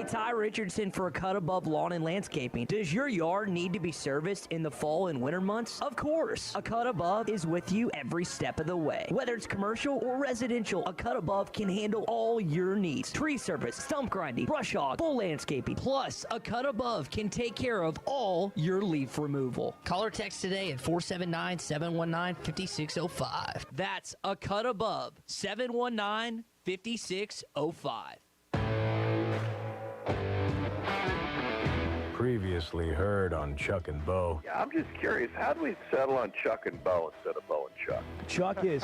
Ty Richardson for A Cut Above Lawn and Landscaping. Does your yard need to be serviced in the fall and winter months? Of course. A Cut Above is with you every step of the way. Whether it's commercial or residential, A Cut Above can handle all your needs. Tree service, stump grinding, brush hog, full landscaping. Plus, A Cut Above can take care of all your leaf removal. Call or text today at 479-719-5605. That's A Cut Above, 719-5605. Previously heard on Chuck and Bo. Yeah, I'm just curious, how do we settle on Chuck and Bo instead of Bo and Chuck? Chuck is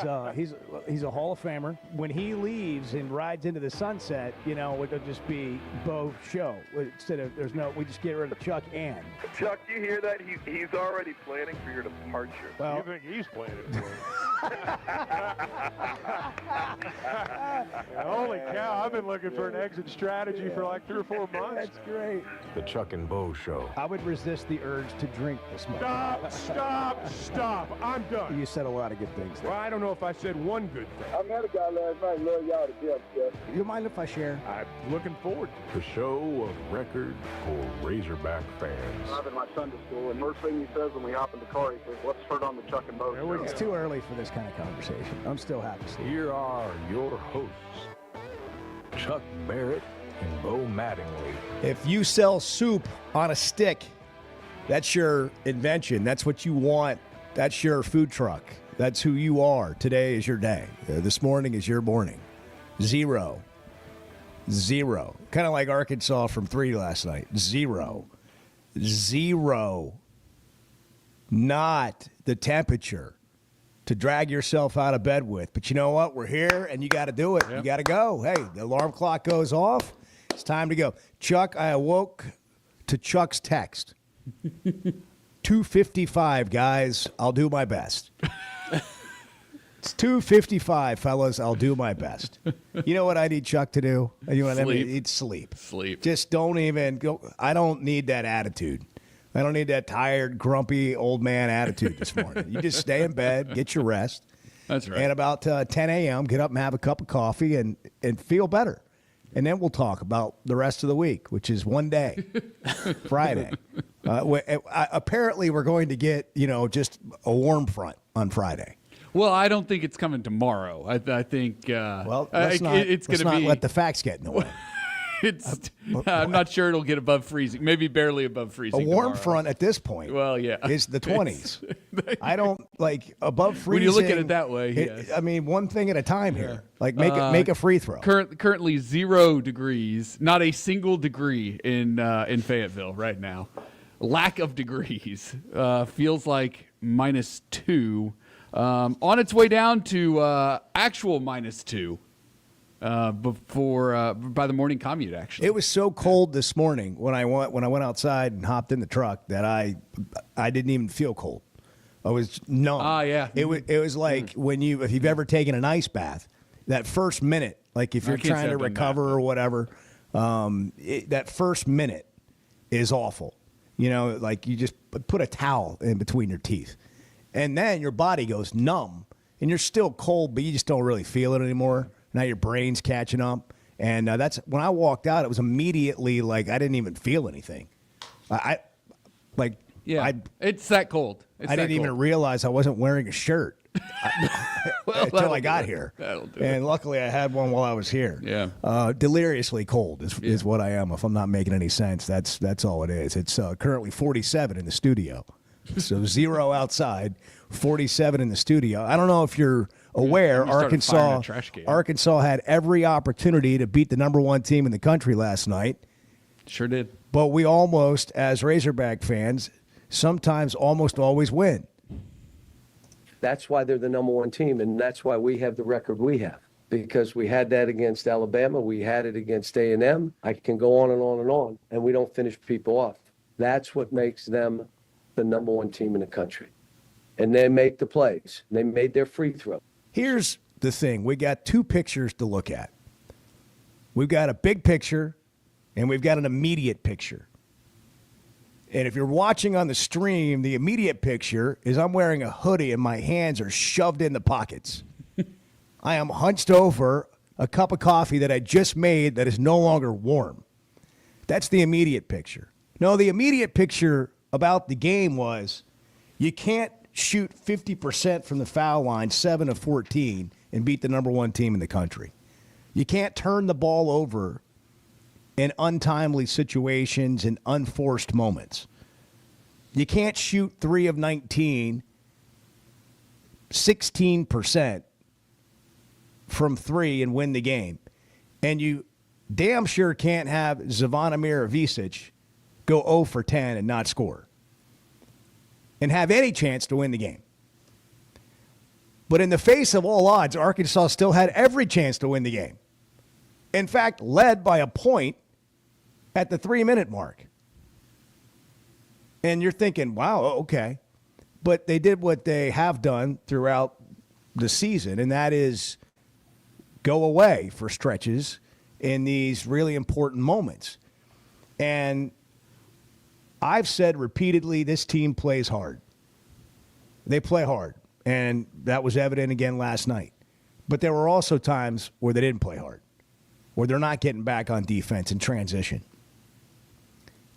he's a Hall of Famer. When he leaves and rides into the sunset, it'll just be Bo show. Instead of we just get rid of Chuck and. Chuck, do you hear that? He's already planning for your departure. Well, You think he's planning for it? Holy cow, I've been looking for an exit strategy for like 3 or 4 months. that's great. The Chuck and Bo Show. I would resist the urge to drink this morning. Stop. I'm done. You said a lot of good things there. Well, I don't know if I said one good thing. I met a guy last night, love y'all to death, Chuck. You mind if I share? I'm looking forward to it. The show of record for Razorback fans. I'm in my Sunday school, and first thing he says when we hop in the car, he says, "Let's turn on the Chuck and Bo There we show." go. It's too early for this kind of conversation. I'm still happy. Here are your hosts, Chuck Barrett and Bo Mattingly. If you sell soup on a stick, that's your invention. That's what you want. That's your food truck. That's who you are. Today is your day. This morning is your morning. Zero. Kind of like Arkansas from 3 last night. Zero. Not the temperature to drag yourself out of bed with. But you know what? We're here, and you got to do it. Yep. You got to go. Hey, the alarm clock goes off. It's time to go. Chuck, I awoke to Chuck's text. 2:55, guys. I'll do my best. It's 2:55, fellas. I'll do my best. You know what I need Chuck to do? You know what I mean? It's sleep. Just don't even go. I don't need that attitude. I don't need that tired, grumpy old man attitude this morning. You just stay in bed, get your rest. That's right. And about 10 a.m., get up and have a cup of coffee and feel better. And then we'll talk about the rest of the week, which is one day, Friday. Apparently, we're going to get, just a warm front on Friday. Well, I don't think it's coming tomorrow. I think Well, it's going to be. let the facts get in the way. I'm not sure it'll get above freezing. Maybe barely above freezing. A warm tomorrow. front at this point Well, yeah. is the 20s. I don't like above freezing. When you look at it that way, yes. I mean, one thing at a time here. Like make a free throw. Currently 0 degrees, not a single degree in Fayetteville right now. Lack of degrees. Feels like -2. On its way down to actual -2. By the morning commute, actually. It was so cold this morning when I went outside and hopped in the truck that I didn't even feel cold. I was numb. Yeah. It was like if you've ever taken an ice bath, that first minute, like if you're can't say trying to I've done recover that. or whatever, that first minute is awful. Like you just put a towel in between your teeth, and then your body goes numb, and you're still cold, but you just don't really feel it anymore. Now your brain's catching up. And that's when I walked out, it was immediately like I didn't even feel anything. It's that cold. I didn't even realize I wasn't wearing a shirt until I got here. That'll do And luckily I had one while I was here. Yeah. Deliriously cold is what I am. If I'm not making any sense, that's all it is. It's currently 47 in the studio. So 0 outside, 47 in the studio. I don't know if you're aware, You started firing a trash can. Arkansas had every opportunity to beat the number 1 team in the country last night. Sure did. But we almost, as Razorback fans, sometimes almost always win. That's why they're the number 1 team, and that's why we have the record we have. Because we had that against Alabama, we had it against A&M. I can go on and on and on, and we don't finish people off. That's what makes them the number 1 team in the country. And they make the plays. They made their free throw. Here's the thing. We got 2 pictures to look at. We've got a big picture, and we've got an immediate picture. And if you're watching on the stream, the immediate picture is I'm wearing a hoodie and my hands are shoved in the pockets. I am hunched over a cup of coffee that I just made that is no longer warm. That's the immediate picture. No, the immediate picture about the game was you can't shoot 50% from the foul line, 7 of 14, and beat the number one team in the country. You can't turn the ball over in untimely situations and unforced moments. You can't shoot 3 of 19, 16% from 3 and win the game. And you damn sure can't have Zvonimir Visic go 0 for 10 and not score and have any chance to win the game. But in the face of all odds, Arkansas still had every chance to win the game. In fact, led by a point at the 3-minute mark. And you're thinking, wow, okay. But they did what they have done throughout the season, and that is go away for stretches in these really important moments. And I've said repeatedly, this team plays hard. They play hard, and that was evident again last night. But there were also times where they didn't play hard, where they're not getting back on defense in transition.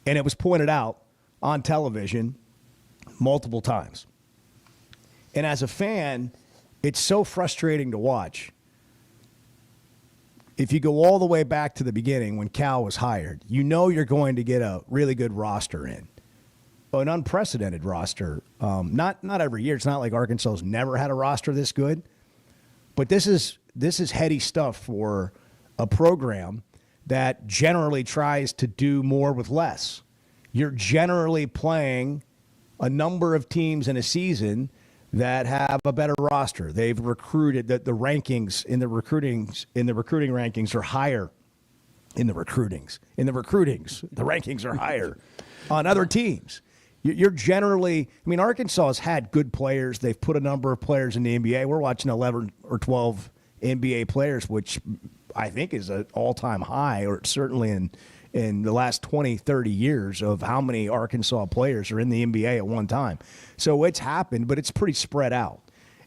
And it was pointed out on television multiple times. And as a fan, it's so frustrating to watch. If you go all the way back to the beginning when Cal was hired, you know you're going to get a really good roster in. An unprecedented roster. Not every year. It's not like Arkansas's never had a roster this good. But this is heady stuff for a program that generally tries to do more with less. You're generally playing a number of teams in a season that have a better roster. They've recruited the rankings in the recruiting rankings are higher in the recruitings. The rankings are higher on other teams. You're generally, I mean, Arkansas has had good players. They've put a number of players in the NBA. We're watching 11 or 12 NBA players, which I think is an all-time high, or certainly in the last 20, 30 years of how many Arkansas players are in the NBA at one time. So it's happened, but it's pretty spread out.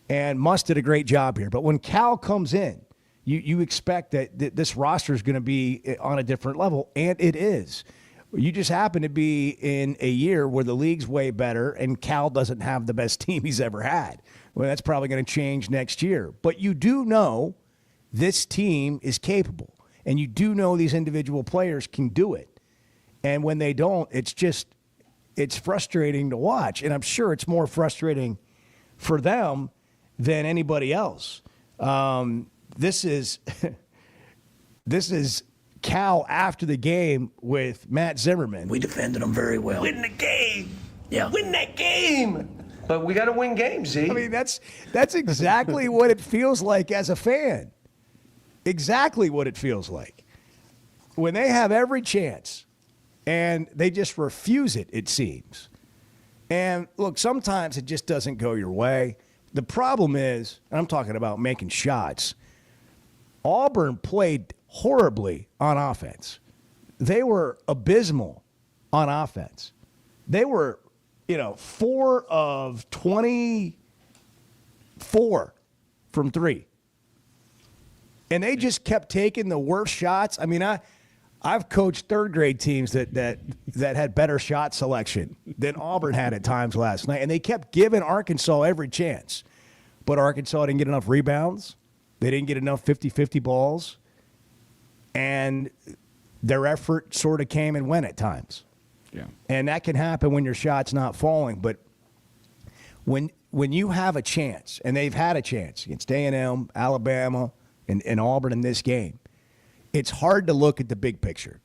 And Muss did a great job here. But when Cal comes in, you expect that this roster is going to be on a different level, and it is. You just happen to be in a year where the league's way better and Cal doesn't have the best team he's ever had. Well, that's probably going to change next year. But you do know this team is capable. And you do know these individual players can do it. And when they don't, it's frustrating to watch. And I'm sure it's more frustrating for them than anybody else. This is Cal after the game with Matt Zimmerman. We defended them very well. Win the game. Yeah. Win that game. But we got to win games, Z. I mean, that's exactly what it feels like as a fan. Exactly what it feels like. When they have every chance and they just refuse it, it seems. And look, sometimes it just doesn't go your way. The problem is, and I'm talking about making shots, Auburn played horribly on offense. They were abysmal on offense. They were, 4 of 24 from 3. And they just kept taking the worst shots. I mean, I've coached third grade teams that had better shot selection than Auburn had at times last night. And they kept giving Arkansas every chance. But Arkansas didn't get enough rebounds. They didn't get enough 50-50 balls. And their effort sort of came and went at times. Yeah. And that can happen when your shot's not falling. But when you have a chance, and they've had a chance against A&M, Alabama, and Auburn in this game, it's hard to look at the big picture.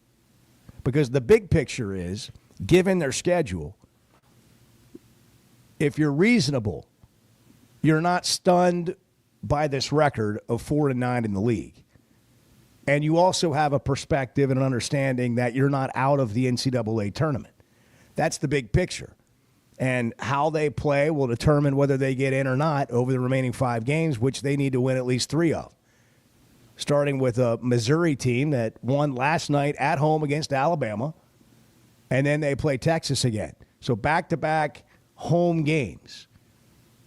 Because the big picture is, given their schedule, if you're reasonable, you're not stunned by this record of 4-9 in the league. And you also have a perspective and an understanding that you're not out of the NCAA tournament. That's the big picture. And how they play will determine whether they get in or not over the remaining 5 games, which they need to win at least 3 of. Starting with a Missouri team that won last night at home against Alabama, and then they play Texas again. So back-to-back home games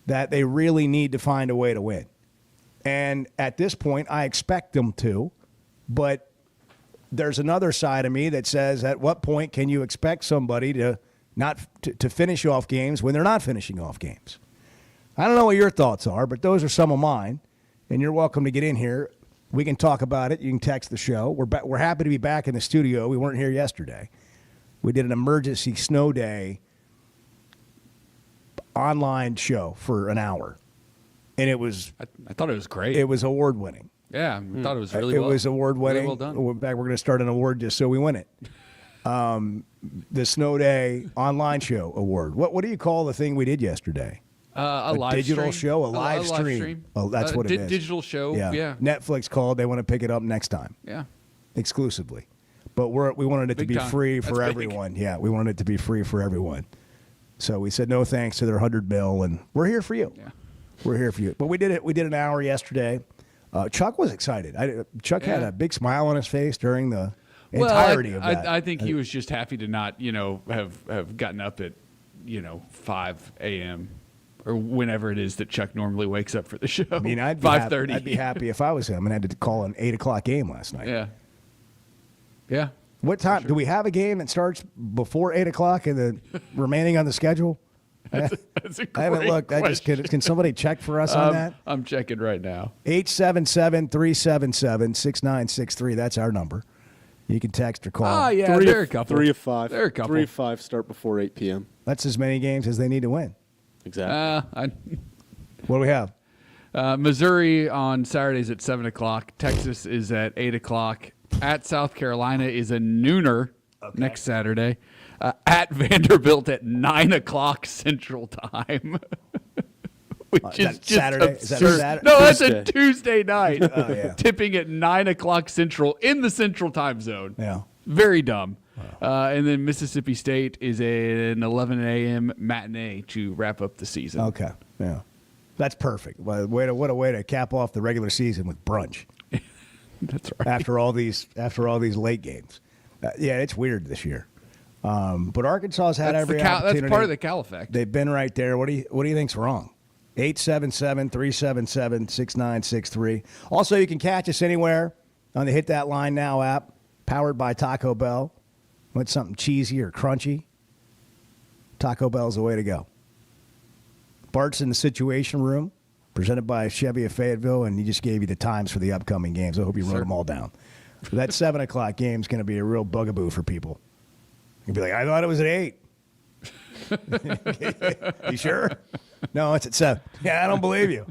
that they really need to find a way to win. And at this point, I expect them to, but there's another side of me that says, at what point can you expect somebody to finish off games when they're not finishing off games? I don't know what your thoughts are, but those are some of mine. And you're welcome to get in here. We can talk about it. You can text the show. We're happy to be back in the studio. We weren't here yesterday. We did an emergency snow day online show for an hour, and it was. I thought it was great. It was award winning. Yeah, I thought it was really It was award winning. Really well done. In fact, we're going to start an award just so we win it. The Snow Day Online Show Award. What do you call the thing we did yesterday? A live digital stream. show, a live stream. Oh, that's what it is. Digital show. Yeah. Netflix called. They want to pick it up next time. Yeah. Exclusively. But we wanted it Big to be time. free That's for big. everyone. Yeah, we wanted it to be free for everyone. So we said no thanks to their $100 million, and we're here for you. Yeah. We're here for you. But we did it. We did an hour yesterday. Chuck was excited. Chuck had a big smile on his face during the entirety of that. I think he was just happy to not, have gotten up at, 5 a.m. or whenever it is that Chuck normally wakes up for the show. I mean, I'd be 5:30. I'd be happy if I was him and had to call an 8 o'clock game last night. Yeah. Yeah. What time? Do we have a game that starts before 8 o'clock and the remaining on the schedule? That's a great I haven't looked. Can somebody check for us on that? I'm checking right now. 877-377-6963. That's our number. You can text or call. Oh, yeah, there are a couple. 3 of 5. There are a couple. 3 of 5 start before 8 p.m. That's as many games as they need to win. Exactly. What do we have? Missouri on Saturdays at 7 o'clock. Texas is at 8 o'clock. At South Carolina is a nooner next Saturday. At Vanderbilt at 9 o'clock Central Time. Which Is is that just Saturday? Is that absurd. Saturday? No, that's a Tuesday. Tuesday night. Oh, yeah. Tipping at 9 o'clock Central in the Central Time Zone. Yeah. Very dumb. And then Mississippi State is an 11 a.m. matinee to wrap up the season. Okay. Yeah. That's perfect. What a way to cap off the regular season with brunch. That's right. After all these late games. Yeah, it's weird this year. But Arkansas's had That's, every that's opportunity. part of the Cal effect. They've been right there. What do you think's wrong? 877-377-6963. Also, you can catch us anywhere on the Hit That Line Now app, powered by Taco Bell. Want something cheesy or crunchy? Taco Bell's the way to go. Bart's in the Situation Room, presented by Chevy of Fayetteville, and he just gave you the times for the upcoming games. I hope you wrote them all down. That 7 o'clock game is going to be a real bugaboo for people. You'll be like, I thought it was at 8. You sure? No, it's at 7. Yeah, I don't believe you.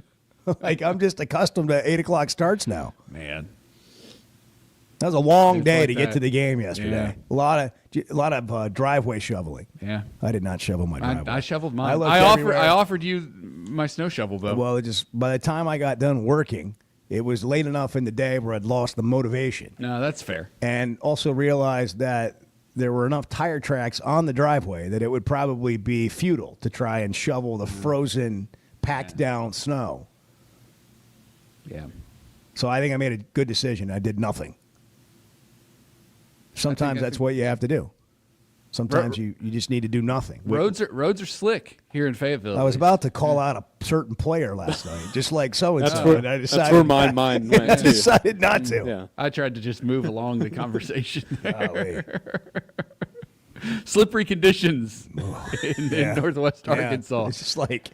Like, I'm just accustomed to 8 o'clock starts now. Man. That was a long Seems day like to get that. to the game yesterday. A lot of driveway shoveling. Yeah. I did not shovel my driveway. I shoveled mine. looked I everywhere. offered you my snow shovel, though. Well, by the time I got done working, it was late enough in the day where I'd lost the motivation. No, that's fair. And also realized that there were enough tire tracks on the driveway that it would probably be futile to try and shovel the frozen, packed down snow. Yeah. So I think I made a good decision. I did nothing. Sometimes that's what you have to do. Sometimes you just need to do nothing. Roads are slick here in Fayetteville. I was about to call out a certain player last night, just like so-and-so. That's where, and I that's decided where my mind went, I too. decided not to. Yeah. I tried to just move along the conversation there. Golly. Slippery conditions in Yeah. Northwest Yeah. Arkansas. It's just like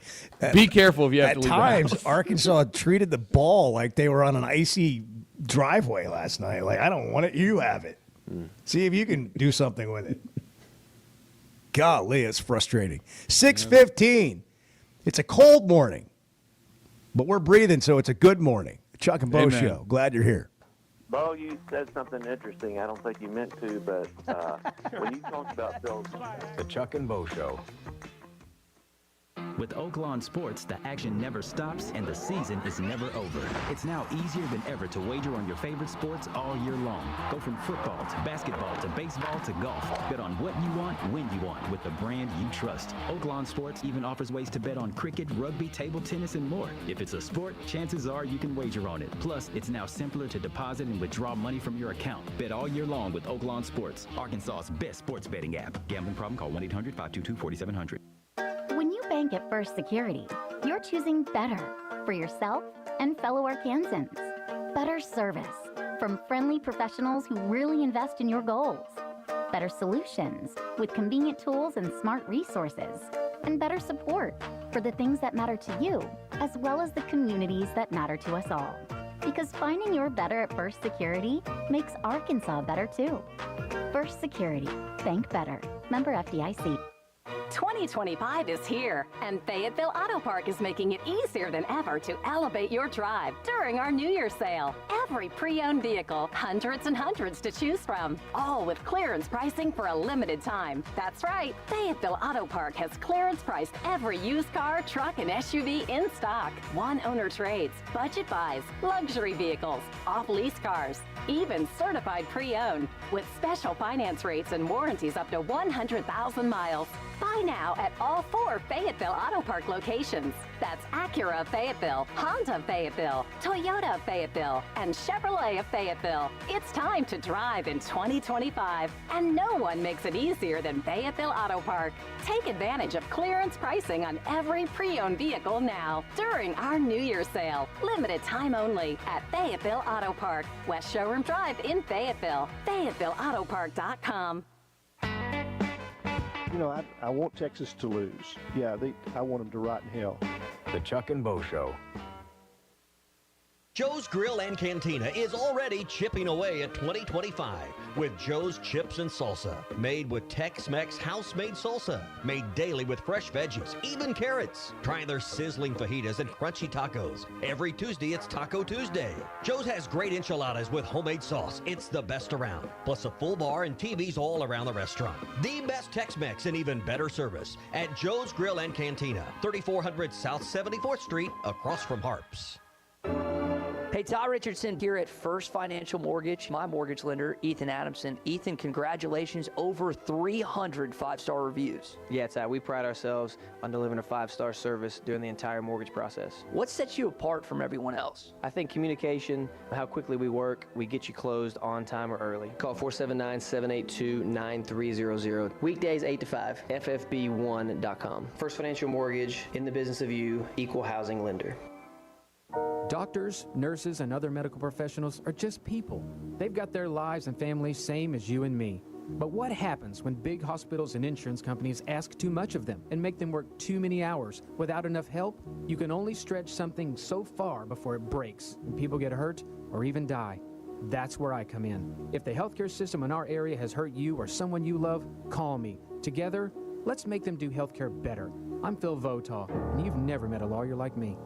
Be careful if you have at to leave times the house. Arkansas treated the ball like they were on an icy driveway last night. Like, I don't want it, you have it. See if you can do something with it. Golly, it's frustrating. 6:15. It's a cold morning, but we're breathing, so it's a good morning. Chuck and Bo Amen. Show. Glad you're here. Bo, you said something interesting. I don't think you meant to, but when you talked about Phil's The Chuck and Bo Show. With Oaklawn Sports, the action never stops and the season is never over. It's now easier than ever to wager on your favorite sports all year long. Go from football to basketball to baseball to golf. Bet on what you want, when you want, with the brand you trust. Oaklawn Sports even offers ways to bet on cricket, rugby, table tennis, and more. If it's a sport, chances are you can wager on it. Plus, it's now simpler to deposit and withdraw money from your account. Bet all year long with Oaklawn Sports, Arkansas's best sports betting app. Gambling problem? Call 1-800-522-4700. When you bank at First Security, you're choosing better for yourself and fellow Arkansans. Better service, from friendly professionals who really invest in your goals. Better solutions with convenient tools and smart resources. And better support for the things that matter to you, as well as the communities that matter to us all. Because finding your better at First Security makes Arkansas better too. First Security. Bank better. Member FDIC. 2025 is here, and Fayetteville Auto Park is making it easier than ever to elevate your drive during our New Year's sale. Every pre-owned vehicle, hundreds and hundreds to choose from, all with clearance pricing for a limited time. That's right, Fayetteville Auto Park has clearance priced every used car, truck, and SUV in stock. One-owner trades, budget buys, luxury vehicles, off-lease cars, even certified pre-owned, with special finance rates and warranties up to 100,000 miles. Buy now at all 4 Fayetteville Auto Park locations. That's Acura of Fayetteville, Honda of Fayetteville, Toyota of Fayetteville, and Chevrolet of Fayetteville. It's time to drive in 2025, and no one makes it easier than Fayetteville Auto Park. Take advantage of clearance pricing on every pre-owned vehicle now during our New Year's sale. Limited time only at Fayetteville Auto Park, West Showroom Drive in Fayetteville. FayettevilleAutoPark.com. You know, I want Texas to lose. Yeah, I want them to rot in hell. The Chuck and Bo Show. Joe's Grill and Cantina is already chipping away at 2025 with Joe's Chips and Salsa. Made with Tex-Mex house-made salsa. Made daily with fresh veggies, even carrots. Try their sizzling fajitas and crunchy tacos. Every Tuesday, it's Taco Tuesday. Joe's has great enchiladas with homemade sauce. It's the best around. Plus a full bar and TVs all around the restaurant. The best Tex-Mex and even better service at Joe's Grill and Cantina. 3400 South 74th Street, across from Harps. Hey, Ty Richardson here at First Financial Mortgage. My mortgage lender, Ethan Adamson. Ethan, congratulations, over 300 five-star reviews. Yeah, Ty, we pride ourselves on delivering a 5-star service during the entire mortgage process. What sets you apart from everyone else? I think communication, how quickly we work, we get you closed on time or early. Call 479-782-9300. Weekdays 8 to 5, ffb1.com. First Financial Mortgage, in the business of you, equal housing lender. Doctors, nurses, and other medical professionals are just people. They've got their lives and families same as you and me. But what happens when big hospitals and insurance companies ask too much of them and make them work too many hours without enough help? You can only stretch something so far before it breaks and people get hurt or even die. That's where I come in. If the healthcare system in our area has hurt you or someone you love, call me. Together, let's make them do healthcare better. I'm Phil Votaw, and you've never met a lawyer like me.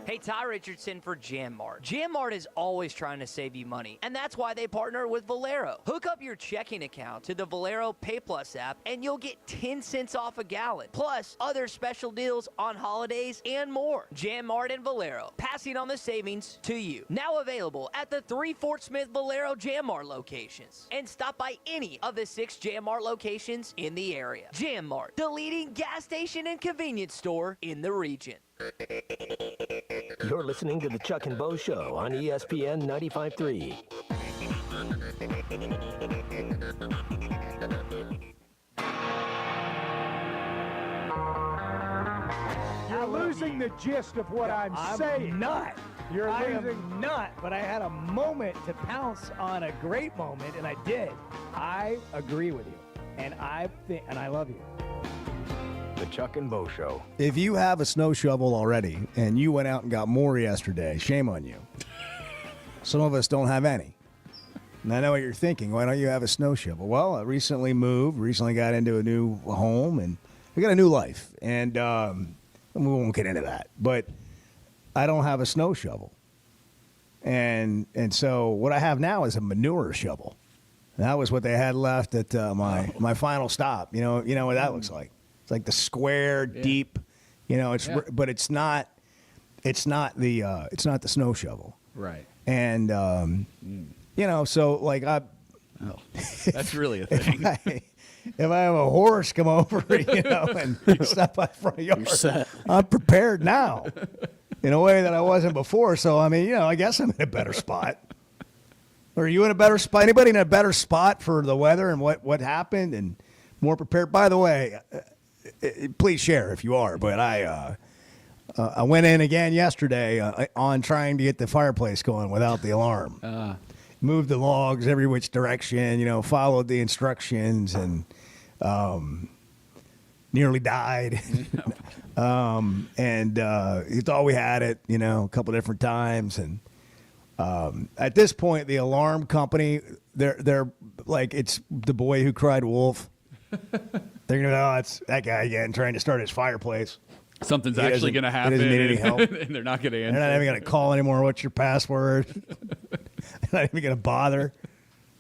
Hey, Ty Richardson for JamMart. JamMart is always trying to save you money, and that's why they partner with Valero. Hook up your checking account to the Valero Pay Plus app, and you'll get 10 cents off a gallon, plus other special deals on holidays and more. JamMart and Valero, passing on the savings to you. Now available at the 3 Fort Smith Valero JamMart locations. And stop by any of the 6 JamMart locations in the area. JamMart, the leading gas station and convenience store in the region. You're listening to the Chuck and Bo Show on ESPN 95.3. You're losing the gist of what I'm saying. Not. You're I losing. am not, but I had a moment to pounce on a great moment, and I did. I agree with you, and I love you. The Chuck and Bo Show. If you have a snow shovel already and you went out and got more yesterday, shame on you. Some of us don't have any. And I know what you're thinking. Why don't you have a snow shovel? Well, I recently moved, recently got into a new home, and I got a new life. And we won't get into that. But I don't have a snow shovel. And so what I have now is a manure shovel. That was what they had left at my final stop. You know what that looks like. It's like the square, deep, but it's not the snow shovel. Right. And so like that's really a thing. If I have a horse come over, and stop by front yard, I'm prepared now in a way that I wasn't before. So I guess I'm in a better spot. Are you in a better spot? Anybody in a better spot for the weather and what happened and more prepared? By the way, please share if you are. But I went in again yesterday on trying to get the fireplace going without the alarm. Moved the logs every which direction, followed the instructions, and nearly died. And he thought we had it, a couple different times. And at this point, the alarm company, they're like, it's the boy who cried wolf. They're going to, it's that guy again trying to start his fireplace. Something's actually going to happen. He doesn't need any help. And they're not going to answer. They're not even going to call anymore. What's your password? They're not even going to bother.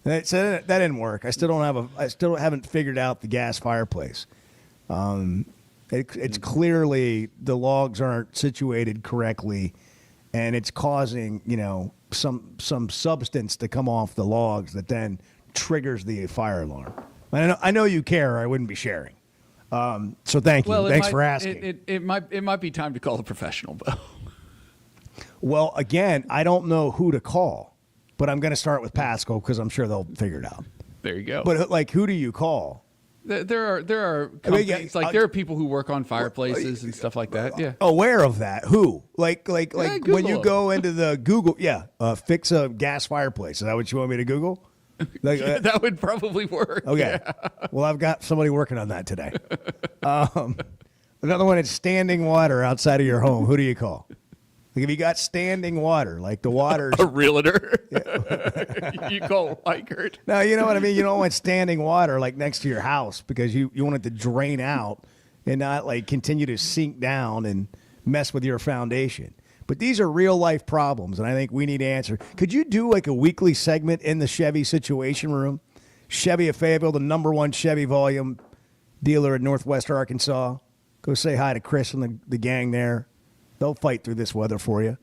So that didn't work. I still haven't figured out the gas fireplace. It's clearly the logs aren't situated correctly, and it's causing some substance to come off the logs that then triggers the fire alarm. I know you care, or I wouldn't be sharing. So thank you. Thanks for asking. It might be time to call a professional, Bo. Well, again, I don't know who to call, but I'm going to start with Pasco because I'm sure they'll figure it out. There you go. But who do you call? There are companies, there are people who work on fireplaces and stuff like that. Yeah. Aware of that. Who? Like Google when you go into the Google, fix a gas fireplace. Is that what you want me to Google? That would probably work. Okay. Yeah. Well, I've got somebody working on that today. Another one is standing water outside of your home. Who do you call? Like if you got standing water, like the water's a realtor. You call Weichert. No, you know what I mean? You don't want standing water like next to your house because you want it to drain out and not like continue to sink down and mess with your foundation. But these are real life problems, and I think we need to answer. Could you do like a weekly segment in the Chevy Situation Room? Chevy of Fayetteville, the #1 Chevy volume dealer in Northwest Arkansas. Go say hi to Chris and the gang there. They'll fight through this weather for you.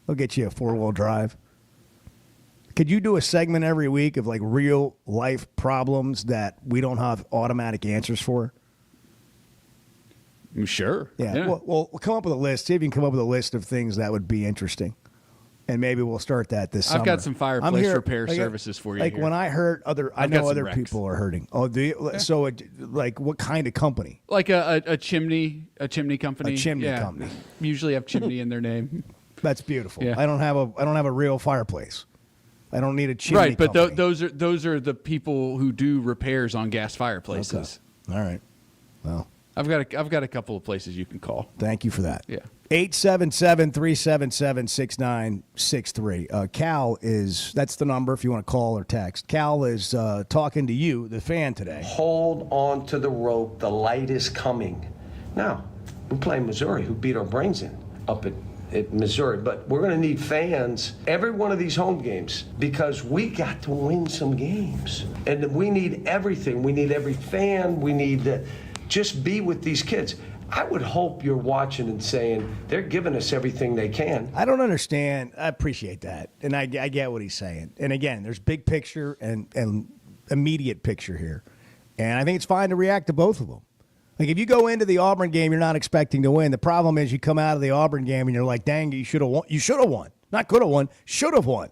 They'll get you a 4-wheel drive. Could you do a segment every week of like real life problems that we don't have automatic answers for? Sure. Yeah. Well, come up with a list. See if you can come up with a list of things that would be interesting. And maybe we'll start that this summer. I've got some fireplace repair services for you. Like here. when I heard I know other Rex. people are hurting. Oh, do you? So, like, what kind of company? Like a chimney company. A chimney company. Usually have chimney in their name. That's beautiful. Yeah. I don't have a real fireplace. I don't need a chimney. Right, but company. those are the people who do repairs on gas fireplaces. Okay. All right. Well, I've got a couple of places you can call. Thank you for that. Yeah. 877-377-6963. Cal that's the number if you want to call or text. Cal is talking to you, the fan, today. Hold on to the rope. The light is coming. Now, we're playing Missouri, who beat our brains in up at Missouri. But we're going to need fans every one of these home games because we got to win some games. And we need everything. We need every fan. We need to just be with these kids. I would hope you're watching and saying they're giving us everything they can. I don't understand. I appreciate that. And I get what he's saying. And again, there's big picture and immediate picture here. And I think it's fine to react to both of them. Like if you go into the Auburn game, you're not expecting to win. The problem is you come out of the Auburn game and you're like, dang, you should have won. You should have won. Not could have won. Should have won.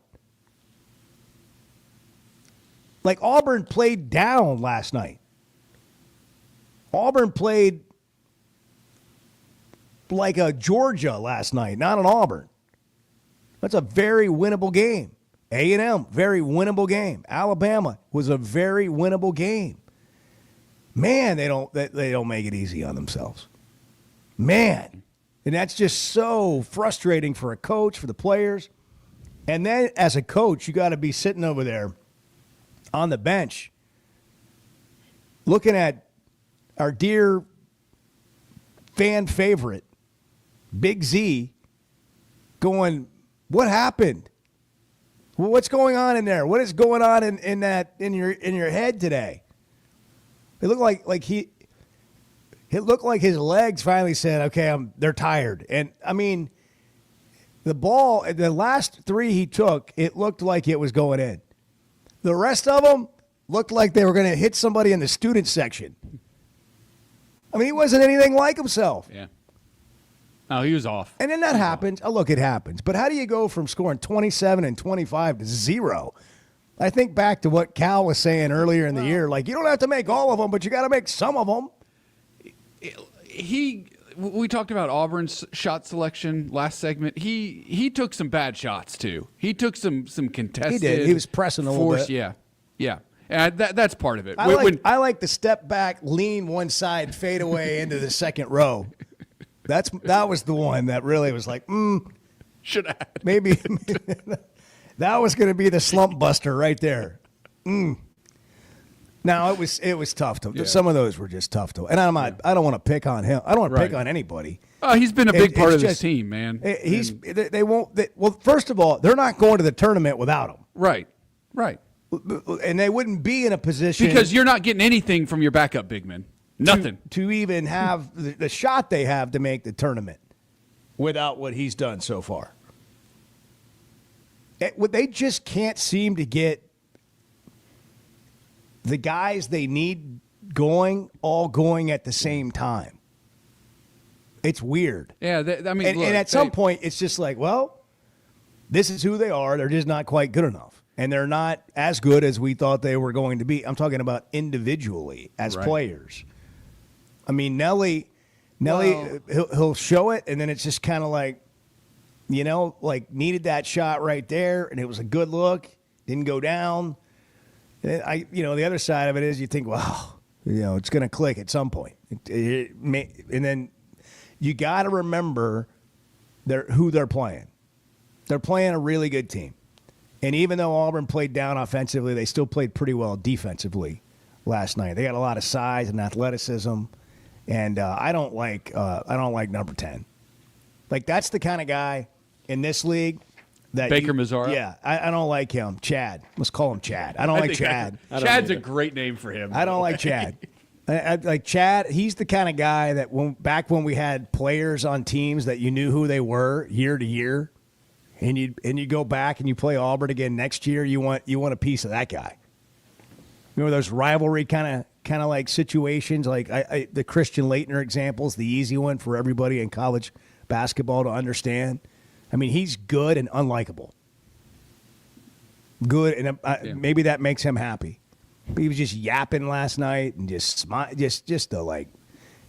Like Auburn played down last night. Auburn played like a Georgia last night, not an Auburn. That's a very winnable game. A&M, very winnable game. Alabama was a very winnable game. Man, they don't make it easy on themselves. Man. And that's just so frustrating for a coach, for the players. And then as a coach, you got to be sitting over there on the bench looking at our dear fan favorite, Big Z, going, what happened? Well, what's going on in there? What is going on in your head today? It looked like his legs finally said, okay, they're tired. And I mean, the ball, the last three he took, it looked like it was going in. The rest of them looked like they were going to hit somebody in the student section. I mean, he wasn't anything like himself. Yeah. Oh, he was off. And then that happens. Oh, look, it happens. But how do you go from scoring 27 and 25 to 0? I think back to what Cal was saying earlier in the year. Like, you don't have to make all of them, but you got to make some of them. we talked about Auburn's shot selection last segment. He took some bad shots too. He took some contested. He did. He was pressing a little bit. Yeah. And that's part of it. I like the step back, lean one side, fade away into the second row. That was the one that really was like, should have maybe that was going to be the slump buster right there. Now it was tough to. Some of those were just tough to. And I don't want to pick on him. I don't want to pick on anybody. He's been a big part of this team, man. They won't. Well, first of all, they're not going to the tournament without him. Right. And they wouldn't be in a position because you're not getting anything from your backup big man. Nothing to even have the shot they have to make the tournament without what he's done so far. They just can't seem to get the guys they need all going at the same time. It's weird. Yeah, and at some point, it's just like, well, this is who they are. They're just not quite good enough. And they're not as good as we thought they were going to be. I'm talking about individually as players. I mean, Nelly, he'll show it, and then it's just kind of like, needed that shot right there, and it was a good look. Didn't go down. And the other side of it is you think, well, it's going to click at some point. And then you got to remember who they're playing. They're playing a really good team. And even though Auburn played down offensively, they still played pretty well defensively last night. They got a lot of size and athleticism, and I don't like number 10. Like, that's the kind of guy in this league that Baker Mazzara. Yeah, I don't like him. Chad. Let's call him Chad. I don't like Chad. Chad's a great name for him. I don't like Chad. I like Chad. He's the kind of guy that back when we had players on teams that you knew who they were year to year. And you go back and you play Auburn again next year. You want a piece of that guy. Remember those rivalry kind of like situations, like the Christian Laettner example is the easy one for everybody in college basketball to understand. I mean, he's good and unlikable. Good, and maybe that makes him happy. But he was just yapping last night and just the like,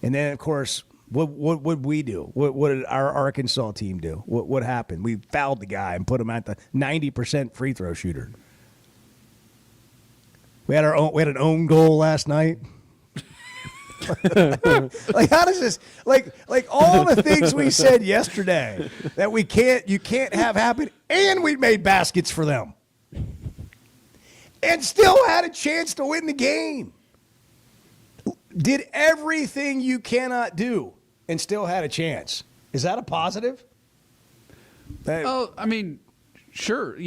and then of course. What would we do? What did our Arkansas team do? What happened? We fouled the guy and put him at the 90% free throw shooter. We had an own goal last night. Like, how does this like all the things we said yesterday that you can't have happen, and we made baskets for them, and still had a chance to win the game. Did everything you cannot do. And still had a chance. Is that a positive? I mean, sure.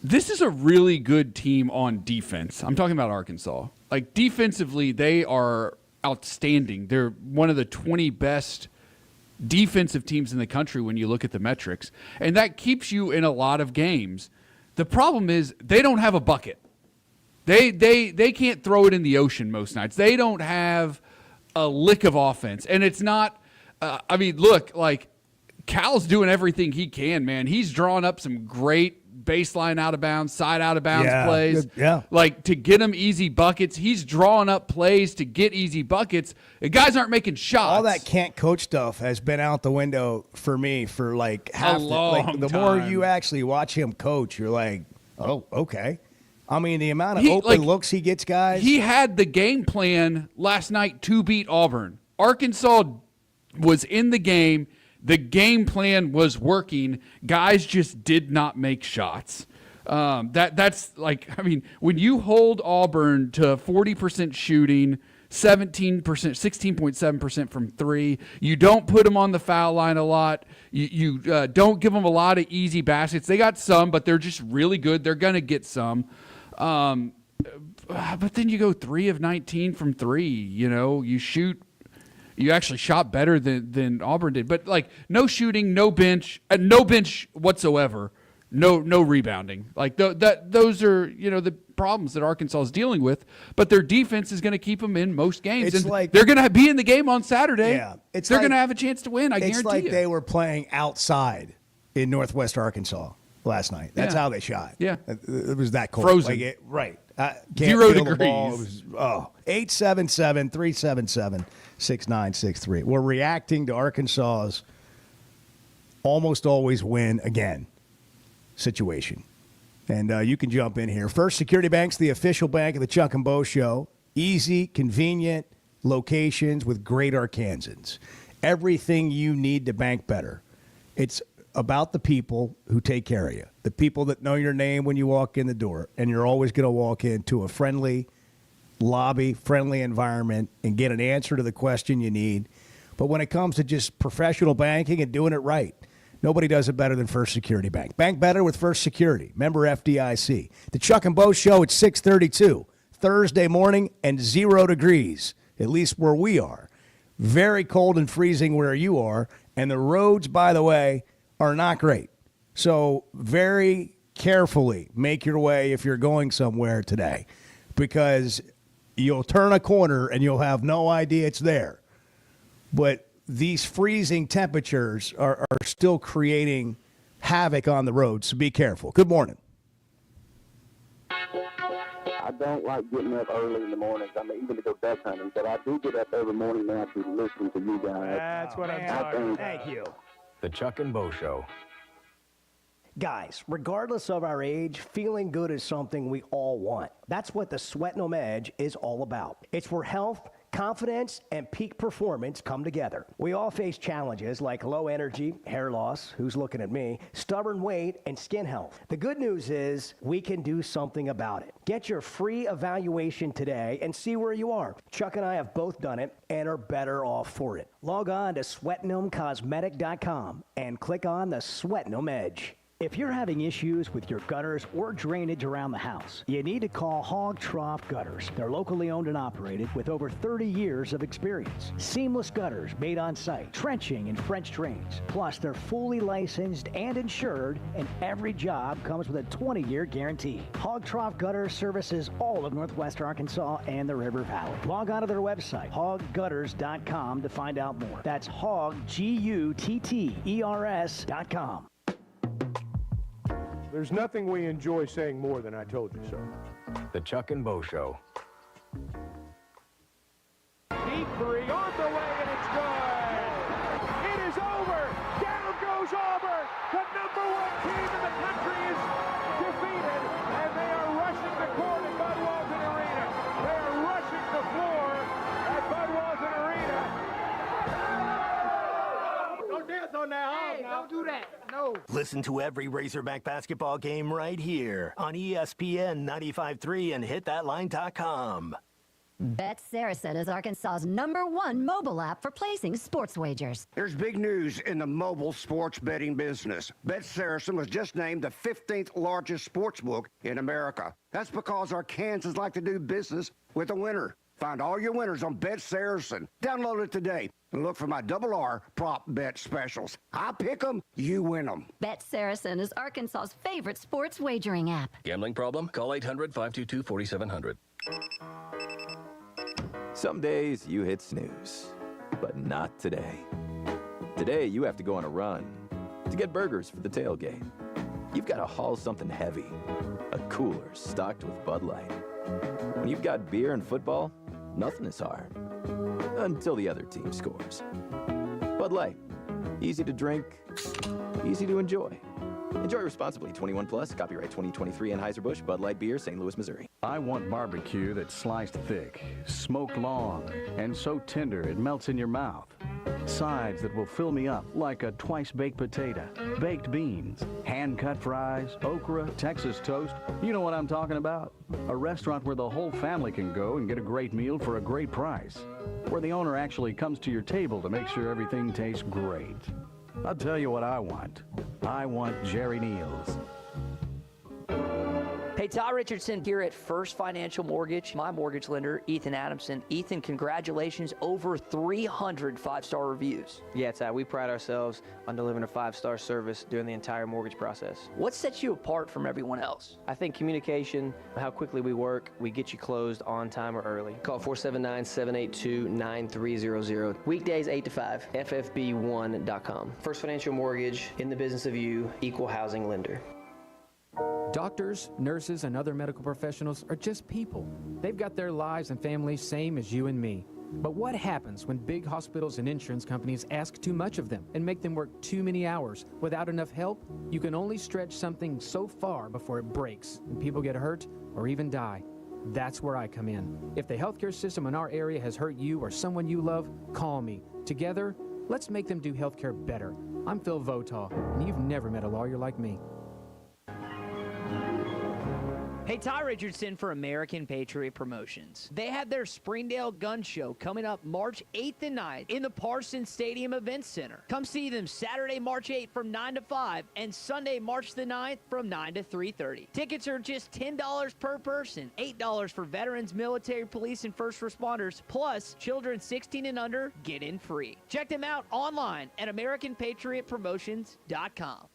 This is a really good team on defense. I'm talking about Arkansas. Like, defensively, they are outstanding. They're one of the 20 best defensive teams in the country when you look at the metrics. And that keeps you in a lot of games. The problem is they don't have a bucket. They can't throw it in the ocean most nights. They don't have a lick of offense. And it's not, look, like, Cal's doing everything he can, man. He's drawing up some great baseline out of bounds, side out of bounds plays. Yeah. Like, to get him easy buckets. He's drawing up plays to get easy buckets. The guys aren't making shots. All that can't coach stuff has been out the window for me for like half the time. more you actually watch him coach, you're like, oh, okay. I mean, the amount of open looks he gets, guys. He had the game plan last night to beat Auburn. Arkansas was in the game. The game plan was working. Guys just did not make shots. That's like, I mean, when you hold Auburn to 40% shooting, 16.7% from three, you don't put them on the foul line a lot. You don't give them a lot of easy baskets. They got some, but they're just really good. They're going to get some. But then you go 3 of 19 from three. You actually shot better than Auburn did. But like, no shooting, no bench whatsoever. No rebounding. Like those are the problems that Arkansas is dealing with. But their defense is going to keep them in most games. It's and like they're going to be in the game on Saturday. Yeah, they're going to have a chance to win. I guarantee It's like you. they were playing outside in Northwest Arkansas last night. That's how they shot. Yeah. It was that cold. Frozen. Right. Can't 0 feel the ball. degrees. It was, 877-377-6963. We're reacting to Arkansas's almost always win again situation. And you can jump in here. First Security Bank's the official bank of the Chuck and Bo Show. Easy, convenient locations with great Arkansans. Everything you need to bank better. It's about the people who take care of you, the people that know your name when you walk in the door, and you're always going to walk into a friendly lobby, friendly environment, and get an answer to the question you need. But when it comes to just professional banking and doing it right, nobody does it better than First Security Bank. Bank better with First Security. Member FDIC. The Chuck and Bo Show at 6:32 Thursday morning and 0 degrees, at least where we are. Very cold and freezing where you are. And the roads, by the way, are not great. So very carefully make your way if you're going somewhere today, because you'll turn a corner and you'll have no idea it's there. But these freezing temperatures are still creating havoc on the road, so be careful. Good morning. I don't like getting up early in the mornings. I mean, even to go duck hunting, but I do get up every morning now to listen to you guys. That's what I'm talking about. Thank you. The Chuck and Bo Show. Guys, regardless of our age, feeling good is something we all want. That's what the Sweat No Edge is all about. It's where health, confidence, and peak performance come together. We all face challenges like low energy, hair loss, who's looking at me, stubborn weight, and skin health. The good news is we can do something about it. Get your free evaluation today and see where you are. Chuck and I have both done it and are better off for it. Log on to sweatgnomecosmetic.com and click on the Sweat No Edge. If you're having issues with your gutters or drainage around the house, you need to call Hog Trough Gutters. They're locally owned and operated with over 30 years of experience. Seamless gutters made on site, trenching and French drains. Plus, they're fully licensed and insured, and every job comes with a 20-year guarantee. Hog Trough Gutters services all of Northwest Arkansas and the River Valley. Log on to their website, hoggutters.com, to find out more. That's hog, Gutters.com. There's nothing we enjoy saying more than I told you so. The Chuck and Bo Show. Deep three on the way, and it's good. It is over. Down goes Auburn. The number one team in the country is defeated, and they are rushing the court at Bud Walton Arena. They are rushing the floor at Bud Walton Arena. Don't dance on that hog now. Don't do that. No. Listen to every Razorback basketball game right here on ESPN 95.3 and hitthatline.com. Bet Saracen is Arkansas's #1 mobile app for placing sports wagers. There's big news in the mobile sports betting business. Bet Saracen was just named the 15th largest sports book in America. That's because Arkansans like to do business with a winner. Find all your winners on Bet Saracen. Download it today and look for my RR prop bet specials. I pick them, you win them. Bet Saracen is Arkansas's favorite sports wagering app. Gambling problem? Call 800-522-4700. Some days you hit snooze, but not today. Today you have to go on a run to get burgers for the tailgate. You've got to haul something heavy, a cooler stocked with Bud Light. When you've got beer and football, nothing is hard. Until the other team scores. Bud Light. Easy to drink, easy to enjoy. Enjoy responsibly. 21 plus. Copyright 2023 Anheuser-Busch Bud Light Beer, St. Louis, Missouri. I want barbecue that's sliced thick, smoked long, and so tender it melts in your mouth. Sides that will fill me up like a twice-baked potato, baked beans, hand-cut fries, okra, Texas toast. You know what I'm talking about. A restaurant where the whole family can go and get a great meal for a great price. Where the owner actually comes to your table to make sure everything tastes great. I'll tell you what I want. I want Jerry Neal's. Hey, Todd Richardson here at First Financial Mortgage. My mortgage lender, Ethan Adamson. Ethan, congratulations. Over 300 five-star reviews. Yeah, Todd, we pride ourselves on delivering a 5-star service during the entire mortgage process. What sets you apart from everyone else? I think communication, how quickly we work, we get you closed on time or early. Call 479-782-9300. Weekdays 8 to 5, ffb1.com. First Financial Mortgage, in the business of you, equal housing lender. Doctors, nurses, and other medical professionals are just people. They've got their lives and families same as you and me. But what happens when big hospitals and insurance companies ask too much of them and make them work too many hours without enough help? You can only stretch something so far before it breaks and people get hurt or even die. That's where I come in. If the healthcare system in our area has hurt you or someone you love, call me. Together, let's make them do healthcare better. I'm Phil Votaw, and you've never met a lawyer like me. Hey, Ty Richardson for American Patriot Promotions. They have their Springdale Gun Show coming up March 8th and 9th in the Parsons Stadium Events Center. Come see them Saturday, March 8th from 9 to 5 and Sunday, March the 9th from 9 to 3:30. Tickets are just $10 per person, $8 for veterans, military, police, and first responders, plus children 16 and under get in free. Check them out online at AmericanPatriotPromotions.com.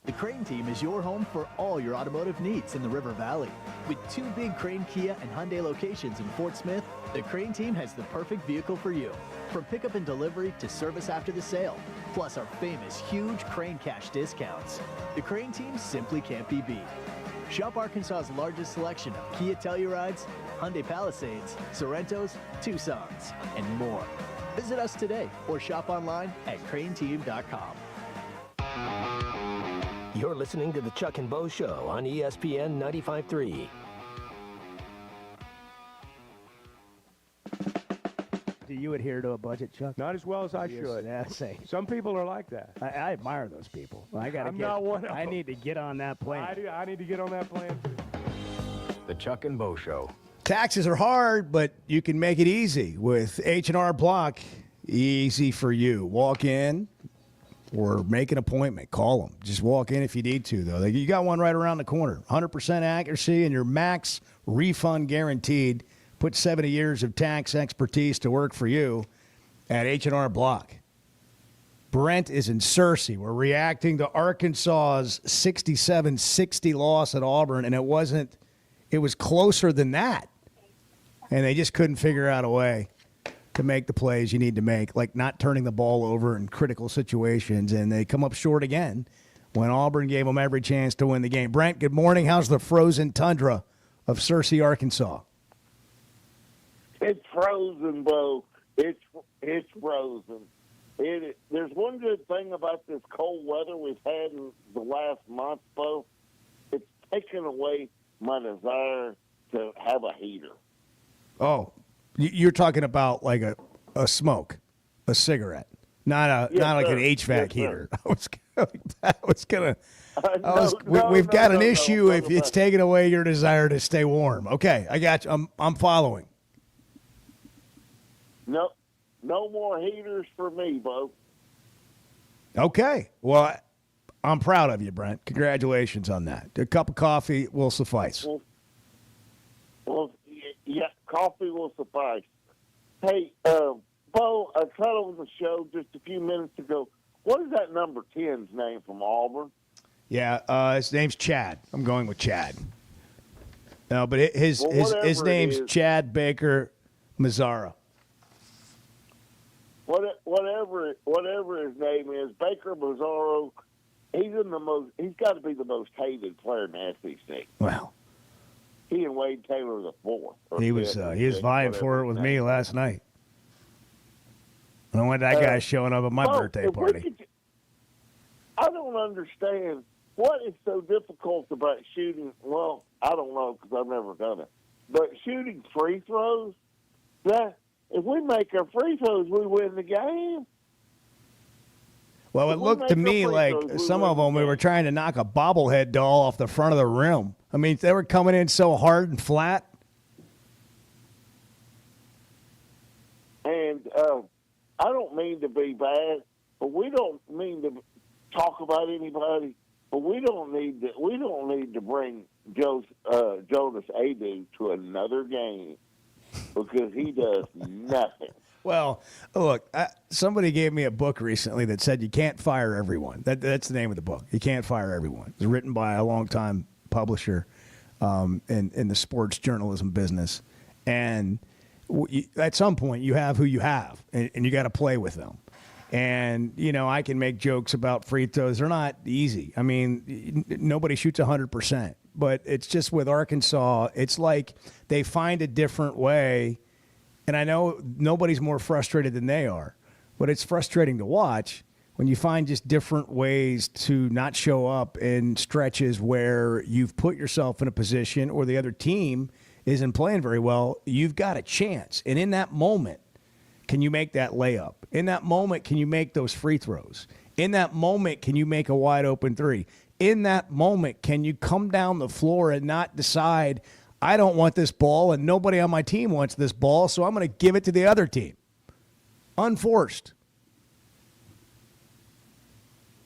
The Crane team is your home for all your automotive needs in the River Valley. With 2 big Crane, Kia, and Hyundai locations in Fort Smith, the Crane team has the perfect vehicle for you. From pickup and delivery to service after the sale, plus our famous huge Crane Cash discounts. The Crane team simply can't be beat. Shop Arkansas's largest selection of Kia Tellurides, Hyundai Palisades, Sorrentos, Tucsons, and more. Visit us today or shop online at craneteam.com. You're listening to the Chuck and Bo Show on ESPN 95.3. Do you adhere to a budget, Chuck? Not as well as I should. Yeah, say. Some people are like that. I admire those people. I'm not one of I them. need to get on that plane. I need to get on that plane too. The Chuck and Bo Show. Taxes are hard, but you can make it easy with H&R Block. Easy for you. Walk in or make an appointment. Call them. Just walk in if you need to, though. You got one right around the corner. 100% accuracy and your max refund guaranteed. Put 70 years of tax expertise to work for you at H&R Block. Brent is in Searcy. We're reacting to Arkansas's 67-60 loss at Auburn, and it was closer than that. And they just couldn't figure out a way to make the plays you need to make, like not turning the ball over in critical situations, and they come up short again when Auburn gave them every chance to win the game. Brent, good morning. How's the frozen tundra of Searcy, Arkansas? It's frozen, Bo. It's frozen. There's one good thing about this cold weather we've had in the last month, Bo. It's taken away my desire to have a heater. Oh, you're talking about like a smoke, a cigarette, not like an HVAC heater. We've got an issue if it's taking away your desire to stay warm. Okay, I got you. I'm following. No more heaters for me, Bo. Okay, well, I'm proud of you, Brent. Congratulations on that. A cup of coffee will suffice. Well, yeah, coffee will suffice. Hey, Bo, I said on the show just a few minutes ago, what is that number 10's name from Auburn? Yeah, his name's Chad. I'm going with Chad. No, but his name's Chad Baker Mazzara. Whatever his name is, Baker Mazzaro, he's got to be the most hated player in the SEC. Well, he and Wade Taylor the fourth. He was vying for it with me last night. I don't want that guy showing up at my birthday party. I don't understand what is so difficult about shooting. Well, I don't know because I've never done it. But shooting free throws, if we make our free throws, we win the game. Well, it looked to me like some of them, we were trying to knock a bobblehead doll off the front of the rim. I mean, they were coming in so hard and flat. And I don't mean to be bad, but we don't mean to talk about anybody. But we don't need to bring Jonas Adu to another game because he does nothing. Well, look, somebody gave me a book recently that said you can't fire everyone. That's the name of the book. You can't fire everyone. It was written by a longtime publisher in the sports journalism business. And at some point, you have who you have, and you got to play with them. And, I can make jokes about free throws. They're not easy. I mean, nobody shoots 100%. but it's just with Arkansas, it's like they find a different way. And I know nobody's more frustrated than they are, but it's frustrating to watch when you find just different ways to not show up in stretches where you've put yourself in a position or the other team isn't playing very well. You've got a chance. And in that moment, can you make that layup? In that moment, can you make those free throws? In that moment, can you make a wide open three? In that moment, can you come down the floor and not decide, I don't want this ball and nobody on my team wants this ball, so I'm going to give it to the other team? Unforced.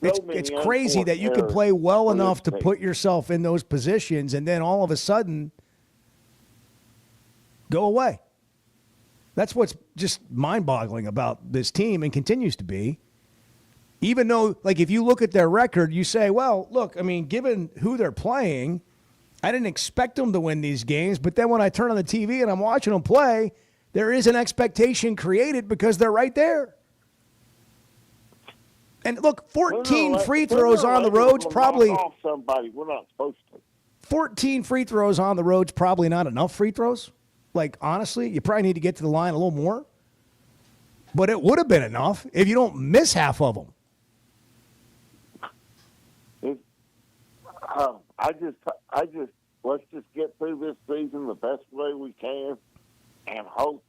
It's crazy that you can play well enough to put yourself in those positions and then all of a sudden go away. That's what's just mind-boggling about this team and continues to be. Even though, like, if you look at their record, you say, well, look, I mean, given who they're playing, I didn't expect them to win these games. But then when I turn on the TV and I'm watching them play, there is an expectation created because they're right there. And look, 14 free throws on the road's probably off somebody. We're not supposed to. 14 free throws on the road's probably not enough free throws. Like, honestly, you probably need to get to the line a little more. But it would have been enough if you don't miss half of them. I just let's just get through this season the best way we can, and hope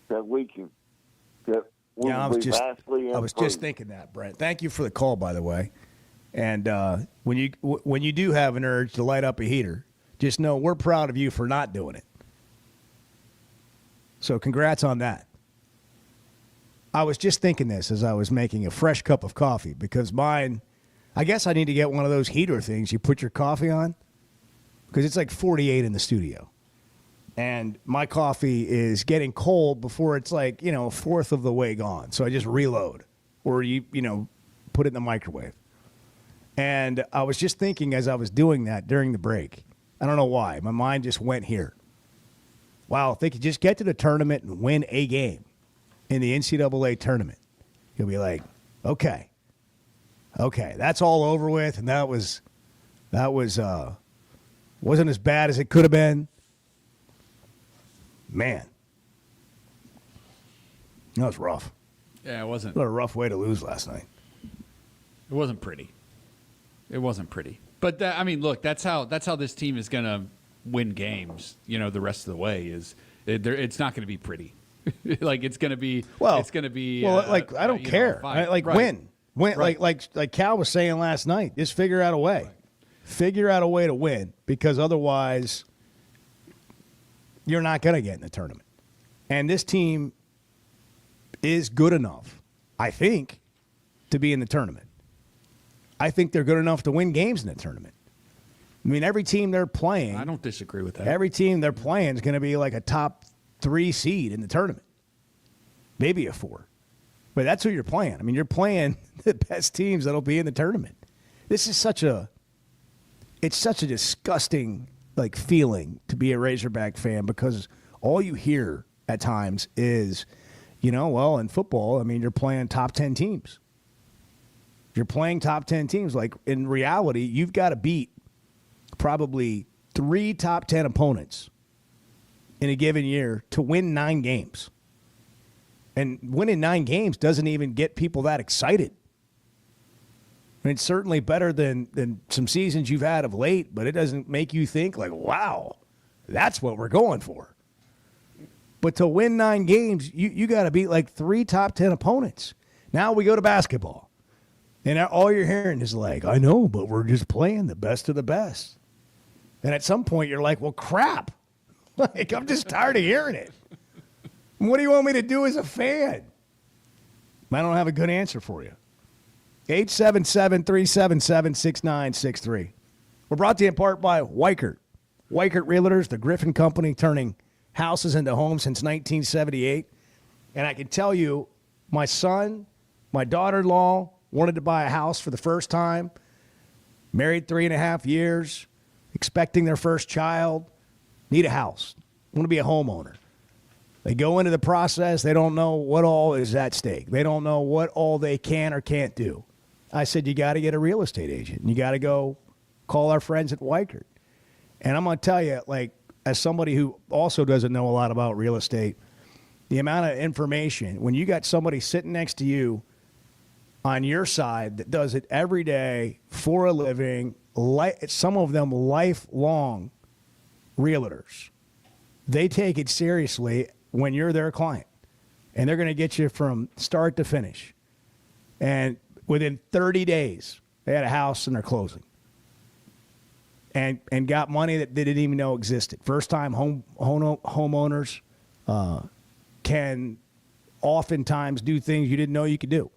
that we can. Yeah, I was just thinking that, Brent. Thank you for the call, by the way. And when you do have an urge to light up a heater, just know we're proud of you for not doing it. So congrats on that. I was just thinking this as I was making a fresh cup of coffee because mine, I guess I need to get one of those heater things you put your coffee on because it's like 48 in the studio. And my coffee is getting cold before it's like, a fourth of the way gone. So I just reload or, you put it in the microwave. And I was just thinking as I was doing that during the break, I don't know why, my mind just went here. Wow, if they could just get to the tournament and win a game in the NCAA tournament, you'll be like, okay, that's all over with. And that was wasn't as bad as it could have been. Man, that was rough. Yeah, it wasn't. What a rough way to lose last night. It wasn't pretty. But look, that's how this team is going to win games. The rest of the way it's not going to be pretty. Like it's going to be. Well, it's going to be. Well, I don't care. Win. Right. Like Cal was saying last night. Just figure out a way. Right. Figure out a way to win because otherwise, you're not going to get in the tournament. And this team is good enough, I think, to be in the tournament. I think they're good enough to win games in the tournament. I mean, every team they're playing. I don't disagree with that. Every team they're playing is going to be like a top 3 seed in the tournament. Maybe a 4. But that's who you're playing. I mean, you're playing the best teams that'll be in the tournament. This is such a disgusting feeling to be a Razorback fan because all you hear at times is, in football, I mean, you're playing top 10 teams. You're playing top 10 teams. Like, in reality, you've got to beat probably 3 top 10 opponents in a given year to win 9 games. And winning 9 games doesn't even get people that excited. I mean, it's certainly better than some seasons you've had of late, but it doesn't make you think like, wow, that's what we're going for. But to win 9 games, you got to beat 3 top 10 opponents. Now we go to basketball. And all you're hearing is I know, but we're just playing the best of the best. And at some point you're like, well, crap. I'm just tired of hearing it. What do you want me to do as a fan? I don't have a good answer for you. 877-377-6963. We're brought to you in part by Weichert. Weichert Realtors, the Griffin Company, turning houses into homes since 1978. And I can tell you, my son, my daughter-in-law wanted to buy a house for the first time, married 3.5 years, expecting their first child, need a house, want to be a homeowner. They go into the process. They don't know what all is at stake. They don't know what all they can or can't do. I said, you got to get a real estate agent. You got to go call our friends at Weichert. And I'm going to tell you, like, as somebody who also doesn't know a lot about real estate, the amount of information, when you got somebody sitting next to you on your side that does it every day for a living, some of them lifelong realtors, they take it seriously when you're their client. And they're going to get you from start to finish. And within 30 days, they had a house and they're closing. And got money that they didn't even know existed. First-time homeowners can oftentimes do things you didn't know you could do.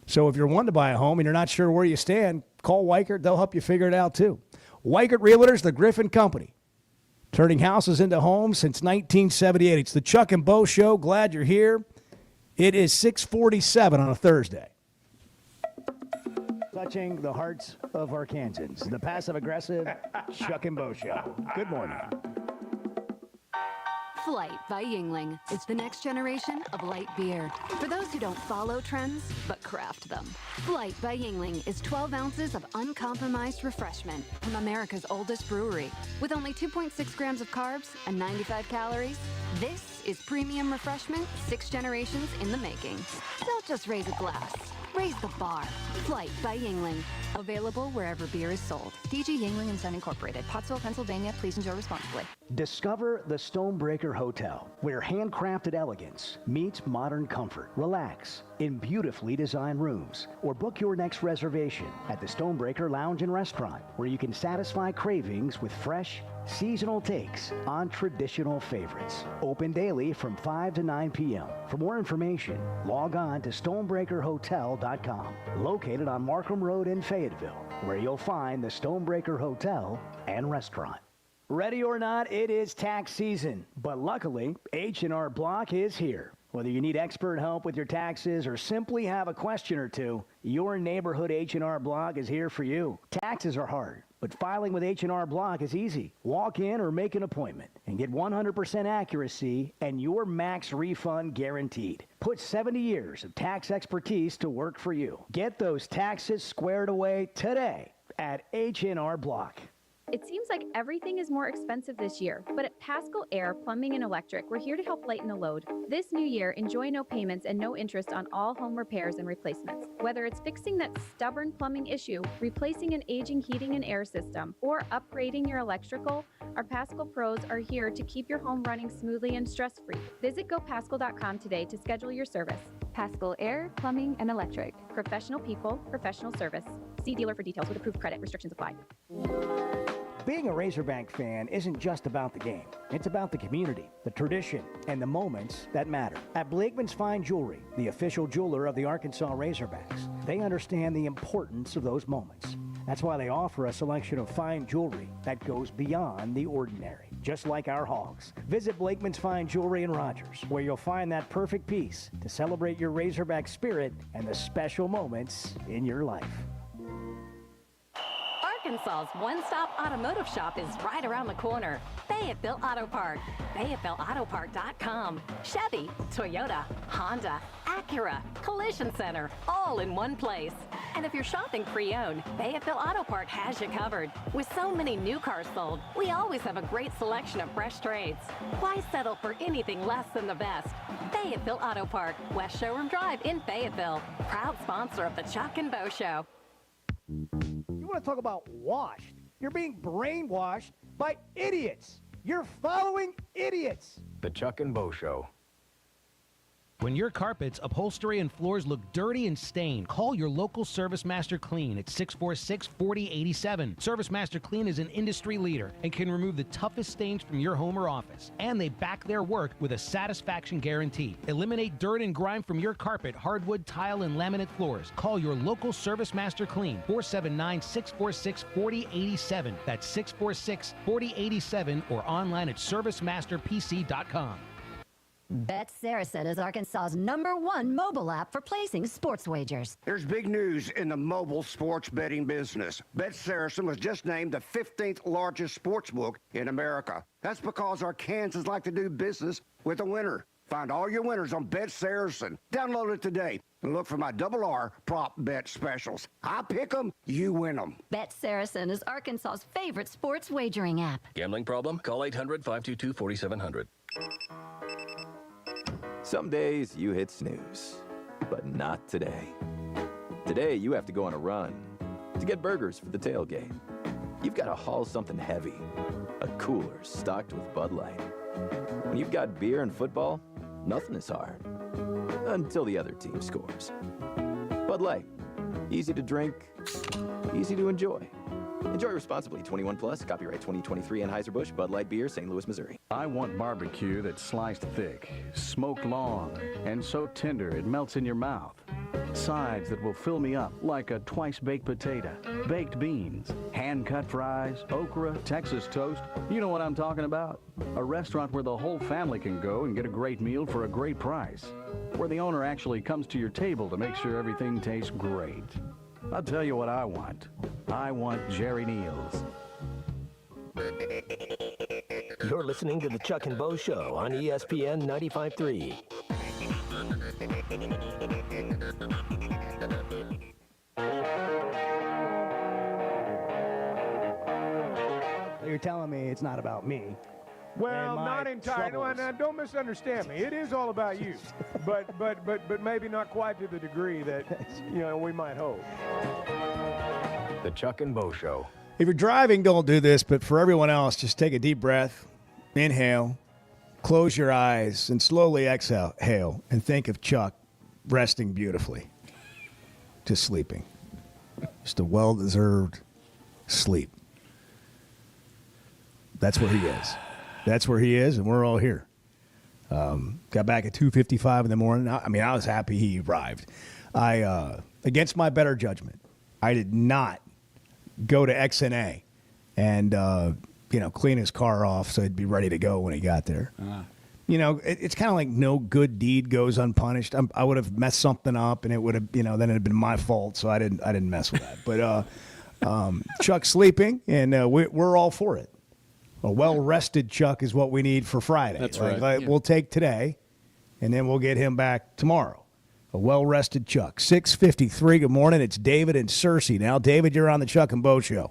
So if you're wanting to buy a home and you're not sure where you stand, call Weichert. They'll help you figure it out, too. Weichert Realtors, the Griffin Company, turning houses into homes since 1978. It's the Chuck and Bo Show. Glad you're here. It is 6:47 on a Thursday. Touching the hearts of Arkansans, the passive-aggressive Chuck and Bo Show. Good morning. Flight by Yingling. It's the next generation of light beer. For those who don't follow trends, but craft them. Flight by Yingling is 12 ounces of uncompromised refreshment from America's oldest brewery. With only 2.6 grams of carbs and 95 calories, this is premium refreshment 6 generations in the making. Don't just raise a glass. Raise the bar. Flight by Yingling. Available wherever beer is sold. DG Yingling and Son Incorporated. Pottsville, Pennsylvania. Please enjoy responsibly. Discover the Stonebreaker Hotel, where handcrafted elegance meets modern comfort. Relax in beautifully designed rooms, or book your next reservation at the Stonebreaker Lounge and Restaurant, where you can satisfy cravings with fresh, seasonal takes on traditional favorites. Open daily from 5 to 9 p.m. For more information, log on to stonebreakerhotel.com, located on Markham Road in Fayetteville, where you'll find the Stonebreaker Hotel and Restaurant. Ready or not, it is tax season, but luckily, H&R Block is here. Whether you need expert help with your taxes or simply have a question or two, your neighborhood H&R Block is here for you. Taxes are hard, but filing with H&R Block is easy. Walk in or make an appointment and get 100% accuracy and your max refund guaranteed. Put 70 years of tax expertise to work for you. Get those taxes squared away today at H&R Block. It seems like everything is more expensive this year, but at Paschal Air Plumbing and Electric, we're here to help lighten the load. This new year, enjoy no payments and no interest on all home repairs and replacements. Whether it's fixing that stubborn plumbing issue, replacing an aging heating and air system, or upgrading your electrical, our Paschal pros are here to keep your home running smoothly and stress-free. Visit gopaschal.com today to schedule your service. Paschal Air Plumbing and Electric. Professional people, professional service. See dealer for details with approved credit. Restrictions apply. Being a Razorback fan isn't just about the game. It's about the community, the tradition, and the moments that matter. At Blakeman's Fine Jewelry, the official jeweler of the Arkansas Razorbacks, they understand the importance of those moments. That's why they offer a selection of fine jewelry that goes beyond the ordinary, just like our Hogs. Visit Blakeman's Fine Jewelry in Rogers, where you'll find that perfect piece to celebrate your Razorback spirit and the special moments in your life. Arkansas's one-stop automotive shop is right around the corner. Fayetteville Auto Park. FayettevilleAutoPark.com. Chevy, Toyota, Honda, Acura, Collision Center, all in one place. And if you're shopping pre-owned, Fayetteville Auto Park has you covered. With so many new cars sold, we always have a great selection of fresh trades. Why settle for anything less than the best? Fayetteville Auto Park, West Showroom Drive in Fayetteville. Proud sponsor of the Chuck and Bo Show. You want to talk about washed? You're being brainwashed by idiots. You're following idiots. The Chuck and Bo Show. When your carpets, upholstery, and floors look dirty and stained, call your local Service Master Clean at 646-4087. Service Master Clean is an industry leader and can remove the toughest stains from your home or office. And they back their work with a satisfaction guarantee. Eliminate dirt and grime from your carpet, hardwood, tile, and laminate floors. Call your local Service Master Clean, 479-646-4087. That's 646-4087 or online at servicemasterpc.com. Bet Sarasota is Arkansas's #1 mobile app for placing sports wagers. There's big news in the mobile sports betting business. Bet Saracen was just named the 15th largest sports book in America. That's because Arkansans like to do business with a winner. Find all your winners on Bet Saracen. Download it today. and look for my Double R prop bet specials. I pick them, you win them. Bet Saracen is Arkansas's favorite sports wagering app. Gambling problem? Call 800-522-4700. Some days you hit snooze, but not today. Today you have to go on a run to get burgers for the tailgate. You've got to haul something heavy, a cooler stocked with Bud Light. When you've got beer and football, nothing is hard. Until the other team scores. Bud Light. Easy to drink, easy to enjoy. Enjoy responsibly. 21 plus. Copyright 2023 Anheuser-Busch, Bud Light Beer, St. Louis, Missouri. I want barbecue that's sliced thick, smoked long, and so tender it melts in your mouth. Sides that will fill me up like a twice-baked potato, baked beans, hand-cut fries, okra, Texas toast. You know what I'm talking about. A restaurant where the whole family can go and get a great meal for a great price. Where the owner actually comes to your table to make sure everything tastes great. I'll tell you what I want. I want Jerry Neal's. You're listening to the Chuck and Bo Show on ESPN 95.3. You're telling me it's not about me. Well, and my not entirely. troubles. Now, don't misunderstand me. It is all about you, but maybe not quite to the degree that we might hope. The Chuck and Bo Show. If you're driving, don't do this, but for everyone else, just take a deep breath, inhale, close your eyes, and slowly exhale, and think of Chuck resting beautifully, just sleeping. Just a well-deserved sleep. That's where he is. That's where he is, and we're all here. Got back at 2:55 in the morning. I was happy he arrived. Against my better judgment, I did not go to XNA and clean his car off so he'd be ready to go when he got there. It's kind of like no good deed goes unpunished. I would have messed something up, and it would have, then it'd have been my fault. So I didn't mess with that. But Chuck's sleeping, and we're all for it. A well-rested Chuck is what we need for Friday. That's right. We'll take today, and then we'll get him back tomorrow. A well-rested Chuck. 6:53. Good morning. It's David and Cersei now. David, you're on the Chuck and Bo Show.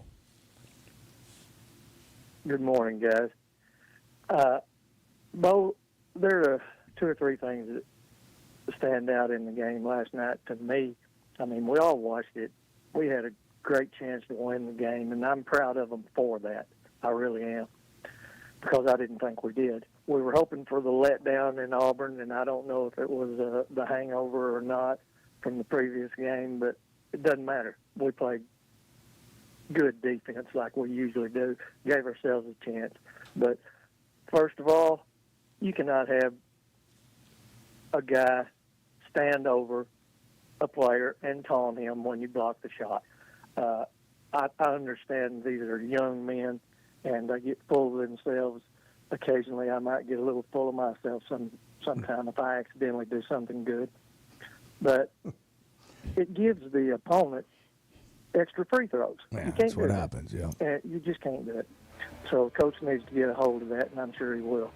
Good morning, guys. Bo, there are 2 or 3 things that stand out in the game last night to me. I mean, we all watched it. We had a great chance to win the game, and I'm proud of them for that. I really am, because I didn't think we did. We were hoping for the letdown in Auburn, and I don't know if it was the hangover or not from the previous game, but it doesn't matter. We played good defense like we usually do, gave ourselves a chance. But first of all, you cannot have a guy stand over a player and taunt him when you block the shot. I understand these are young men, and they get full of themselves. Occasionally, I might get a little full of myself sometime if I accidentally do something good. But it gives the opponent extra free throws. Yeah, you can't that's do what that. happens, yeah. You just can't do it. So Coach needs to get a hold of that, and I'm sure he will.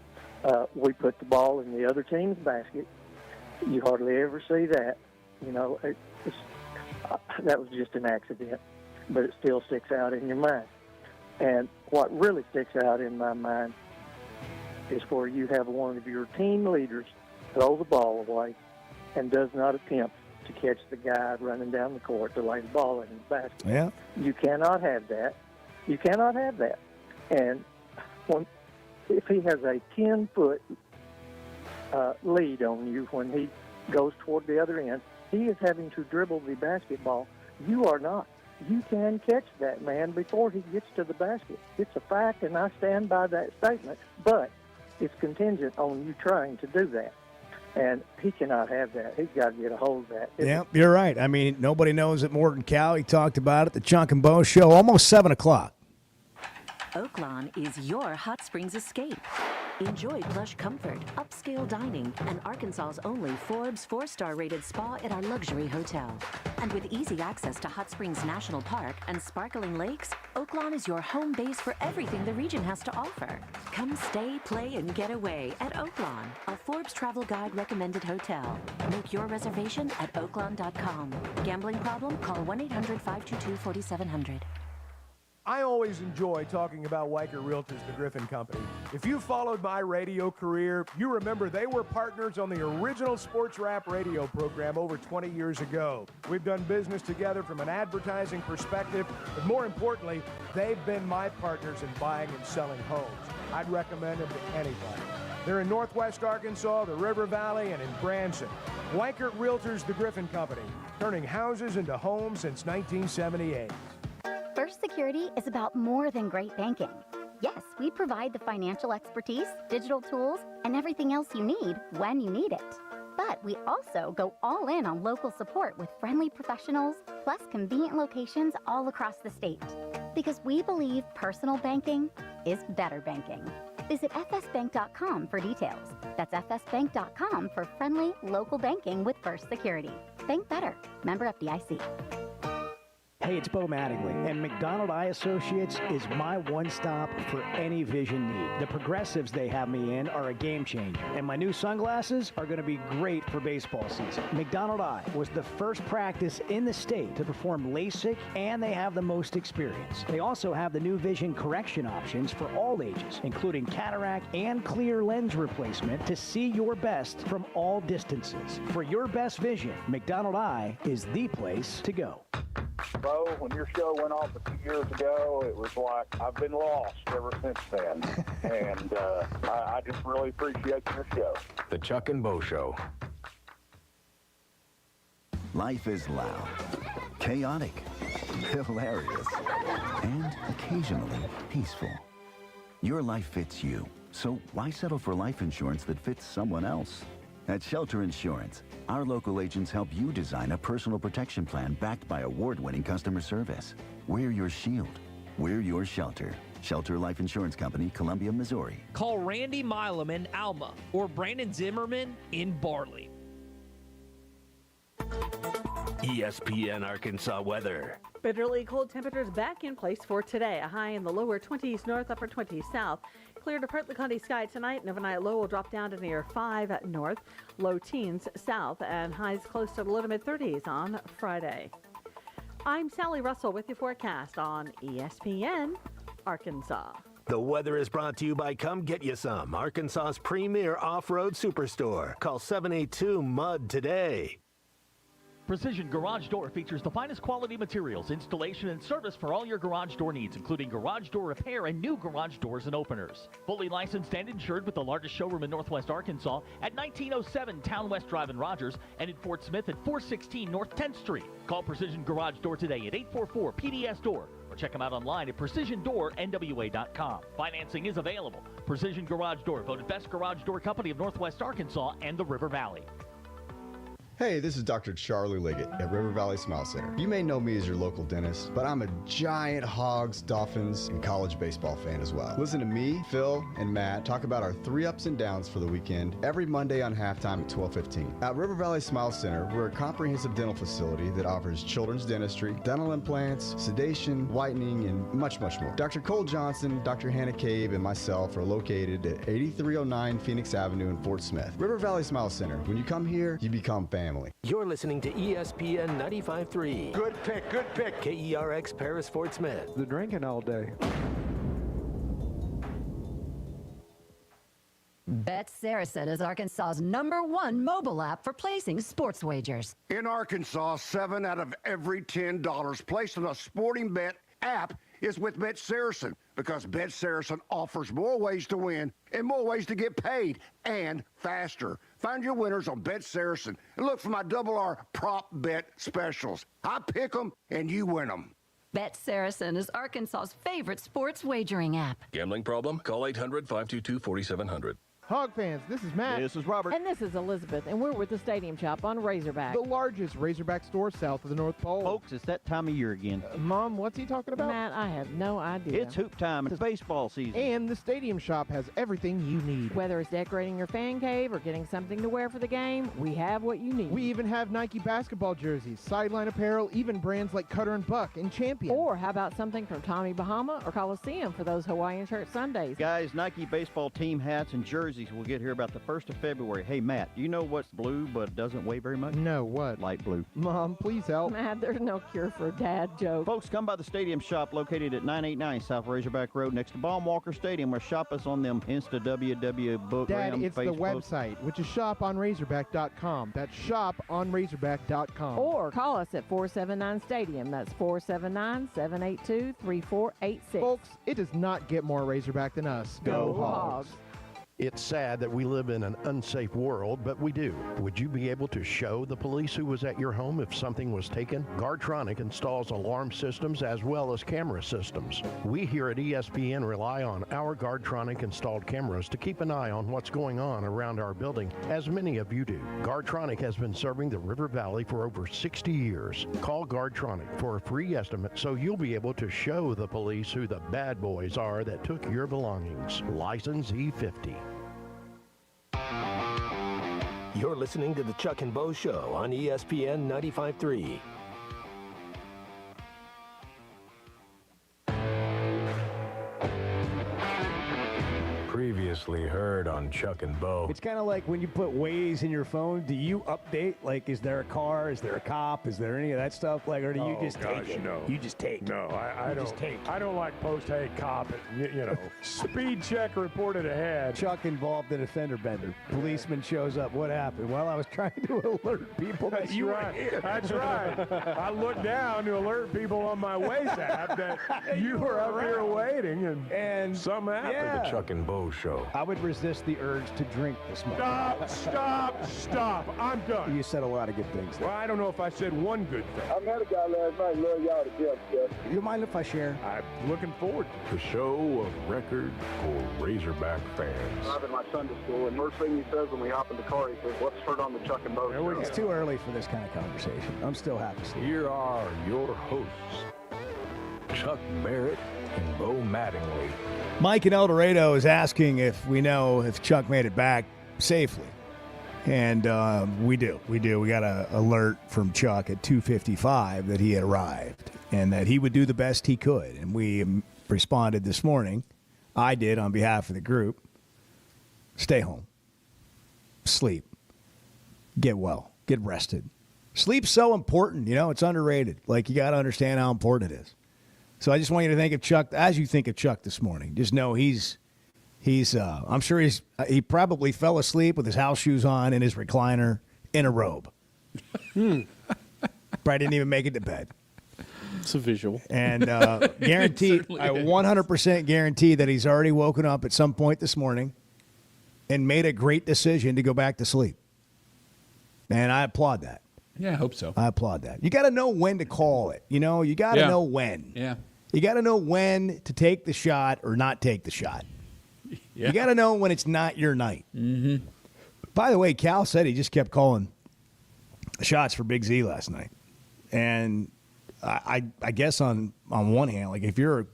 We put the ball in the other team's basket. You hardly ever see that. That was just an accident, but it still sticks out in your mind. And what really sticks out in my mind is where you have one of your team leaders throw the ball away and does not attempt to catch the guy running down the court to lay the ball in his basket. Yeah. You cannot have that. You cannot have that. And if he has a 10-foot lead on you when he goes toward the other end, he is having to dribble the basketball. You are not. You can catch that man before he gets to the basket. It's a fact, and I stand by that statement, but it's contingent on you trying to do that. And he cannot have that. He's got to get a hold of that. Yeah, you're right. I mean, nobody knows it more than Cal. He talked about it. The Chuck and Bo Show, almost 7 o'clock. Oaklawn is your hot springs escape. Enjoy plush comfort, upscale dining, and Arkansas's only Forbes 4-star rated spa at our luxury hotel. And with easy access to Hot Springs National Park and sparkling lakes, Oaklawn is your home base for everything the region has to offer. Come stay, play, and get away at Oaklawn, a Forbes Travel Guide recommended hotel. Make your reservation at oaklawn.com. Gambling problem? Call 1-800-522-4700. I always enjoy talking about Weichert Realtors, the Griffin Company. If you followed my radio career, you remember they were partners on the original Sports Rap radio program over 20 years ago. We've done business together from an advertising perspective, but more importantly, they've been my partners in buying and selling homes. I'd recommend them to anybody. They're in Northwest Arkansas, the River Valley, and in Branson. Weichert Realtors, the Griffin Company, turning houses into homes since 1978. First Security is about more than great banking. Yes, we provide the financial expertise, digital tools, and everything else you need when you need it. But we also go all in on local support with friendly professionals, plus convenient locations all across the state. Because we believe personal banking is better banking. Visit fsbank.com for details. That's fsbank.com for friendly local banking with First Security. Bank better. Member FDIC. Hey, it's Bo Mattingly, and McDonald Eye Associates is my one-stop for any vision need. The progressives they have me in are a game changer, and my new sunglasses are going to be great for baseball season. McDonald Eye was the first practice in the state to perform LASIK, and they have the most experience. They also have the new vision correction options for all ages, including cataract and clear lens replacement to see your best from all distances. For your best vision, McDonald Eye is the place to go. Bo, when your show went off a few years ago, it was like I've been lost ever since then. And I just really appreciate your show. The Chuck and Bo Show. Life is loud, chaotic, hilarious, and occasionally peaceful. Your life fits you, so why settle for life insurance that fits someone else? At Shelter Insurance, our local agents help you design a personal protection plan backed by award-winning customer service. We're your shield. We're your shelter. Shelter Life Insurance Company, Columbia, Missouri. Call Randy Milam in Alma or Brandon Zimmerman in Barley. ESPN Arkansas weather. Bitterly cold temperatures back in place for today. A high in the lower 20s north, upper 20s south. Clear to partly cloudy sky tonight. An overnight low will drop down to near 5 north, low teens south, and highs close to the low to mid 30s on Friday. I'm Sally Russell with your forecast on ESPN Arkansas. The weather is brought to you by Come Get You Some, Arkansas's premier off-road superstore. Call 782-MUD today. Precision Garage Door features the finest quality materials, installation, and service for all your garage door needs, including garage door repair and new garage doors and openers. Fully licensed and insured with the largest showroom in Northwest Arkansas at 1907 Town West Drive in Rogers and in Fort Smith at 416 North 10th Street. Call Precision Garage Door today at 844-PDS-DOOR or check them out online at PrecisionDoorNWA.com. Financing is available. Precision Garage Door, voted best garage door company of Northwest Arkansas and the River Valley. Hey, this is Dr. Charlie Liggett at River Valley Smile Center. You may know me as your local dentist, but I'm a giant Hogs, Dolphins, and college baseball fan as well. Listen to me, Phil, and Matt talk about our 3 ups and downs for the weekend every Monday on halftime at 12:15. At River Valley Smile Center, we're a comprehensive dental facility that offers children's dentistry, dental implants, sedation, whitening, and much, much more. Dr. Cole Johnson, Dr. Hannah Cabe, and myself are located at 8309 Phoenix Avenue in Fort Smith. River Valley Smile Center. When you come here, you become family. You're listening to ESPN 95.3. Good pick, good pick. KERX Paris Fort Smith. The drinking all day. Bet Saracen is Arkansas's #1 mobile app for placing sports wagers. In Arkansas, 7 out of every $10 placed on a sporting bet app is with Bet Saracen, because Bet Saracen offers more ways to win and more ways to get paid, and faster. Find your winners on Bet Saracen and look for my R prop bet specials. I pick them and you win them. Bet Saracen is Arkansas's favorite sports wagering app. Gambling problem? Call 800-522-4700. Hog fans, this is Matt. This is Robert. And this is Elizabeth, and we're with the Stadium Shop on Razorback. The largest Razorback store south of the North Pole. Folks, it's that time of year again. Mom, what's he talking about? Matt, I have no idea. It's hoop time. It's baseball season. And the Stadium Shop has everything you need. Whether it's decorating your fan cave or getting something to wear for the game, we have what you need. We even have Nike basketball jerseys, sideline apparel, even brands like Cutter and Buck and Champion. Or how about something from Tommy Bahama or Coliseum for those Hawaiian shirt Sundays? Guys, Nike baseball team hats and jerseys will get here about the 1st of February. Hey, Matt, do you know what's blue but doesn't weigh very much? No, what? Light blue. Mom, please help. Matt, there's no cure for a dad joke. Folks, come by the Stadium Shop located at 989 South Razorback Road next to Baum-Walker Stadium, or shop us on them Insta WW book. Dad, Gram, it's Facebook. the website, which is shoponrazorback.com. That's shoponrazorback.com. Or call us at 479-STADIUM. That's 479-782-3486. Folks, it does not get more Razorback than us. Go Hogs. It's sad that we live in an unsafe world, but we do. Would you be able to show the police who was at your home if something was taken? Guardtronic installs alarm systems as well as camera systems. We here at ESPN rely on our Guardtronic installed cameras to keep an eye on what's going on around our building, as many of you do. Guardtronic has been serving the River Valley for over 60 years. Call Guardtronic for a free estimate so you'll be able to show the police who the bad boys are that took your belongings. License E50. You're listening to the Chuck and Bo Show on ESPN 95.3. Previously heard on Chuck and Bo. It's kind of like when you put Waze in your phone, do you update? Like, is there a car? Is there a cop? Is there any of that stuff? Like, or do you just take it? No. You just take it. No, I You don't. just take it. I don't like post, hey, cop, speed check reported ahead. Chuck involved in a fender bender. Policeman shows up. What happened? Well, I was trying to alert people that That's you right. were here. That's right. I looked down to alert people on my Waze app that you were up here waiting, and something happened. The Chuck and Bo Show. I would resist the urge to drink this morning. Stop. I'm done. You said a lot of good things. Well, I don't know if I said one good thing. I met a guy last night, love y'all to death, Jeff. You mind if I share? I'm looking forward to The show of record for Razorback fans. I'm in my Sunday school, and first thing he says when we hop in the car, he says, "What's heard on the Chuck and Bo Show?" It's too early for this kind of conversation. I'm still happy. Here are your hosts, Chuck Barrett and Bo Mattingly. Mike in El Dorado is asking if we know if Chuck made it back safely. And we do. We got an alert from Chuck at 2:55 that he had arrived and that he would do the best he could. And we responded this morning. I did on behalf of the group. Stay home. Sleep. Get well. Get rested. Sleep's so important. It's underrated. Like, you got to understand how important it is. So I just want you to think of Chuck as you think of Chuck this morning. Just know he's I'm sure he probably fell asleep with his house shoes on in his recliner in a robe. Probably didn't even make it to bed. It's a visual. And guarantee, I 100% guarantee that he's already woken up at some point this morning and made a great decision to go back to sleep. And I applaud that. Yeah, I hope so. I applaud that. You got to know when to call it. You got to know when. Yeah. You got to know when to take the shot or not take the shot. Yeah. You got to know when it's not your night. Mm-hmm. By the way, Cal said he just kept calling shots for Big Z last night. And I guess on one hand, like if you're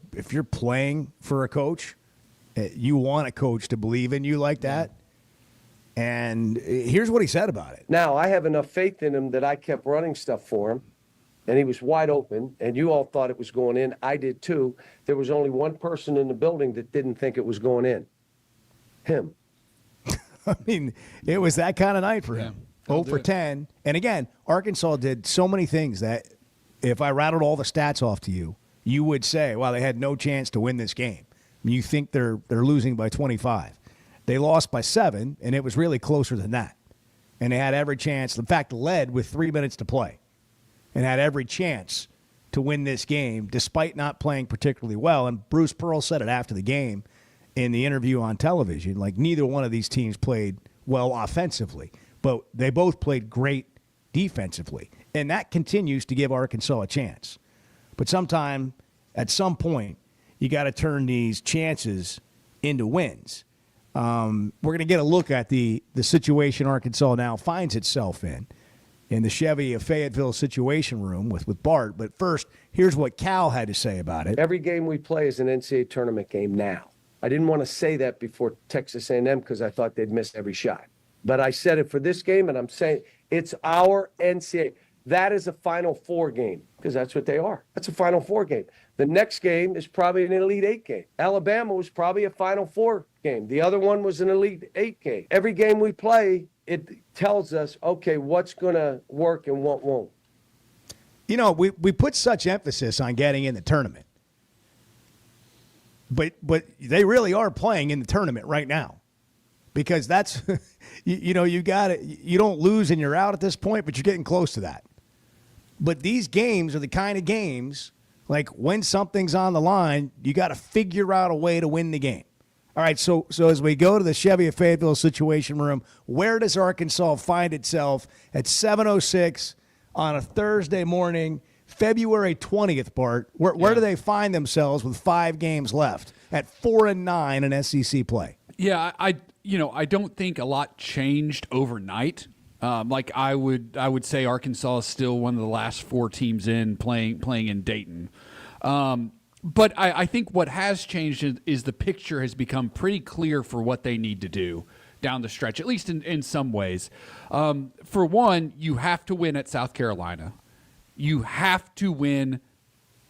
playing for a coach, you want a coach to believe in you like that. And here's what he said about it. Now, I have enough faith in him that I kept running stuff for him, and he was wide open, and you all thought it was going in. I did too. There was only one person in the building that didn't think it was going in. Him. I mean, it was that kind of night for him. 0 for 10. And again, Arkansas did so many things that if I rattled all the stats off to you, you would say, wow, they had no chance to win this game. I mean, you think they're losing by 25. They lost by 7, and it was really closer than that. And they had every chance. In fact, led with 3 minutes to play and had every chance to win this game despite not playing particularly well. And Bruce Pearl said it after the game in the interview on television. Like, neither one of these teams played well offensively, but they both played great defensively. And that continues to give Arkansas a chance. But at some point, you got to turn these chances into wins. We're going to get a look at the situation Arkansas now finds itself in the Chevy of Fayetteville Situation Room with Bart. But first, here's what Cal had to say about it. Every game we play is an NCAA tournament game now. I didn't want to say that before Texas A&M because I thought they'd miss every shot. But I said it for this game, and I'm saying it's our NCAA. That is a Final Four game because that's what they are. That's a Final Four game. The next game is probably an Elite Eight game. Alabama was probably a Final Four game. The other one was an Elite Eight game. Every game we play, it tells us, okay, what's going to work and what won't. You know, we put such emphasis on getting in the tournament. But they really are playing in the tournament right now. Because that's, you got it. You don't lose and you're out at this point, but you're getting close to that. But these games are the kind of games, like when something's on the line, you got to figure out a way to win the game. All right, so as we go to the Chevy of Fayetteville Situation Room, where does Arkansas find itself at 7:06 on a Thursday morning, February 20th, Bart? Where do they find themselves with 5 games left at 4-9 in SEC play? Yeah, I don't think a lot changed overnight. I would say Arkansas is still one of the last 4 teams in playing in Dayton. But I think what has changed is the picture has become pretty clear for what they need to do down the stretch, at least in some ways. For one, you have to win at South Carolina. You have to win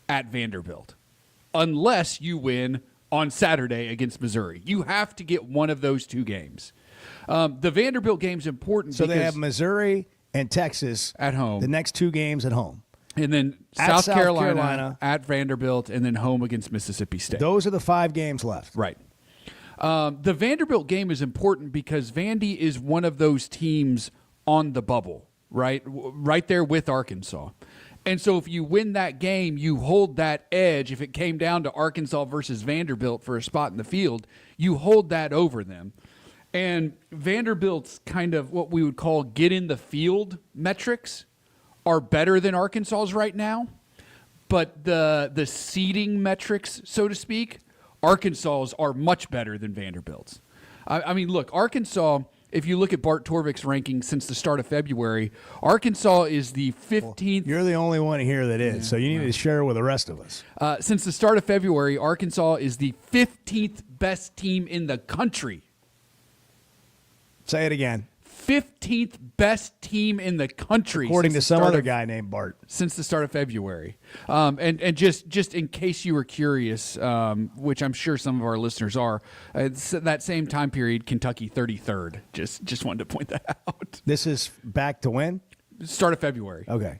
at Vanderbilt, unless you win on Saturday against Missouri. You have to get one of those 2 games. The Vanderbilt game's important. So they have Missouri and Texas at home. The next 2 games at home. And then South Carolina at Vanderbilt, and then home against Mississippi State. Those are the 5 games left. Right. The Vanderbilt game is important because Vandy is one of those teams on the bubble, right there with Arkansas. And so if you win that game, you hold that edge. If it came down to Arkansas versus Vanderbilt for a spot in the field, you hold that over them. And Vanderbilt's kind of what we would call get in the field metrics are better than Arkansas's right now. But the seeding metrics, so to speak, Arkansas's are much better than Vanderbilt's. I mean, look, Arkansas, if you look at Bart Torvik's ranking since the start of February, Arkansas is the 15th. Well, you're the only one here that is, so you need to share with the rest of us. Since the start of February, Arkansas is the 15th best team in the country. Say it again. 15th best team in the country. According to some other guy named Bart. Since the start of February. And just in case you were curious, which I'm sure some of our listeners are, that same time period, Kentucky 33rd. Just wanted to point that out. This is back to when? Start of February. Okay.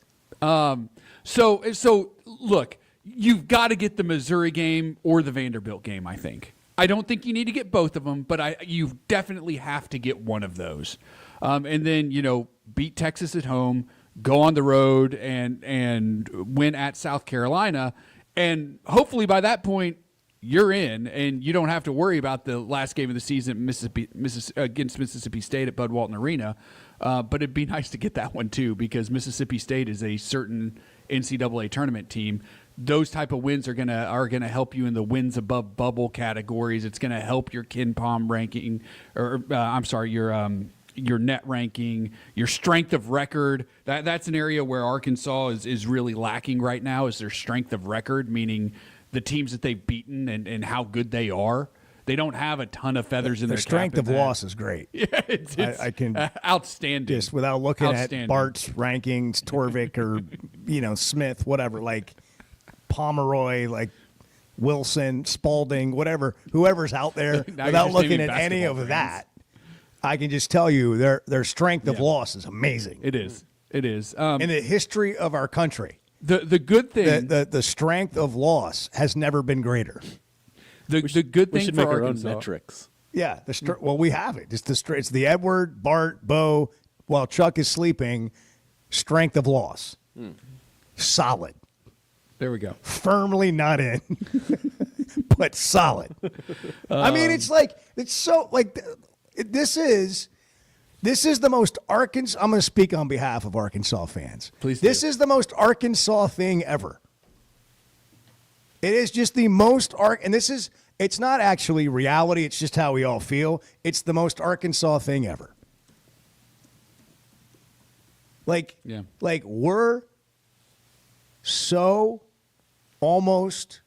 So look, you've got to get the Missouri game or the Vanderbilt game, I think. I don't think you need to get both of them, but you definitely have to get one of those. And then, beat Texas at home, go on the road and win at South Carolina. And hopefully by that point, you're in and you don't have to worry about the last game of the season against Mississippi State at Bud Walton Arena. But it'd be nice to get that one too, because Mississippi State is a certain NCAA tournament team. Those type of wins are gonna help you in the wins above bubble categories. It's gonna help your KenPom ranking, your net ranking, your strength of record. That's an area where Arkansas is really lacking right now, is their strength of record, meaning the teams that they've beaten and how good they are. They don't have a ton of feathers in their cap. Their strength of loss is great. Yeah, it's I can outstanding. Just without looking at Bart's rankings, Torvik or Smith, whatever, like Pomeroy, like Wilson, Spalding, whatever, whoever's out there, without looking at any of that. I can just tell you their strength of loss is amazing. It is. It is. In the history of our country, the good thing, the strength of loss has never been greater. The good thing we should for make our Arkansas, own metrics. Yeah, well, we have it. It's the Edward, Bart, Bo, while Chuck is sleeping, strength of loss. Solid. There we go. Firmly not in, but solid. I mean, it's so this is the most Arkansas. I'm going to speak on behalf of Arkansas fans. Please. This is the most Arkansas thing ever. It is just the most and It's not actually reality. It's just how we all feel. It's the most Arkansas thing ever. Like we're so almost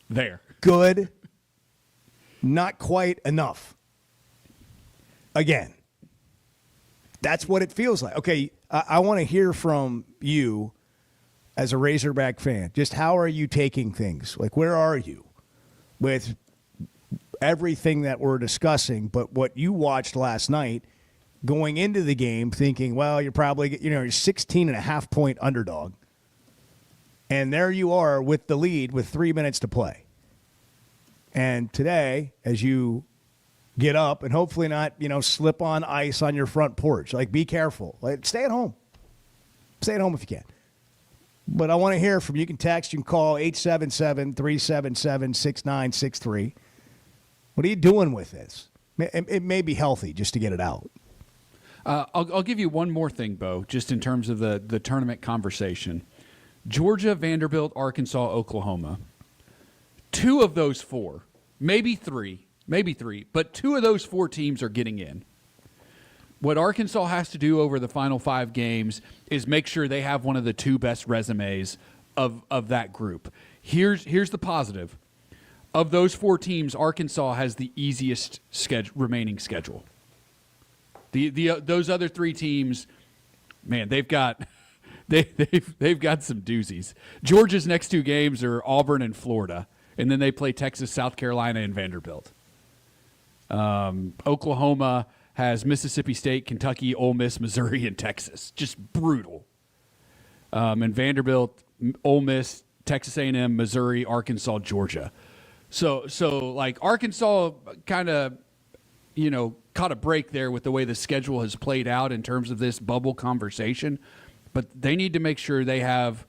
there. Good, not quite enough. Again, that's what it feels like. Okay, I want to hear from you as a Razorback fan. Just how are you taking things? Like, where are you with everything that we're discussing, but what you watched last night going into the game thinking, well, you're probably, you're 16.5-point underdog. And there you are with the lead with 3 minutes to play. And today, as you get up and hopefully not, slip on ice on your front porch, like, be careful. Like, stay at home. Stay at home if you can. But I want to hear from you. You can text, you can call 877-377-6963. What are you doing with this? It may be healthy just to get it out. I'll give you one more thing, Bo, just in terms of the tournament conversation. Georgia, Vanderbilt, Arkansas, Oklahoma. 2 of those 4, maybe three, but 2 of those 4 teams are getting in. What Arkansas has to do over the final 5 games is make sure they have one of the 2 best resumes of that group. Here's the positive. Of those 4 teams, Arkansas has the easiest remaining schedule. Those other 3 teams, man, they've got they've got some doozies. Georgia's next 2 games are Auburn and Florida, and then they play Texas, South Carolina, and Vanderbilt. Oklahoma has Mississippi State, Kentucky, Ole Miss, Missouri, and Texas. Just brutal. And Vanderbilt, Ole Miss, Texas A&M, Missouri, Arkansas, Georgia. So like Arkansas kind of, caught a break there with the way the schedule has played out in terms of this bubble conversation. But they need to make sure they have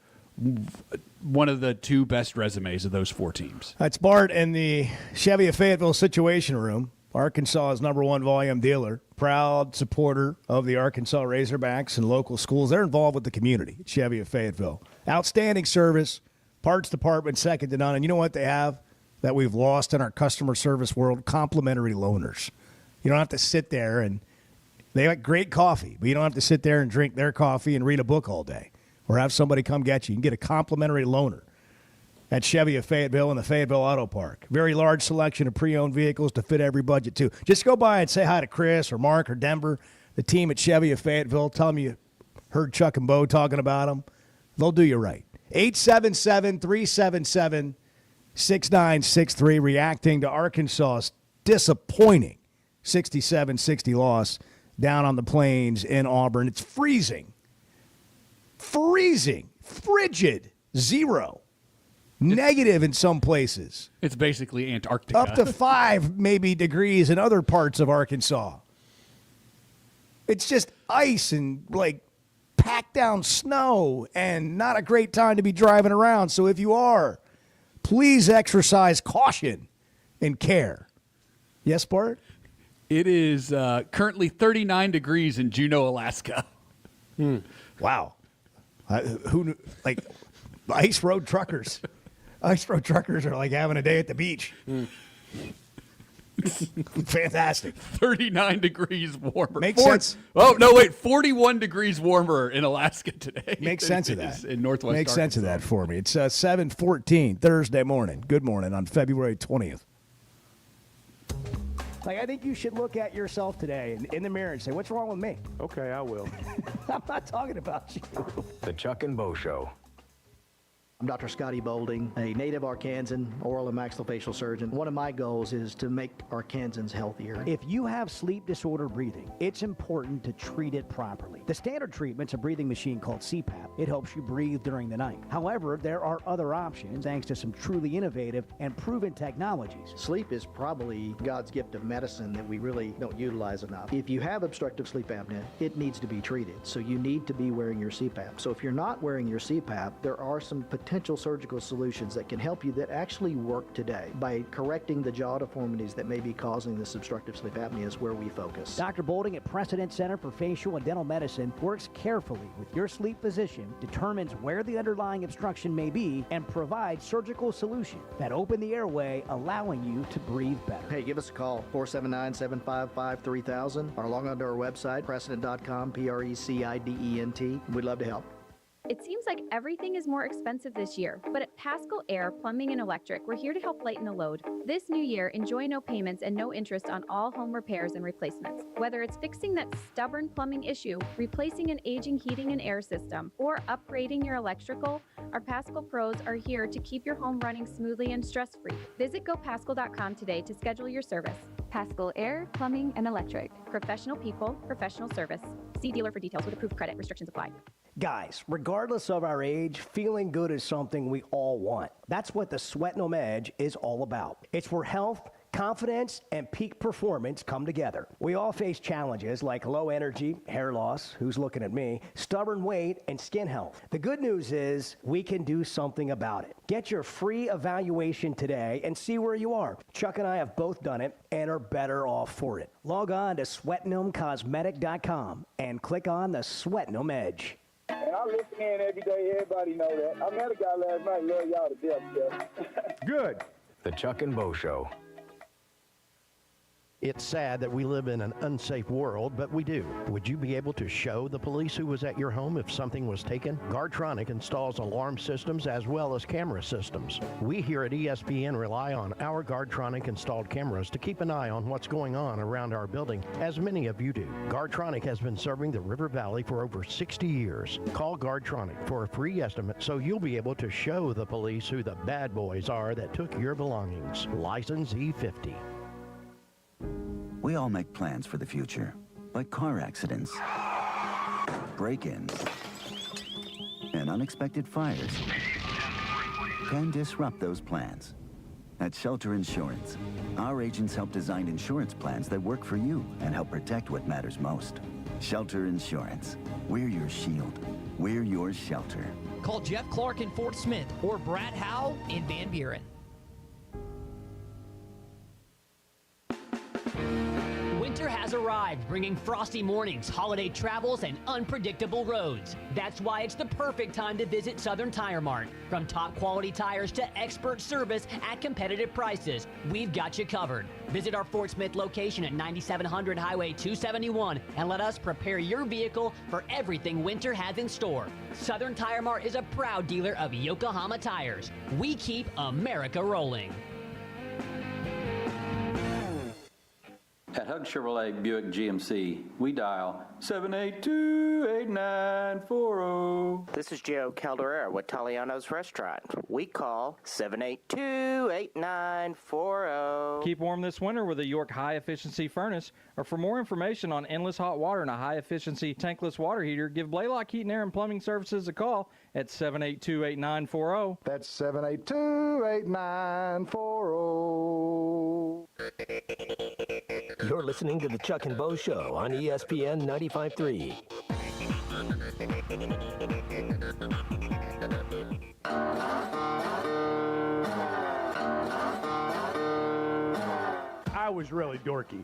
one of the 2 best resumes of those 4 teams. That's Bart in the Chevy of Fayetteville Situation Room. Arkansas's #1 volume dealer, proud supporter of the Arkansas Razorbacks and local schools. They're involved with the community at Chevy of Fayetteville. Outstanding service, parts department second to none. And you know what they have that we've lost in our customer service world? Complimentary loaners. You don't have to sit there and they got great coffee, but you don't have to sit there and drink their coffee and read a book all day or have somebody come get you. You can get a complimentary loaner at Chevy of Fayetteville and the Fayetteville Auto Park. Very large selection of pre-owned vehicles to fit every budget, too. Just go by and say hi to Chris or Mark or Denver, the team at Chevy of Fayetteville. Tell them you heard Chuck and Bo talking about them. They'll do you right. 877-377-6963, reacting to Arkansas's disappointing 67-60 loss down on the plains in Auburn. It's freezing. Frigid. 0. Negative in some places. It's basically Antarctica. Up to 5 maybe degrees in other parts of Arkansas. It's just ice and like packed down snow and not a great time to be driving around. So if you are, please exercise caution and care. Yes, Bart? It is currently 39 degrees in Juneau, Alaska. Wow. Who knew? Like ice road truckers. Ice road truckers are like having a day at the beach. Fantastic. 39 degrees warmer. Makes sense. Oh, no, wait. 41 degrees warmer in Alaska today. Makes sense of that. In Northwest Makes Arkansas. sense of that for me. It's 7:14 Thursday morning. Good morning on February 20th. Like, I think you should look at yourself today in the mirror and say, what's wrong with me? Okay, I will. I'm not talking about you. The Chuck and Bo Show. I'm Dr. Scotty Bolding, a native Arkansan oral and maxillofacial surgeon. One of my goals is to make Arkansans healthier. If you have sleep disorder breathing, it's important to treat it properly. The standard treatment's a breathing machine called CPAP. It helps you breathe during the night. However, there are other options thanks to some truly innovative and proven technologies. Sleep is probably God's gift of medicine that we really don't utilize enough. If you have obstructive sleep apnea, it needs to be treated. So you need to be wearing your CPAP. So if you're not wearing your CPAP, there are some potential potential surgical solutions that can help you that actually work today. By correcting the jaw deformities that may be causing this obstructive sleep apnea is where we focus. Dr. Bolding at Precedent Center for Facial and Dental Medicine works carefully with your sleep physician, determines where the underlying obstruction may be, and provides surgical solutions that open the airway, allowing you to breathe better. Hey, give us a call, 479-755-3000, or log on to our website, precedent.com, Precedent. We'd love to help. It seems like everything is more expensive this year, but at Pascal Air Plumbing and Electric, we're here to help lighten the load. This new year, enjoy no payments and no interest on all home repairs and replacements. Whether it's fixing that stubborn plumbing issue, replacing an aging heating and air system, or upgrading your electrical, our Pascal pros are here to keep your home running smoothly and stress-free. Visit gopascal.com today to schedule your service. Pascal Air Plumbing and Electric. Professional people, professional service. See dealer for details with approved credit. Restrictions apply. Guys, regardless of our age, feeling good is something we all want. That's what the Sweatnum Edge is all about. It's where health, confidence, and peak performance come together. We all face challenges like low energy, hair loss, who's looking at me, stubborn weight, and skin health. The good news is we can do something about it. Get your free evaluation today and see where you are. Chuck and I have both done it and are better off for it. Log on to SweatnumCosmetic.com and click on the Sweatnum Edge. And I listen in every day. Everybody know that. I met a guy last night. Love y'all to death, Jeff. Good. The Chuck and Bo Show. It's sad that we live in an unsafe world, but we do. Would you be able to show the police who was at your home if something was taken? Guardtronic installs alarm systems as well as camera systems. We here at ESPN rely on our Guardtronic installed cameras to keep an eye on what's going on around our building, as many of you do. Guardtronic has been serving the River Valley for over 60 years. Call Guardtronic for a free estimate so you'll be able to show the police who the bad boys are that took your belongings. License E50. We all make plans for the future, like car accidents, break-ins, and unexpected fires can disrupt those plans. At Shelter Insurance, our agents help design insurance plans that work for you and help protect what matters most. Shelter Insurance. We're your shield. We're your shelter. Call Jeff Clark in Fort Smith or Brad Howe in Van Buren. Winter has arrived, bringing frosty mornings, holiday travels, and unpredictable roads. That's why it's the perfect time to visit Southern Tire Mart. From top quality tires to expert service at competitive prices, we've got you covered. Visit our Fort Smith location at 9700 Highway 271 and let us prepare your vehicle for everything winter has in store. Southern Tire Mart is a proud dealer of Yokohama tires. We keep America rolling. At Hug Chevrolet Buick GMC, we dial 782-8940. This is Joe Calderera with Taliano's Restaurant. We call 782-8940. Keep warm this winter with a York high-efficiency furnace. Or for more information on endless hot water and a high-efficiency tankless water heater, give Blaylock Heating, Air, and Plumbing Services a call at 782-8940. That's 782-8940. You're listening to the Chuck and Bo Show on ESPN 95.3. I was really dorky.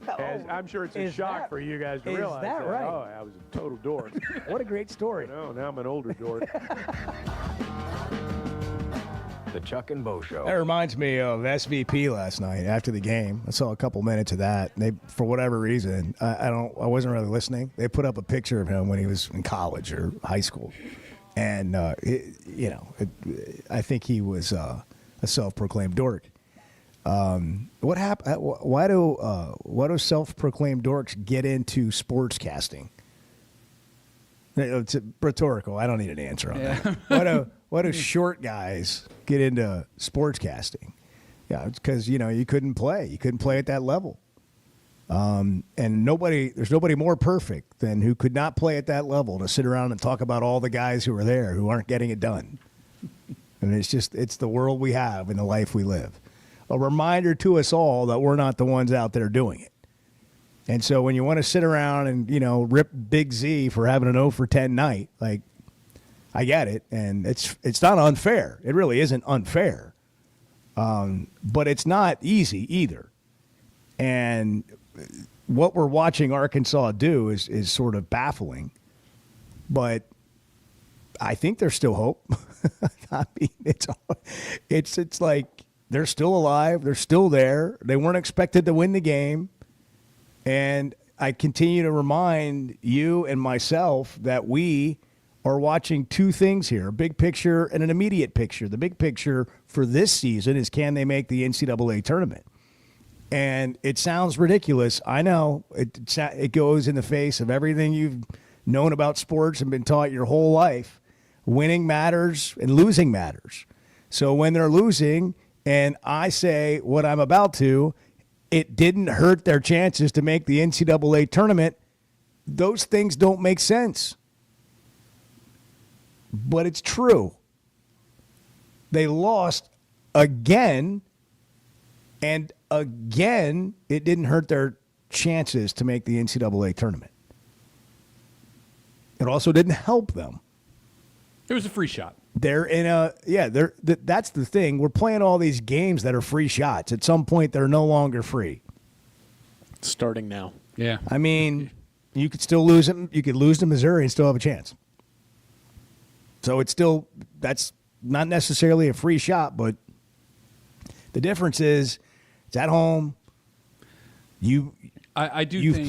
I'm sure it's a shock for you guys to realize that right? Oh, I was a total dork. What a great story. No, now I'm an older dork. The Chuck and Bo Show. That reminds me of SVP last night after the game. I saw a couple minutes of that. They, for whatever reason, I wasn't really listening. They put up a picture of him when he was in college or high school, and I think he was a self-proclaimed dork. What happened? Why do self-proclaimed dorks get into sportscasting? It's rhetorical. I don't need an answer on that. Why do short guys get into sportscasting? Yeah, it's because you couldn't play. You couldn't play at that level. And there's nobody more perfect than who could not play at that level to sit around and talk about all the guys who are there who aren't getting it done. And it's the world we have and the life we live. A reminder to us all that we're not the ones out there doing it. And so when you want to sit around and, rip Big Z for having an 0 for 10 night, like, I get it, and it's not unfair. It really isn't unfair, but it's not easy either. And what we're watching Arkansas do is sort of baffling, but I think there's still hope. I mean, it's like they're still alive. They're still there. They weren't expected to win the game. And I continue to remind you and myself that we are watching two things here, a big picture and an immediate picture. The big picture for this season is, can they make the NCAA tournament? And it sounds ridiculous. I know it goes in the face of everything you've known about sports and been taught your whole life. Winning matters and losing matters. So when they're losing and I say what I'm about to, it didn't hurt their chances to make the NCAA tournament, those things don't make sense. But it's true. They lost again, and again, it didn't hurt their chances to make the NCAA tournament. It also didn't help them. It was a free shot. They're in that's the thing. We're playing all these games that are free shots. At some point, they're no longer free. Starting now. Yeah. I mean, you could still lose it. You could lose to Missouri and still have a chance. So that's not necessarily a free shot, but the difference is it's at home. You've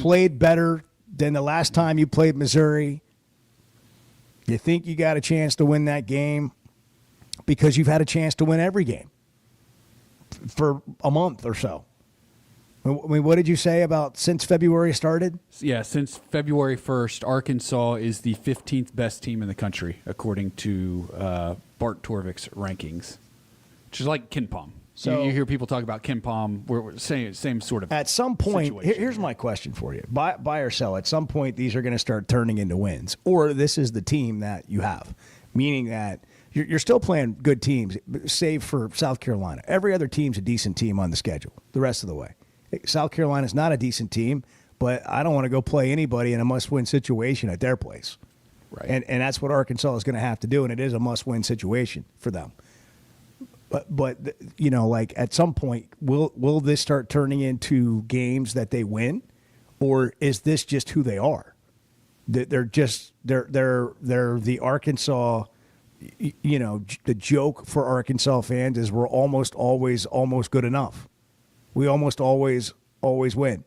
played better than the last time you played Missouri. You think you got a chance to win that game because you've had a chance to win every game for a month or so. I mean, what did you say about since February started? Yeah, since February 1st, Arkansas is the 15th best team in the country, according to Bart Torvik's rankings, which is like KenPom. So you hear people talk about KenPom. We're saying same sort of. At some point, here's my question for you: buy or sell. At some point, these are going to start turning into wins, or this is the team that you have, meaning that you're still playing good teams, save for South Carolina. Every other team's a decent team on the schedule the rest of the way. South Carolina's not a decent team, but I don't want to go play anybody in a must-win situation at their place. Right. And that's what Arkansas is going to have to do, and it is a must-win situation for them. But you know, like at some point, will this start turning into games that they win, or is this just who they are? They're the Arkansas. You know, the joke for Arkansas fans is we're almost always almost good enough. We almost always win.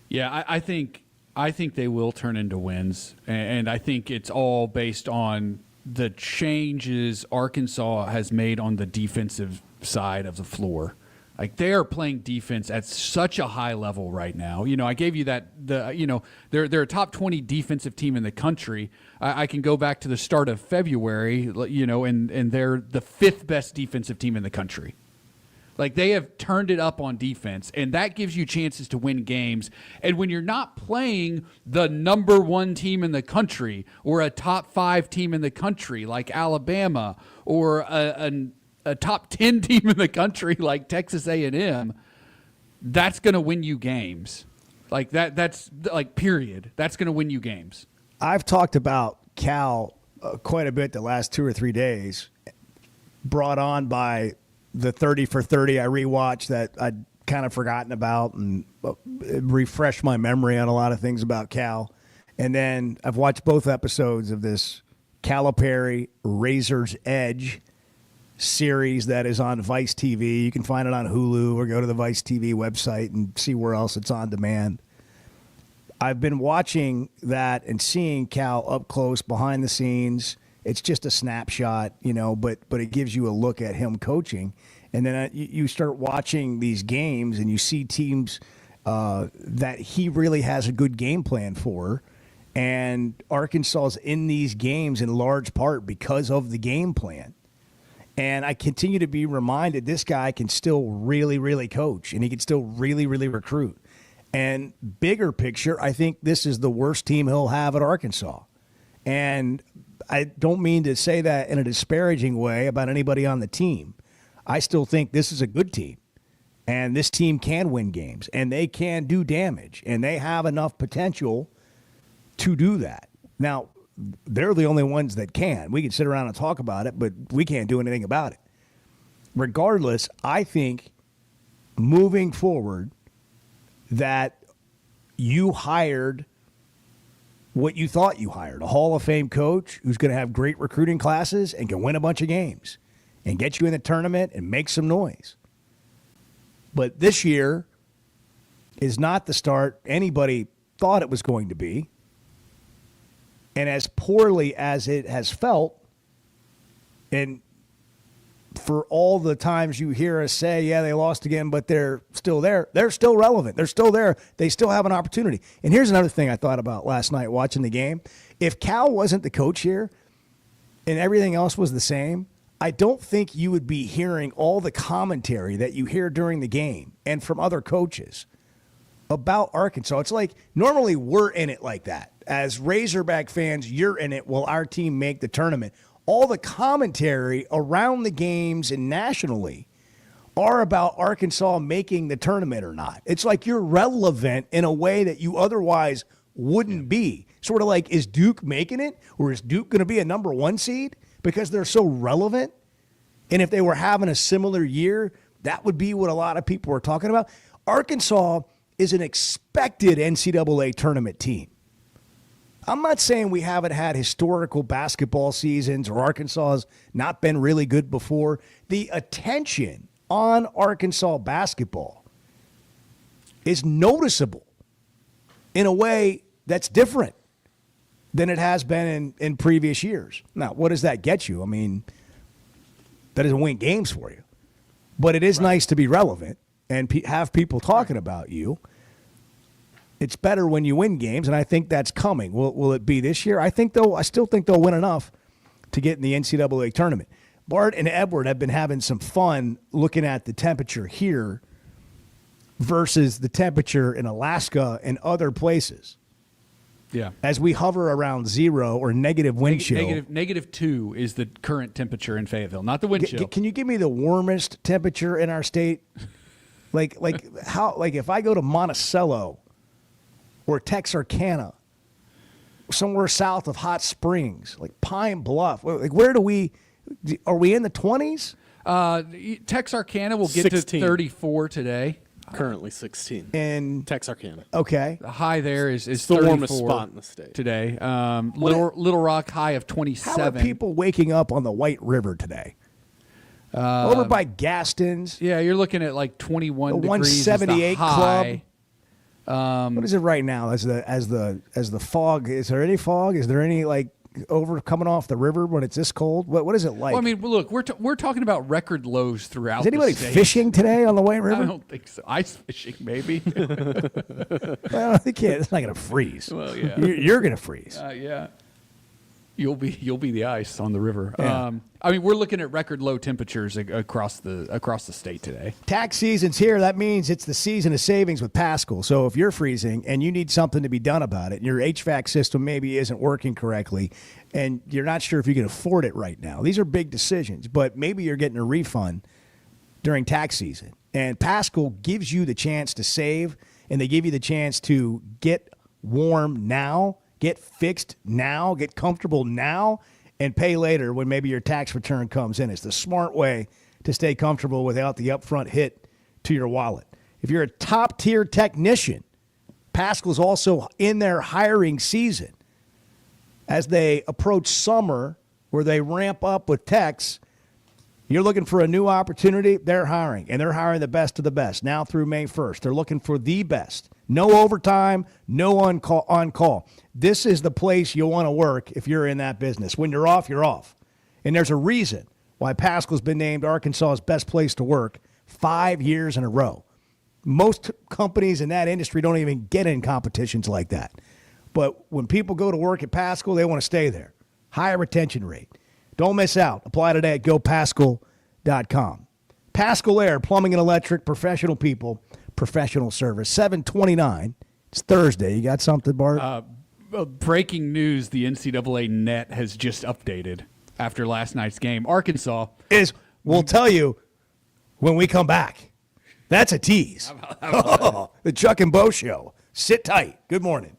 Yeah, I think they will turn into wins, and I think it's all based on the changes Arkansas has made on the defensive side of the floor. Like, they are playing defense at such a high level right now. You know, I gave you that. They're a top 20 defensive team in the country. I can go back to the start of February. You know, and they're the 5th best defensive team in the country. Like, they have turned it up on defense, and that gives you chances to win games. And when you're not playing the number 1 team in the country or a top 5 team in the country like Alabama or a top 10 team in the country like Texas A&M, that's going to win you games. Like, that's like, period. That's going to win you games. I've talked about Cal quite a bit the last 2 or 3 days, brought on by the 30 for 30 I rewatched that I'd kind of forgotten about and refreshed my memory on a lot of things about Cal. And then I've watched both episodes of this Calipari Razor's Edge series that is on Vice TV. You can find it on Hulu or go to the Vice TV website and see where else it's on demand. I've been watching that and seeing Cal up close behind the scenes. It's just a snapshot, you know, but it gives you a look at him coaching. And then you start watching these games and you see teams that he really has a good game plan for. And Arkansas's in these games in large part because of the game plan. And I continue to be reminded this guy can still really, really coach, and he can still really, really recruit. And bigger picture, I think this is the worst team he'll have at Arkansas. And I don't mean to say that in a disparaging way about anybody on the team. I still think this is a good team, and this team can win games, and they can do damage, and they have enough potential to do that. Now, they're the only ones that can. We can sit around and talk about it, but we can't do anything about it. Regardless, I think moving forward that you hired what you thought you hired, a Hall of Fame coach who's going to have great recruiting classes and can win a bunch of games and get you in the tournament and make some noise. But this year is not the start anybody thought it was going to be. And as poorly as it has felt, and for all the times you hear us say, yeah, they lost again, but they're still there. They're still relevant. They're still there. They still have an opportunity. And here's another thing I thought about last night watching the game. If Cal wasn't the coach here and everything else was the same, I don't think you would be hearing all the commentary that you hear during the game and from other coaches about Arkansas. It's like normally we're in it like that. As Razorback fans, you're in it while our team make the tournament. All the commentary around the games and nationally are about Arkansas making the tournament or not. It's like you're relevant in a way that you otherwise wouldn't be. Sort of like, is Duke making it? Or is Duke going to be a number 1 seed because they're so relevant? And if they were having a similar year, that would be what a lot of people were talking about. Arkansas is an expected NCAA tournament team. I'm not saying we haven't had historical basketball seasons or Arkansas has not been really good before. The attention on Arkansas basketball is noticeable in a way that's different than it has been in previous years. Now, what does that get you? I mean, that doesn't win games for you. But it is nice to be relevant and have people talking about you. It's better when you win games, and I think that's coming. Will it be this year? I still think they'll win enough to get in the NCAA tournament. Bart and Edward have been having some fun looking at the temperature here versus the temperature in Alaska and other places. Yeah. As we hover around 0 or negative wind chill. -2 is the current temperature in Fayetteville, not the wind chill. Can you give me the warmest temperature in our state? Like if I go to Monticello or Texarkana, somewhere south of Hot Springs, like Pine Bluff, like where are we in the 20s? Texarkana will get 16. to 34 today. Currently 16. In Texarkana. Okay. The high there is the 34 warmest spot in the state today. Little Rock high of 27. How are people waking up on the White River today? Over by Gaston's. Yeah, you're looking at like 21 the degrees. 178 is the high. Club. What is it right now? As the fog, is there any fog? Is there any like coming off the river when it's this cold? What is it like? Well, I mean, look, we're talking about record lows throughout. Is anybody the state. fishing today on the White River? I don't think so. Ice fishing, maybe. Well, they can't. It's not going to freeze. Well, yeah, you're going to freeze. Yeah, you'll be the ice on the river. Yeah. I mean, we're looking at record low temperatures across the state today. Tax season's here. That means it's the season of savings with Paschal. So if you're freezing and you need something to be done about it, and your HVAC system maybe isn't working correctly, and you're not sure if you can afford it right now, these are big decisions. But maybe you're getting a refund during tax season, and Paschal gives you the chance to save, and they give you the chance to get warm now, get fixed now, get comfortable now, and pay later when maybe your tax return comes in. It's the smart way to stay comfortable without the upfront hit to your wallet. If you're a top-tier technician, Paschal's also in their hiring season. As they approach summer, where they ramp up with techs, you're looking for a new opportunity, they're hiring. And they're hiring the best of the best now through May 1st. They're looking for the best. No overtime, no on-call. This is the place you'll want to work if you're in that business. When you're off, you're off. And there's a reason why Paschal's been named Arkansas's best place to work 5 years in a row. Most companies in that industry don't even get in competitions like that. But when people go to work at Paschal, they want to stay there. Higher retention rate. Don't miss out. Apply today at gopaschal.com. Paschal Air, plumbing and electric, professional people, professional service. 7:29. It's Thursday. You got something, Bart? Breaking news, the NCAA net has just updated after last night's game. Arkansas we'll tell you when we come back. That's a tease. How about the Chuck and Bo Show. Sit tight. Good morning.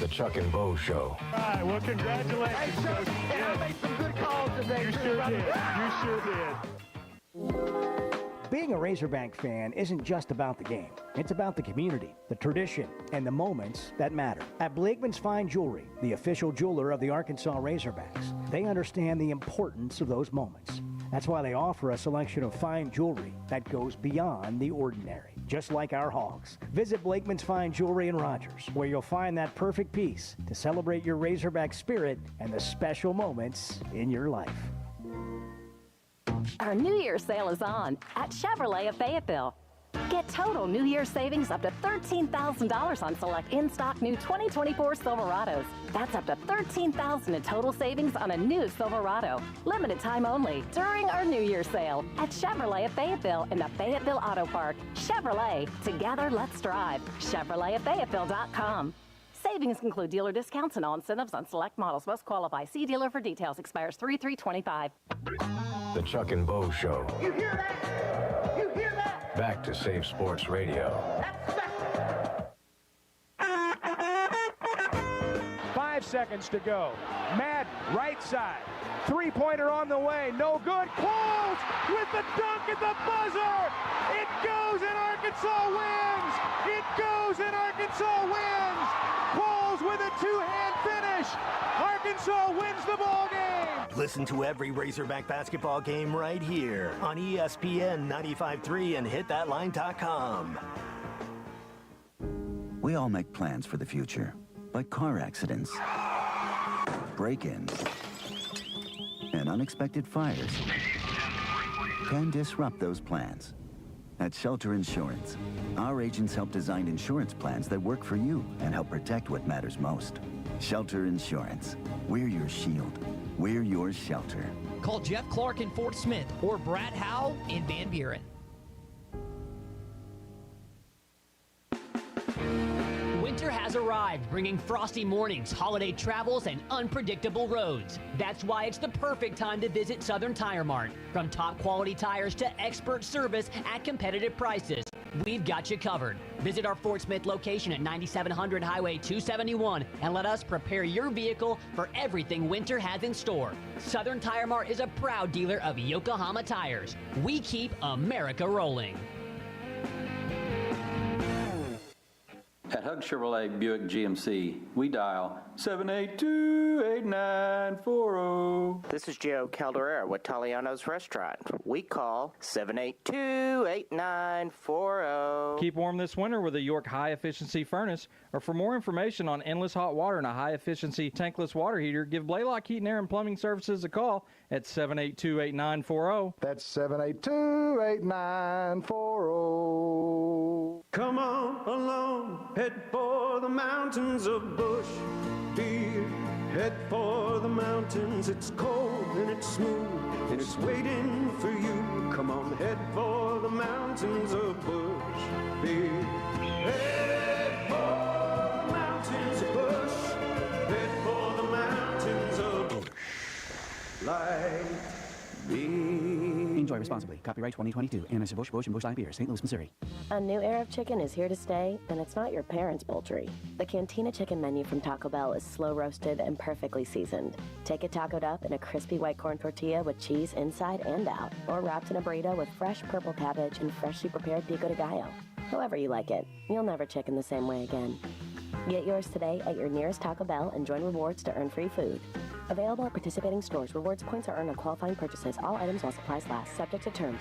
The Chuck and Bo Show. All right, well, congratulations, Coach. I made some good calls today. You sure did. You sure did. Being a Razorback fan isn't just about the game. It's about the community, the tradition, and the moments that matter. At Blakeman's Fine Jewelry, the official jeweler of the Arkansas Razorbacks, they understand the importance of those moments. That's why they offer a selection of fine jewelry that goes beyond the ordinary, just like our Hogs. Visit Blakeman's Fine Jewelry in Rogers, where you'll find that perfect piece to celebrate your Razorback spirit and the special moments in your life. Our New Year's sale is on at Chevrolet of Fayetteville. Get total New Year's savings up to $13,000 on select in-stock new 2024 Silverados. That's up to $13,000 in total savings on a new Silverado. Limited time only during our New Year's sale at Chevrolet of Fayetteville in the Fayetteville Auto Park. Chevrolet, together let's drive. ChevroletofFayetteville.com. Savings include dealer discounts and all incentives on select models. Must qualify. See dealer for details. Expires 3/3/25. The Chuck and Bo Show. You hear that? You hear that? Back to Save Sports Radio. That's special. 5 seconds to go. Madden, right side. Three-pointer on the way. No good. Qualls with the dunk at the buzzer. It goes and Arkansas wins. It goes and Arkansas wins. Qualls with a two-hand finish. Arkansas wins the ball game. Listen to every Razorback basketball game right here on ESPN 95.3 and hitthatline.com. We all make plans for the future, but car accidents, break-ins, and unexpected fires can disrupt those plans. At Shelter Insurance, our agents help design insurance plans that work for you and help protect what matters most. Shelter Insurance. We're your shield. We're your shelter. Call Jeff Clark in Fort Smith or Brad Howe in Van Buren. Winter has arrived, bringing frosty mornings, holiday travels, and unpredictable roads. That's why it's the perfect time to visit Southern Tire Mart. From top quality tires to expert service at competitive prices, we've got you covered. Visit our Fort Smith location at 9700 Highway 271 and let us prepare your vehicle for everything winter has in store. Southern Tire Mart is a proud dealer of Yokohama tires. We keep America rolling. At Hug Chevrolet Buick GMC, we dial 782-8940. This is Joe Calderera with Taliano's Restaurant. We call 782-8940. Keep warm this winter with a York high-efficiency furnace. Or for more information on endless hot water and a high-efficiency tankless water heater, give Blaylock Heating, Air, and Plumbing Services a call at 782-8940. That's 782-8940. Come on along, head for the mountains of Bush Beer. Head for the mountains, it's cold and it's smooth, and it's waiting for you. Come on, head for the mountains of Bush Beer. Head for the mountains of Bush. Head for the mountains of Bush. Like me. Enjoy responsibly. Copyright 2022. Anheuser-Busch, Busch, and Busch Light Beer, St. Louis, Missouri. A new era of chicken is here to stay, and it's not your parents' poultry. The Cantina Chicken menu from Taco Bell is slow roasted and perfectly seasoned. Take it tacoed up in a crispy white corn tortilla with cheese inside and out, or wrapped in a burrito with fresh purple cabbage and freshly prepared pico de gallo. However you like it, you'll never chicken the same way again. Get yours today at your nearest Taco Bell and join rewards to earn free food. Available at participating stores. Rewards points are earned on qualifying purchases. All items while supplies last. Subject to terms.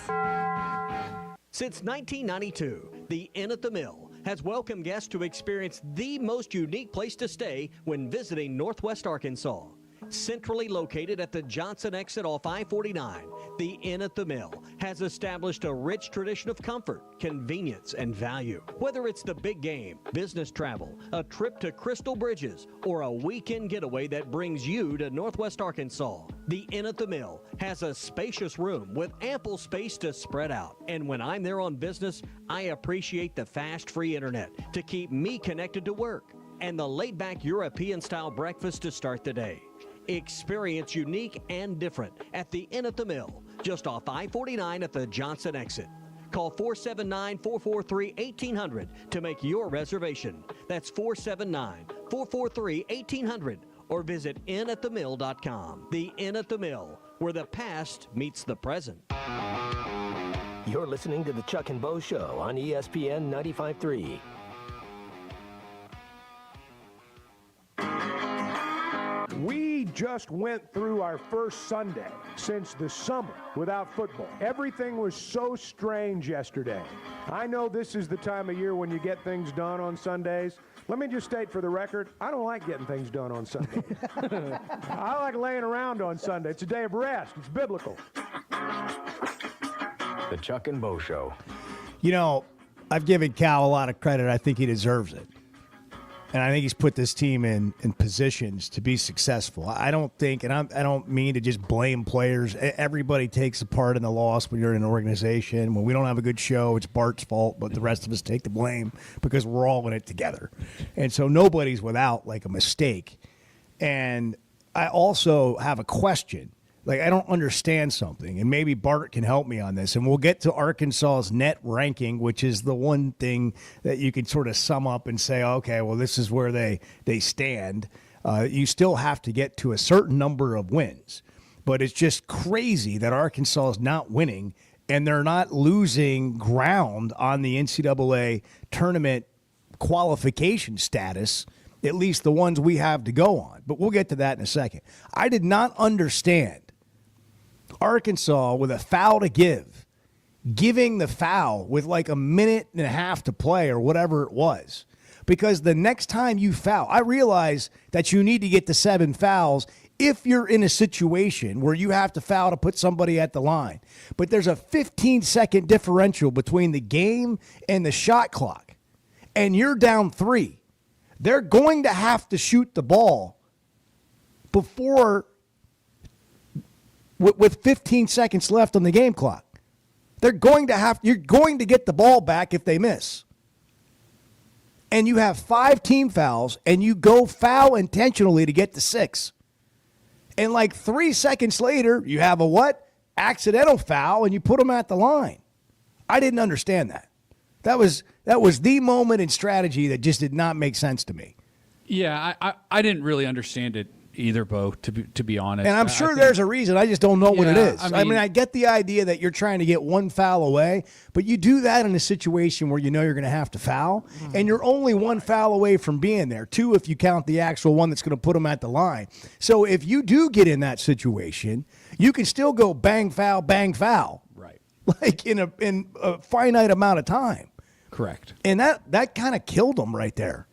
Since 1992, the Inn at the Mill has welcomed guests to experience the most unique place to stay when visiting Northwest Arkansas. Centrally located at the Johnson exit off I-49, the Inn at the Mill has established a rich tradition of comfort, convenience, and value. Whether it's the big game, business travel, a trip to Crystal Bridges, or a weekend getaway that brings you to Northwest Arkansas, the Inn at the Mill has a spacious room with ample space to spread out. And when I'm there on business, I appreciate the fast, free internet to keep me connected to work, and the laid-back European-style breakfast to start the day. Experience unique and different at the Inn at the Mill, just off I-49 at the Johnson exit. Call 479-443-1800 to make your reservation. That's 479-443-1800 or visit inatthemill.com. The Inn at the Mill, where the past meets the present. You're listening to the Chuck and Bo Show on ESPN 95.3. We just went through our first Sunday since the summer without football. Everything was so strange yesterday. I know this is the time of year when you get things done on Sundays. Let me just state for the record, I don't like getting things done on Sundays. I like laying around on Sunday. It's a day of rest. It's biblical. The Chuck and Bo Show. You know, I've given Cal a lot of credit. I think he deserves it. And I think he's put this team in positions to be successful. I don't think, and I don't mean to just blame players. Everybody takes a part in the loss when you're in an organization. When we don't have a good show, it's Bart's fault, but the rest of us take the blame because we're all in it together. And so nobody's without, like, a mistake. And I also have a question. Like, I don't understand something, and maybe Bart can help me on this. And we'll get to Arkansas's net ranking, which is the one thing that you can sort of sum up and say, okay, well, this is where they stand. You still have to get to a certain number of wins. But it's just crazy that Arkansas is not winning, and they're not losing ground on the NCAA tournament qualification status, at least the ones we have to go on. But we'll get to that in a second. I did not understand Arkansas with a foul to giving the foul with like a minute and a half to play or whatever it was. Because the next time you foul, I realize that you need to get to 7 fouls if you're in a situation where you have to foul to put somebody at the line. But there's a 15-second differential between the game and the shot clock, and you're down 3. They're going to have to shoot the ball before with 15 seconds left on the game clock. You're going to get the ball back if they miss. And you have 5 team fouls, and you go foul intentionally to get to 6. And like 3 seconds later, you have a what? Accidental foul, and you put them at the line. I didn't understand that. That was the moment in strategy that just did not make sense to me. Yeah, I didn't really understand it either, Bo, to be honest. And I'm sure there's a reason. I just don't know what it is. I mean, I get the idea that you're trying to get 1 foul away, but you do that in a situation where you know you're going to have to foul, and you're only 1 foul away from being there. 2 if you count the actual one that's going to put them at the line. So if you do get in that situation, you can still go bang, foul, right? Like in a finite amount of time. Correct. And that kind of killed them right there.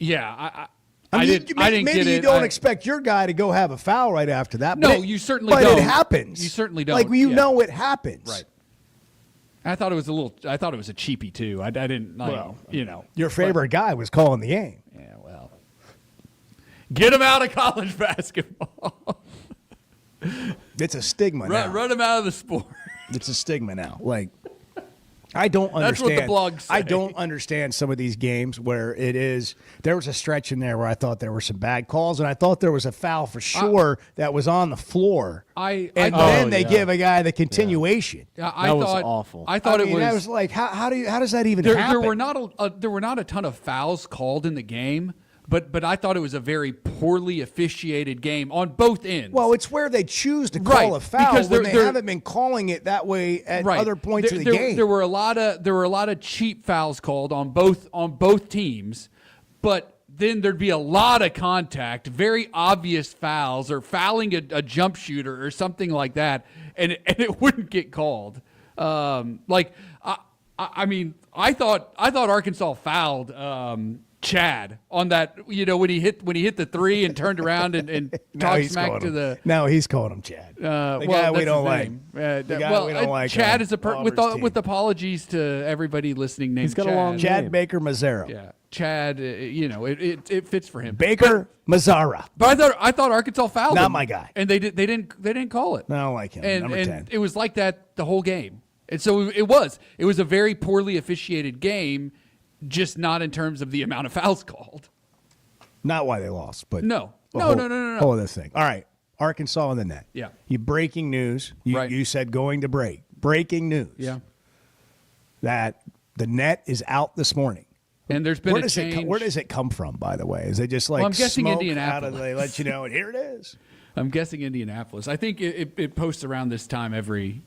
Yeah, I mean, didn't get it. Maybe you don't expect your guy to go have a foul right after that. No, you certainly don't. But it happens. You certainly don't. Like, know it happens. Right. I thought it was a cheapie, too. I didn't, Your favorite guy was calling the game. Yeah, well. Get him out of college basketball. It's a stigma now. Run him out of the sport. It's a stigma now. Like, I don't understand. That's what the blogs say. I don't understand some of these games where it is. There was a stretch in there where I thought there were some bad calls, and I thought there was a foul for sure that was on the floor. Then they give a guy the continuation. Yeah, that was awful. I thought it was. I was like, how does that even happen? There were not a ton of fouls called in the game. But I thought it was a very poorly officiated game on both ends. Well, it's where they choose to call a foul because they haven't been calling it that way at other points of the game. There were a lot of cheap fouls called on both teams, but then there'd be a lot of contact, very obvious fouls, or fouling a jump shooter or something like that, and it wouldn't get called. I thought Arkansas fouled. Chad on that, when he hit the 3 and turned around and talked smack to the. Now he's calling him Chad. The guy we don't like. The guy we don't like. Chad is with apologies to everybody listening. Named He's got Chad. a long Chad name. Baker Mazzara. Yeah, Chad. It fits for him. Baker Mazzara. But I thought Arkansas fouled him. Not my guy. And they didn't call it. I don't like him. Number 10. It was like that the whole game. And so it was a very poorly officiated game. Just not in terms of the amount of fouls called. Not why they lost, but no. Whole other thing. All right, Arkansas in the net. Yeah. You breaking news. You said going to break. Breaking news. Yeah. that the net is out this morning. And there's been where a does change. Where does it come from, by the way? Is it just like I'm guessing smoke Indianapolis. out of, they let you know, and here it is? I'm guessing Indianapolis. I think it posts around this time every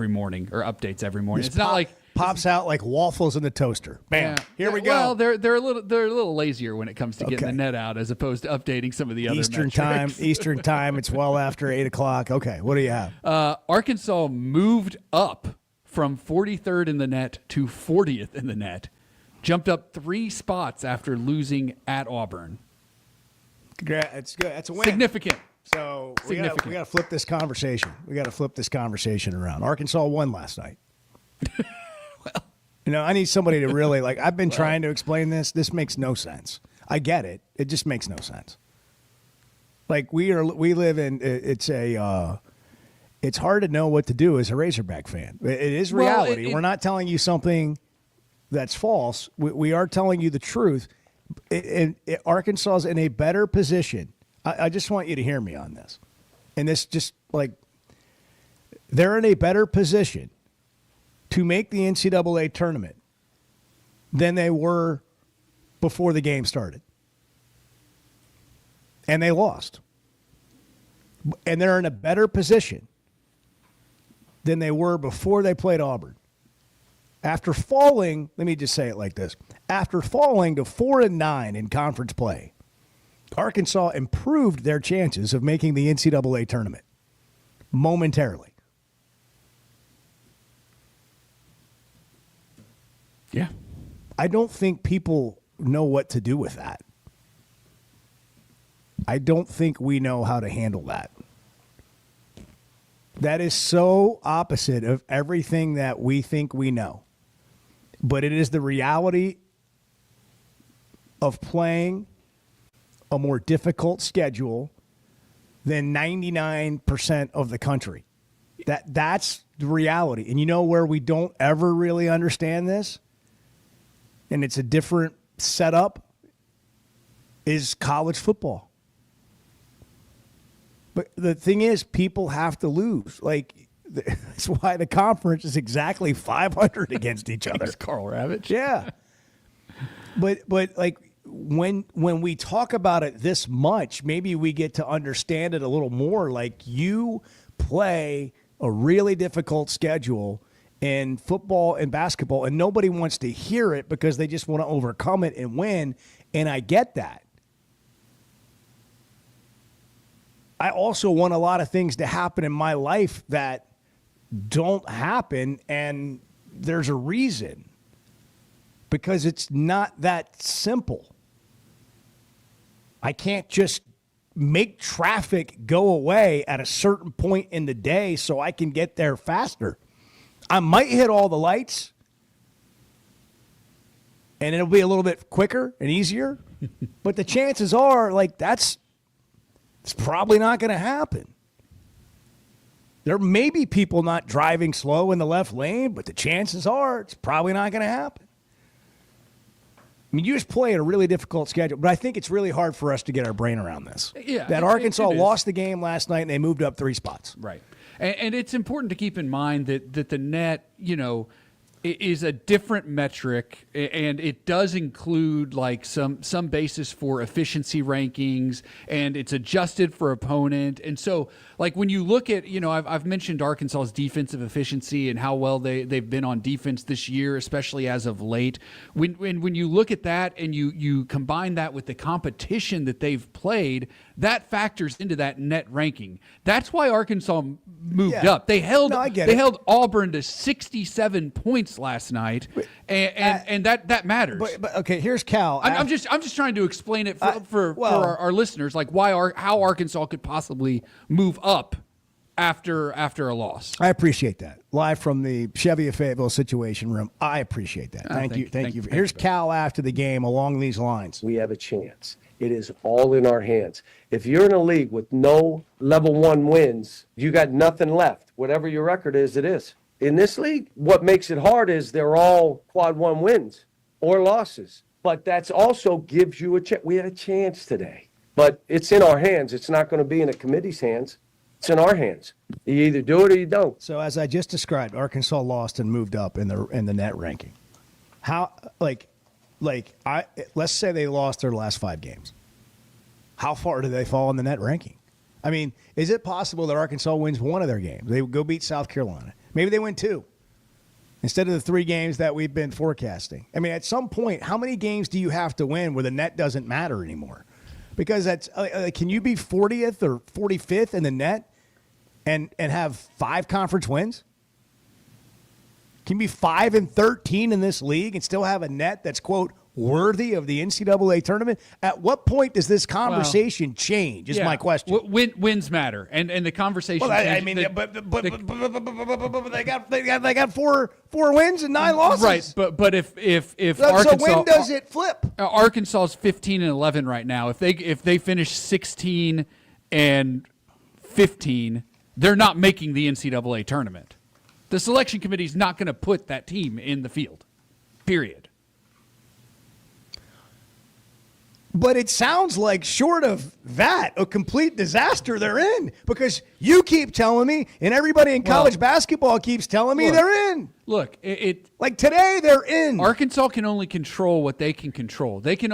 morning or updates every morning. Just It's not like pops out like waffles in the toaster. Bam! Yeah. Here we go. Well, they're a little lazier when it comes to getting the net out as opposed to updating some of the other Eastern metrics. time. It's well after 8 o'clock. Okay, what do you have? Arkansas moved up from 43rd in the net to 40th in the net. Jumped up 3 spots after losing at Auburn. It's good. That's a win. Significant. So we got to flip this conversation. We got to flip this conversation around. Arkansas won last night. I need somebody to really I've been trying to explain this. This makes no sense. I get it. It just makes no sense. We live in it's hard to know what to do as a Razorback fan. It is reality. We're not telling you something that's false. We are telling you the truth. Arkansas is in a better position. I just want you to hear me on this. And this just they're in a better position to make the NCAA tournament than they were before the game started. And they lost. And they're in a better position than they were before they played Auburn. After falling, let me just say it like this. After falling to 4-9 in conference play, Arkansas improved their chances of making the NCAA tournament momentarily. Yeah. I don't think people know what to do with that. I don't think we know how to handle that. That is so opposite of everything that we think we know. But it is the reality of playing a more difficult schedule than 99% of the country. That's the reality. And you know where we don't ever really understand this? And it's a different setup, is college football. But the thing is, people have to lose. That's why the conference is exactly 500 against each other. Carl Ravitch. Yeah. But when we talk about it this much, maybe we get to understand it a little more. You play a really difficult schedule in football and basketball, and nobody wants to hear it because they just want to overcome it and win. And I get that. I also want a lot of things to happen in my life that don't happen, and there's a reason. Because it's not that simple. I can't just make traffic go away at a certain point in the day so I can get there faster. I might hit all the lights, and it'll be a little bit quicker and easier, but the chances are, it's probably not going to happen. There may be people not driving slow in the left lane, but the chances are it's probably not going to happen. I mean, you just play a really difficult schedule, but I think it's really hard for us to get our brain around this. Yeah, that Arkansas lost the game last night, and they moved up 3 spots. Right. And it's important to keep in mind that the net, is a different metric, and it does include some basis for efficiency rankings, and it's adjusted for opponent. And so when you look at, I've mentioned Arkansas's defensive efficiency and how well they've been on defense this year, especially as of late. When you look at that and you combine that with the competition that they've played, that factors into that net ranking. That's why Arkansas moved up. They held Auburn to 67 points last night, and that matters. But okay, here's Cal. I'm just trying to explain it for our listeners, how Arkansas could possibly move up after a loss. I appreciate that. Live from the Chevy of Fayetteville Situation Room. I appreciate that. Thank you. Here's Cal after the game along these lines. We have a chance. It is all in our hands. If you're in a league with no level 1 wins, you got nothing left. Whatever your record is, it is. In this league, what makes it hard is they're all quad 1 wins or losses. But that's also gives you a chance. We had a chance today. But it's in our hands. It's not going to be in a committee's hands. It's in our hands. You either do it or you don't. So as I just described, Arkansas lost and moved up in the net ranking. How let's say they lost their last 5 games. How far do they fall in the net ranking? I mean, is it possible that Arkansas wins one of their games? They go beat South Carolina. Maybe they win 2 instead of the 3 games that we've been forecasting. I mean, at some point, how many games do you have to win where the net doesn't matter anymore? Because that's can you be 40th or 45th in the net and have 5 conference wins? Can you be 5-13 in this league and still have a net that's, quote, worthy of the NCAA tournament? At what point does this conversation change is my question. Wins matter, and the conversation well, I mean, but they got 4 wins and 9 losses. Right, but if so Arkansas, when does it flip? Arkansas's 15-11 right now. If they finish 16-15, they're not making the NCAA tournament. The selection committee is not going to put that team in the field. Period. But it sounds like, short of that, a complete disaster they're in, because you keep telling me, and everybody in college basketball keeps telling me they're in. Look, like today they're in. Arkansas can only control what they can control. They can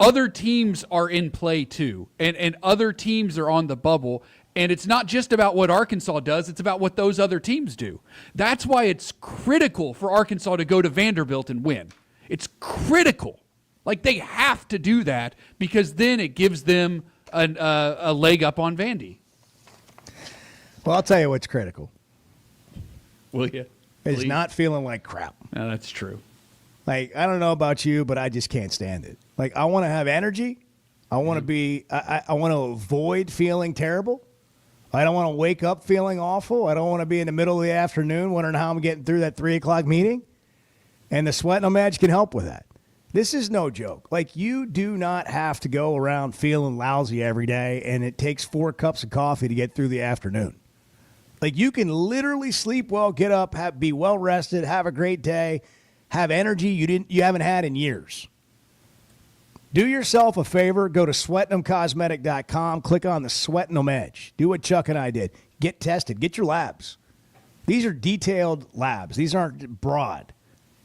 other teams are in play too, and other teams are on the bubble. And it's not just about what Arkansas does, it's about what those other teams do. That's why it's critical for Arkansas to go to Vanderbilt and win. It's critical. Like, they have to do that, because then it gives them a leg up on Vandy. Well, I'll tell you what's critical. Will you? It's not feeling like crap. No, that's true. Like, I don't know about you, but I just can't stand it. Like, I want to have energy. I want to be, I want to avoid feeling terrible. I don't want to wake up feeling awful. I don't want to be in the middle of the afternoon wondering how I'm getting through that 3 o'clock meeting. And the Sweat No Madge can help with that. This is no joke. Like, you do not have to go around feeling lousy every day, and it takes 4 cups of coffee to get through the afternoon. Like, you can literally sleep well, get up, be well rested, have a great day, have energy you haven't had in years. Do yourself a favor. Go to Sweatin'emCosmetic.com. Click on the Sweat No Madge. Do what Chuck and I did. Get tested. Get your labs. These are detailed labs. These aren't broad.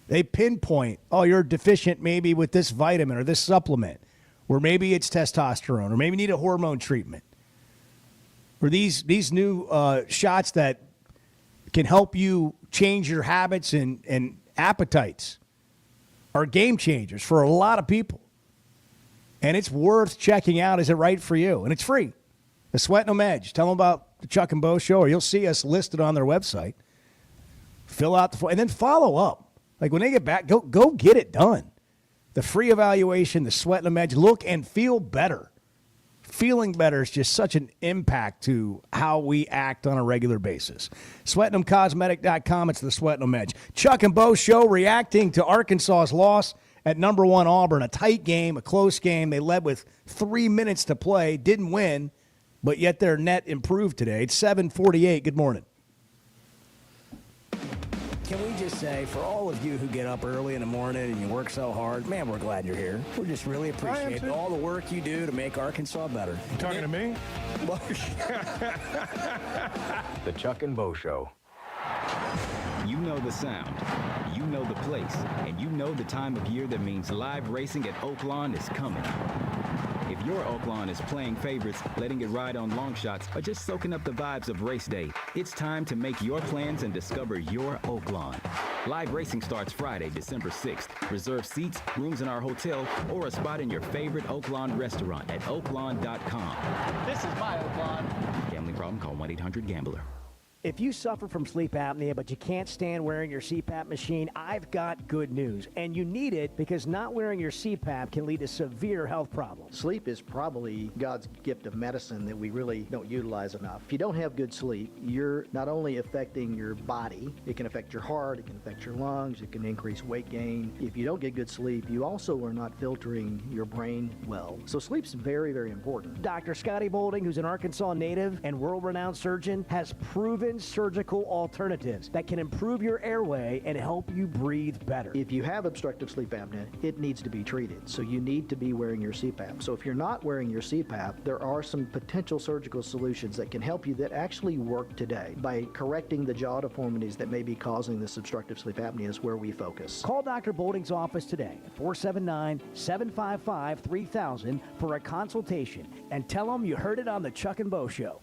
They pinpoint, oh, you're deficient maybe with this vitamin or this supplement, or maybe it's testosterone, or maybe you need a hormone treatment, or these new shots that can help you change your habits and appetites are game changers for a lot of people. And it's worth checking out. Is it right for you? And it's free. The Sweat No Madge. Tell them about the Chuck and Bo Show, or you'll see us listed on their website. Fill out the form, and then follow up. Like, when they get back, go get it done. The free evaluation, the Sweat No Madge. Look and feel better. Feeling better is just such an impact to how we act on a regular basis. Sweatin'emCosmetic.com. It's the Sweat No Madge. Chuck and Bo Show reacting to Arkansas's loss at number 1 Auburn. A tight game, a close game. They led with 3 minutes to play, didn't win, but yet their net improved today. It's 7:48. Good morning. Can we just say, for all of you who get up early in the morning and you work so hard, man, we're glad you're here. We're just really appreciating all the work you do to make Arkansas better. You talking to me? The Chuck and Bo Show. You know the sound, you know the place, and you know the time of year that means live racing at Oaklawn is coming. If your Oaklawn is playing favorites, letting it ride on long shots, or just soaking up the vibes of race day, it's time to make your plans and discover your Oaklawn. Live racing starts Friday, December 6th. Reserve seats, rooms in our hotel, or a spot in your favorite Oaklawn restaurant at oaklawn.com. This is my Oaklawn. Gambling problem? Call 1-800-GAMBLER. If you suffer from sleep apnea, but you can't stand wearing your CPAP machine, I've got good news. And you need it, because not wearing your CPAP can lead to severe health problems. Sleep is probably God's gift of medicine that we really don't utilize enough. If you don't have good sleep, you're not only affecting your body, it can affect your heart, it can affect your lungs, it can increase weight gain. If you don't get good sleep, you also are not filtering your brain well. So sleep's very, very important. Dr. Scotty Boulding, who's an Arkansas native and world-renowned surgeon, has proven proven surgical alternatives that can improve your airway and help you breathe better. If you have obstructive sleep apnea, it needs to be treated. So you need to be wearing your CPAP. So if you're not wearing your CPAP, there are some potential surgical solutions that can help you that actually work today. By correcting the jaw deformities that may be causing this obstructive sleep apnea is where we focus. Call Dr. Bolding's office today at 479-755-3000 for a consultation and tell them you heard it on the Chuck and Bo Show.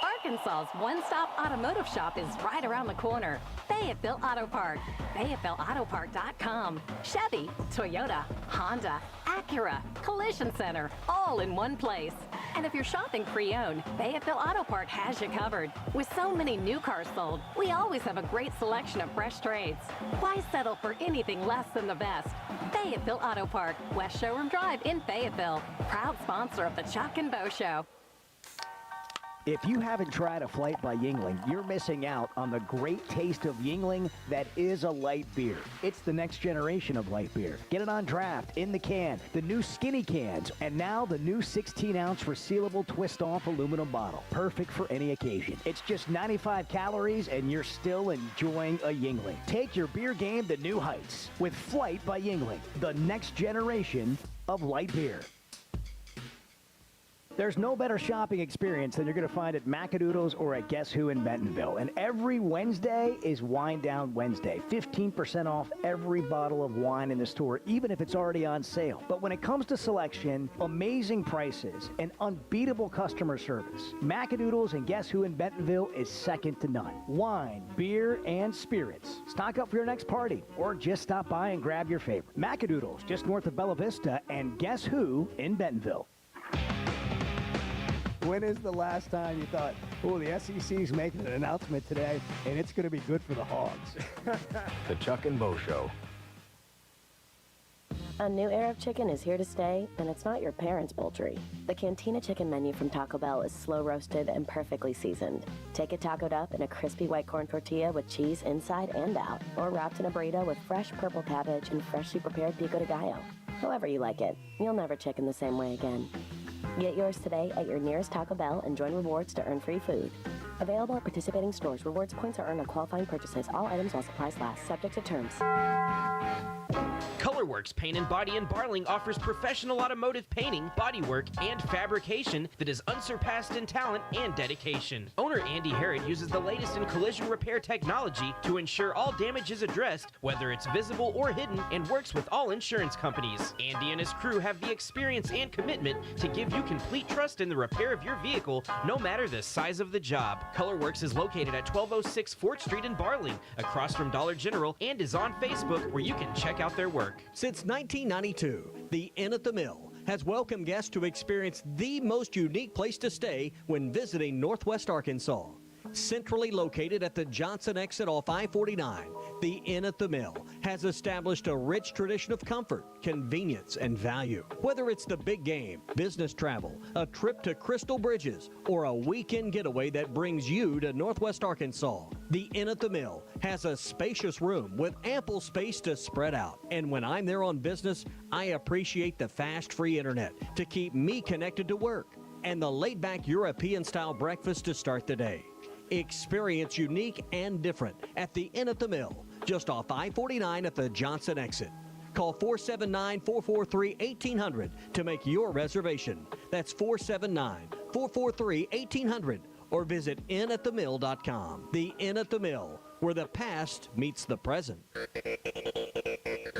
Arkansas's one-stop automotive shop is right around the corner. Fayetteville Auto Park. FayettevilleAutoPark.com. Chevy, Toyota, Honda, Acura, Collision Center, all in one place. And if you're shopping pre-owned, Fayetteville Auto Park has you covered. With so many new cars sold, we always have a great selection of fresh trades. Why settle for anything less than the best? Fayetteville Auto Park, West Showroom Drive in Fayetteville. Proud sponsor of the Chuck and Bo Show. If you haven't tried a Flight by Yuengling, you're missing out on the great taste of Yuengling that is a light beer. It's the next generation of light beer. Get it on draft, in the can, the new skinny cans, and now the new 16-ounce resealable twist-off aluminum bottle. Perfect for any occasion. It's just 95 calories, and you're still enjoying a Yuengling. Take your beer game to new heights with Flight by Yuengling, the next generation of light beer. There's no better shopping experience than you're going to find at Macadoodles or at Guess Who in Bentonville. And every Wednesday is Wine Down Wednesday. 15% off every bottle of wine in the store, even if it's already on sale. But when it comes to selection, amazing prices, and unbeatable customer service, Macadoodles and Guess Who in Bentonville is second to none. Wine, beer, and spirits. Stock up for your next party, or just stop by and grab your favorite. Macadoodles, just north of Bella Vista, and Guess Who in Bentonville. When is the last time you thought, oh, the SEC's making an announcement today, and it's going to be good for the Hogs? The Chuck and Bo Show. A new era of chicken is here to stay, and it's not your parents' poultry. The Cantina Chicken menu from Taco Bell is slow roasted and perfectly seasoned. Take it tacoed up in a crispy white corn tortilla with cheese inside and out, or wrapped in a burrito with fresh purple cabbage and freshly prepared pico de gallo. However you like it, you'll never chicken the same way again. Get yours today at your nearest Taco Bell and join rewards to earn free food. Available at participating stores. Rewards points are earned on qualifying purchases. All items while supplies last. Subject to terms. Colorworks Paint and Body in Barling offers professional automotive painting, bodywork, and fabrication that is unsurpassed in talent and dedication. Owner Andy Harrod uses the latest in collision repair technology to ensure all damage is addressed, whether it's visible or hidden, and works with all insurance companies. Andy and his crew have the experience and commitment to give you complete trust in the repair of your vehicle, no matter the size of the job. Colorworks is located at 1206 Fort Street in Barling, across from Dollar General, and is on Facebook, where you can check out their work. Since 1992, the Inn at the Mill has welcomed guests to experience the most unique place to stay when visiting Northwest Arkansas. Centrally located at the Johnson exit off I-49, the Inn at the Mill has established a rich tradition of comfort, convenience, and value. Whether it's the big game, business travel, a trip to Crystal Bridges, or a weekend getaway that brings you to Northwest Arkansas, the Inn at the Mill has a spacious room with ample space to spread out. And when I'm there on business, I appreciate the fast, free internet to keep me connected to work, and the laid-back European-style breakfast to start the day. Experience unique and different at the Inn at the Mill, just off I-49 at the Johnson exit. Call 479-443-1800 to make your reservation. That's 479-443-1800, or visit innatthemill.com. The Inn at the Mill, where the past meets the present.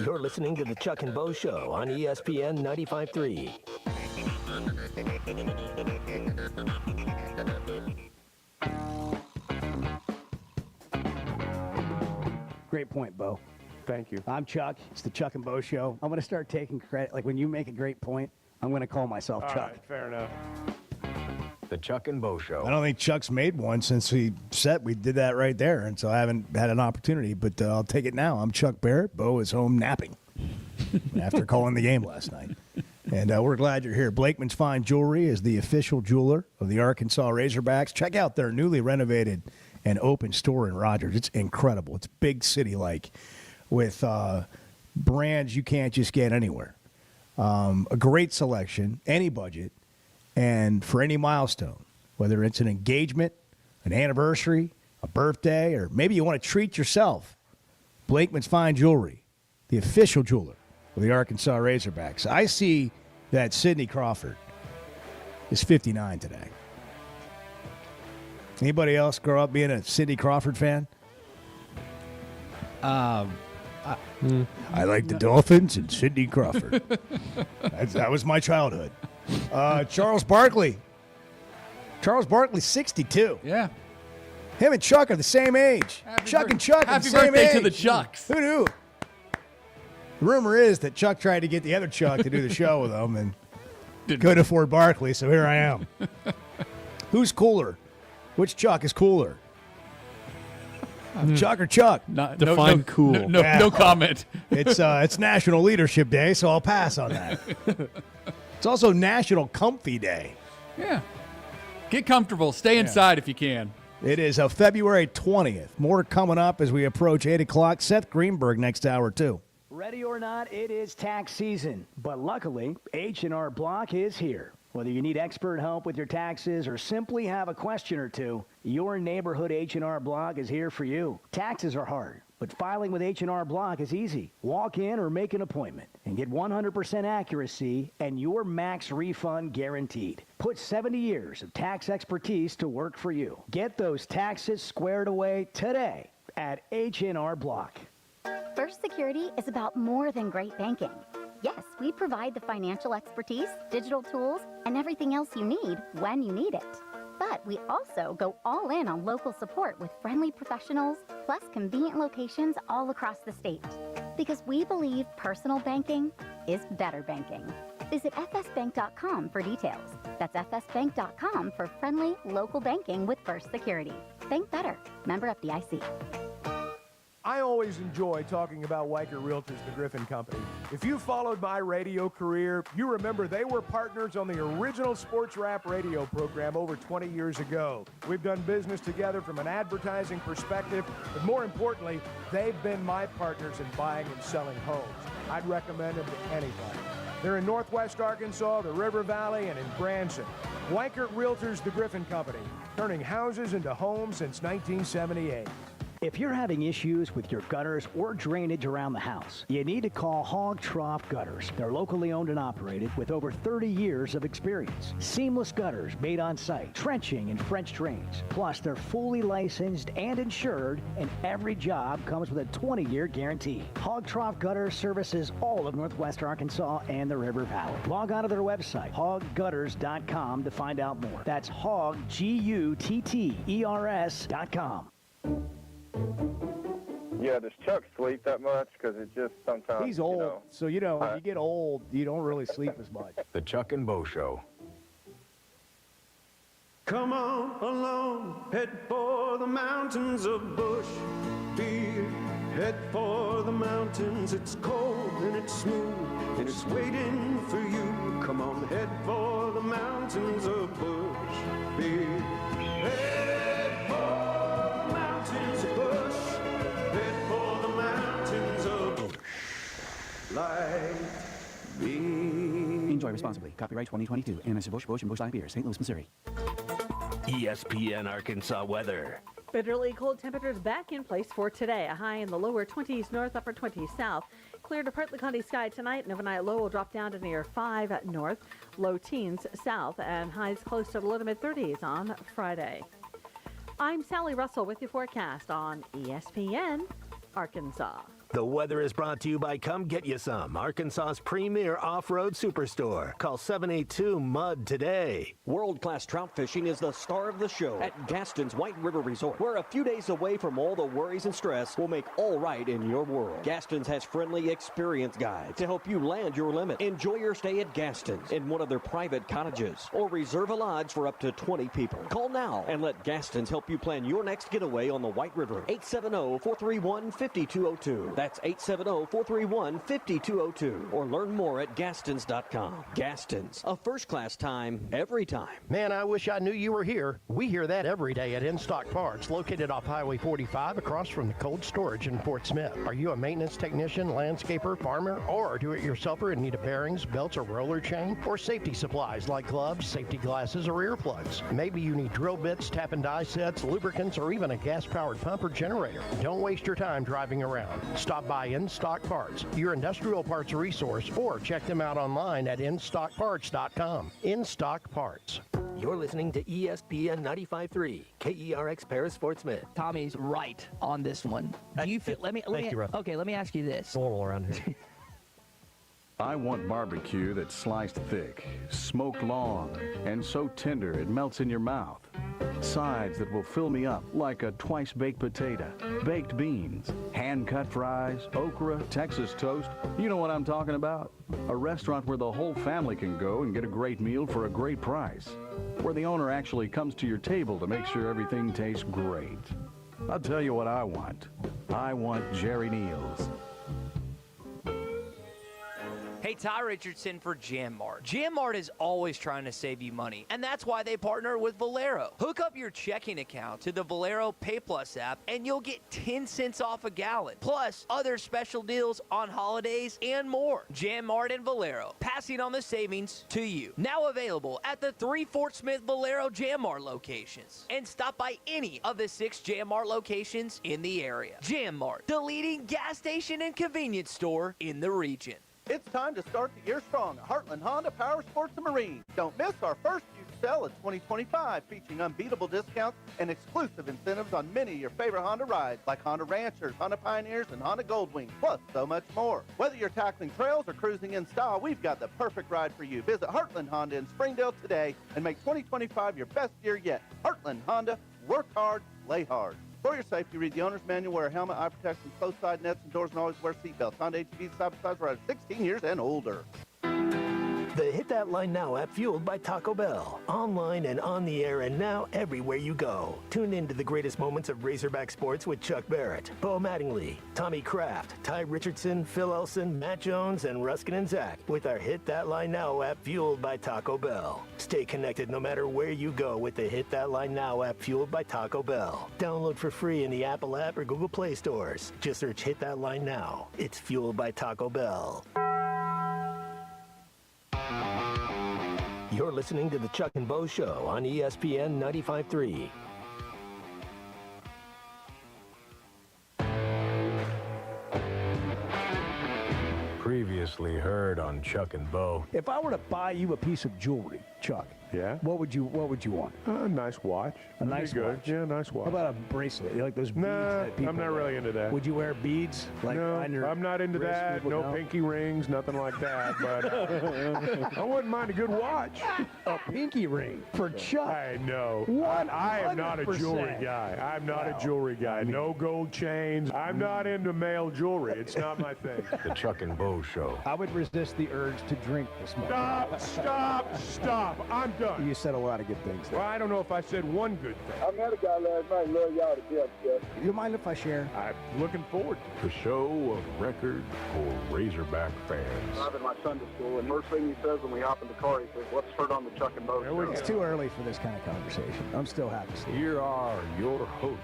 You're listening to the Chuck and Bo Show on ESPN 95.3. Great point, Bo. Thank you. I'm Chuck. It's the Chuck and Bo Show. I'm going to start taking credit. Like when you make a great point, I'm going to call myself All Chuck. right, fair enough. The Chuck and Bo Show. I don't think Chuck's made one since we did that right there, and so I haven't had an opportunity, but I'll take it now. I'm Chuck Barrett. Bo is home napping after calling the game last night. And we're glad you're here. Blakeman's Fine Jewelry is the official jeweler of the Arkansas Razorbacks. Check out their newly renovated and open store in Rogers. It's incredible. It's big city-like with brands you can't just get anywhere. A great selection, any budget, and for any milestone, whether it's an engagement, an anniversary, a birthday, or maybe you want to treat yourself, Blakeman's Fine Jewelry, the official jeweler of the Arkansas Razorbacks. I see that Sidney Crawford is 59 today. Anybody else grow up being a Sidney Crawford fan? I like the Dolphins and Sidney Crawford. That was my childhood. Charles Barkley. Charles Barkley's 62. Yeah. Him and Chuck are the same age. Chuck and Chuck are the Happy same birthday age. to the Chucks. Who knew? The rumor is that Chuck tried to get the other Chuck to do the show with him and couldn't afford Barkley, so here I am. Who's cooler? Which Chuck is cooler? Chuck or Chuck? Define cool. No comment. It's National Leadership Day, so I'll pass on that. It's also National Comfy Day. Yeah. Get comfortable. Stay inside if you can. It is February 20th. More coming up as we approach 8 o'clock. Seth Greenberg next hour, too. Ready or not, it is tax season. But luckily, H&R Block is here. Whether you need expert help with your taxes or simply have a question or two, your neighborhood H&R Block is here for you. Taxes are hard, but filing with H&R Block is easy. Walk in or make an appointment and get 100% accuracy and your max refund guaranteed. Put 70 years of tax expertise to work for you. Get those taxes squared away today at H&R Block. First Security is about more than great banking. Yes, we provide the financial expertise, digital tools, and everything else you need when you need it. But we also go all in on local support with friendly professionals, plus convenient locations all across the state. Because we believe personal banking is better banking. Visit fsbank.com for details. That's fsbank.com for friendly local banking with First Security. Bank better. Member FDIC. I always enjoy talking about Weichert Realtors, the Griffin Company. If you followed my radio career, you remember they were partners on the original sports rap radio program over 20 years ago. We've done business together from an advertising perspective, but more importantly, they've been my partners in buying and selling homes. I'd recommend them to anybody. They're in Northwest Arkansas, the River Valley, and in Branson. Weichert Realtors, the Griffin Company, turning houses into homes since 1978. If you're having issues with your gutters or drainage around the house, you need to call Hog Trough Gutters. They're locally owned and operated with over 30 years of experience. Seamless gutters made on site, trenching and French drains. Plus, they're fully licensed and insured, and every job comes with a 20-year guarantee. Hog Trough Gutters services all of Northwest Arkansas and the River Valley. Log on to their website, hoggutters.com, to find out more. That's hog, Gutters.com. Yeah, does Chuck sleep that much? Because it just sometimes. He's old, so when you get old, you don't really sleep as much. The Chuck and Bo Show. Come on along, head for the mountains of Bush Beer. Head for the mountains, it's cold and it's smooth, and it's waiting for you. Come on, head for the mountains of Bush Beer. Head for the mountains of Bush. Head for the mountains of Bush. Like me. Enjoy responsibly. Copyright 2022. Anheuser-Busch, Busch, and Busch Light Beer, St. Louis, Missouri. ESPN Arkansas weather. Bitterly cold temperatures back in place for today. A high in the lower 20s north, upper 20s south. Clear to partly cloudy sky tonight. An overnight low will drop down to near 5 at north, low teens south, and highs close to the low to mid 30s on Friday. I'm Sally Russell with your forecast on ESPN Arkansas. The weather is brought to you by Come Get You Some, Arkansas's premier off-road superstore. Call 782-MUD today. World-class trout fishing is the star of the show at Gaston's White River Resort, where a few days away from all the worries and stress will make all right in your world. Gaston's has friendly, experienced guides to help you land your limit. Enjoy your stay at Gaston's in one of their private cottages, or reserve a lodge for up to 20 people. Call now and let Gaston's help you plan your next getaway on the White River. 870-431-5202. That's 870-431-5202. Or learn more at Gastons.com. Gastons, a first-class time, every time. Man, I wish I knew you were here. We hear that every day at In Stock Parts, located off Highway 45 across from the cold storage in Fort Smith. Are you a maintenance technician, landscaper, farmer, or do-it-yourselfer in need of bearings, belts, or roller chain? Or safety supplies like gloves, safety glasses, or earplugs? Maybe you need drill bits, tap and die sets, lubricants, or even a gas-powered pump or generator. Don't waste your time driving around. Stop by In Stock Parts, your industrial parts resource, or check them out online at InStockParts.com. In Stock Parts. You're listening to ESPN 95.3, KERX Paris Fort Smith. Tommy's right on this one. Do you feel? Let me ask you this. Normal around here. I want barbecue that's sliced thick, smoked long, and so tender it melts in your mouth. Sides that will fill me up like a twice-baked potato, baked beans, hand-cut fries, okra, Texas toast. You know what I'm talking about. A restaurant where the whole family can go and get a great meal for a great price. Where the owner actually comes to your table to make sure everything tastes great. I'll tell you what I want. I want Jerry Neal's. Hey, Ty Richardson for Jam Mart. Jam Mart is always trying to save you money, and that's why they partner with Valero. Hook up your checking account to the Valero Pay Plus app, and you'll get 10 cents off a gallon, plus other special deals on holidays and more. Jam Mart and Valero, passing on the savings to you. Now available at the 3 Fort Smith Valero Jam Mart locations. And stop by any of the 6 Jam Mart locations in the area. Jam Mart, the leading gas station and convenience store in the region. It's time to start the year strong at Heartland Honda Power Sports and Marine. Don't miss our first huge sale of 2025, featuring unbeatable discounts and exclusive incentives on many of your favorite Honda rides, like Honda Ranchers, Honda Pioneers, and Honda Goldwing, plus so much more. Whether you're tackling trails or cruising in style, we've got the perfect ride for you. Visit Heartland Honda in Springdale today and make 2025 your best year yet. Heartland Honda, work hard, play hard. For your safety, read the owner's manual, wear a helmet, eye protection, close side nets and doors, and always wear seatbelts. Honda ATVs side-by-sides riders 16 years and older. The Hit That Line Now app, fueled by Taco Bell. Online and on the air and now everywhere you go. Tune in to the greatest moments of Razorback sports with Chuck Barrett, Bo Mattingly, Tommy Kraft, Ty Richardson, Phil Elson, Matt Jones, and Ruskin and Zach with our Hit That Line Now app, fueled by Taco Bell. Stay connected no matter where you go with the Hit That Line Now app, fueled by Taco Bell. Download for free in the Apple app or Google Play stores. Just search Hit That Line Now. It's fueled by Taco Bell. You're listening to the Chuck and Bo Show on ESPN 95.3. Previously heard on Chuck and Bo. If I were to buy you a piece of jewelry, Chuck, what would you want? A nice watch. A That'd nice be good. watch. Yeah, nice watch. How about a bracelet? You like those beads? Nah, that people I'm not really into that. Would you wear beads? Like no, on your I'm not into wrist? that. People No don't? pinky rings, nothing like that. But I wouldn't mind a good watch. A pinky ring for Chuck. I know. 100%. I am not a jewelry guy. I'm not a jewelry guy. No gold chains. I'm not into male jewelry. It's not my thing. The Chuck and Bo Show. I would resist the urge to drink this morning. Stop. I'm done. You said a lot of good things there. Well, I don't know if I said one good thing. I met a guy last night. Love y'all to death, Jeff. You mind if I share? I'm looking forward to The show of record for Razorback fans. I'm in my Sunday school, and first thing he says when we hop in the car, he says, "What's heard on the Chuck and Bo Show?" It's too early for this kind of conversation. I'm still happy to see you. Here are your hosts,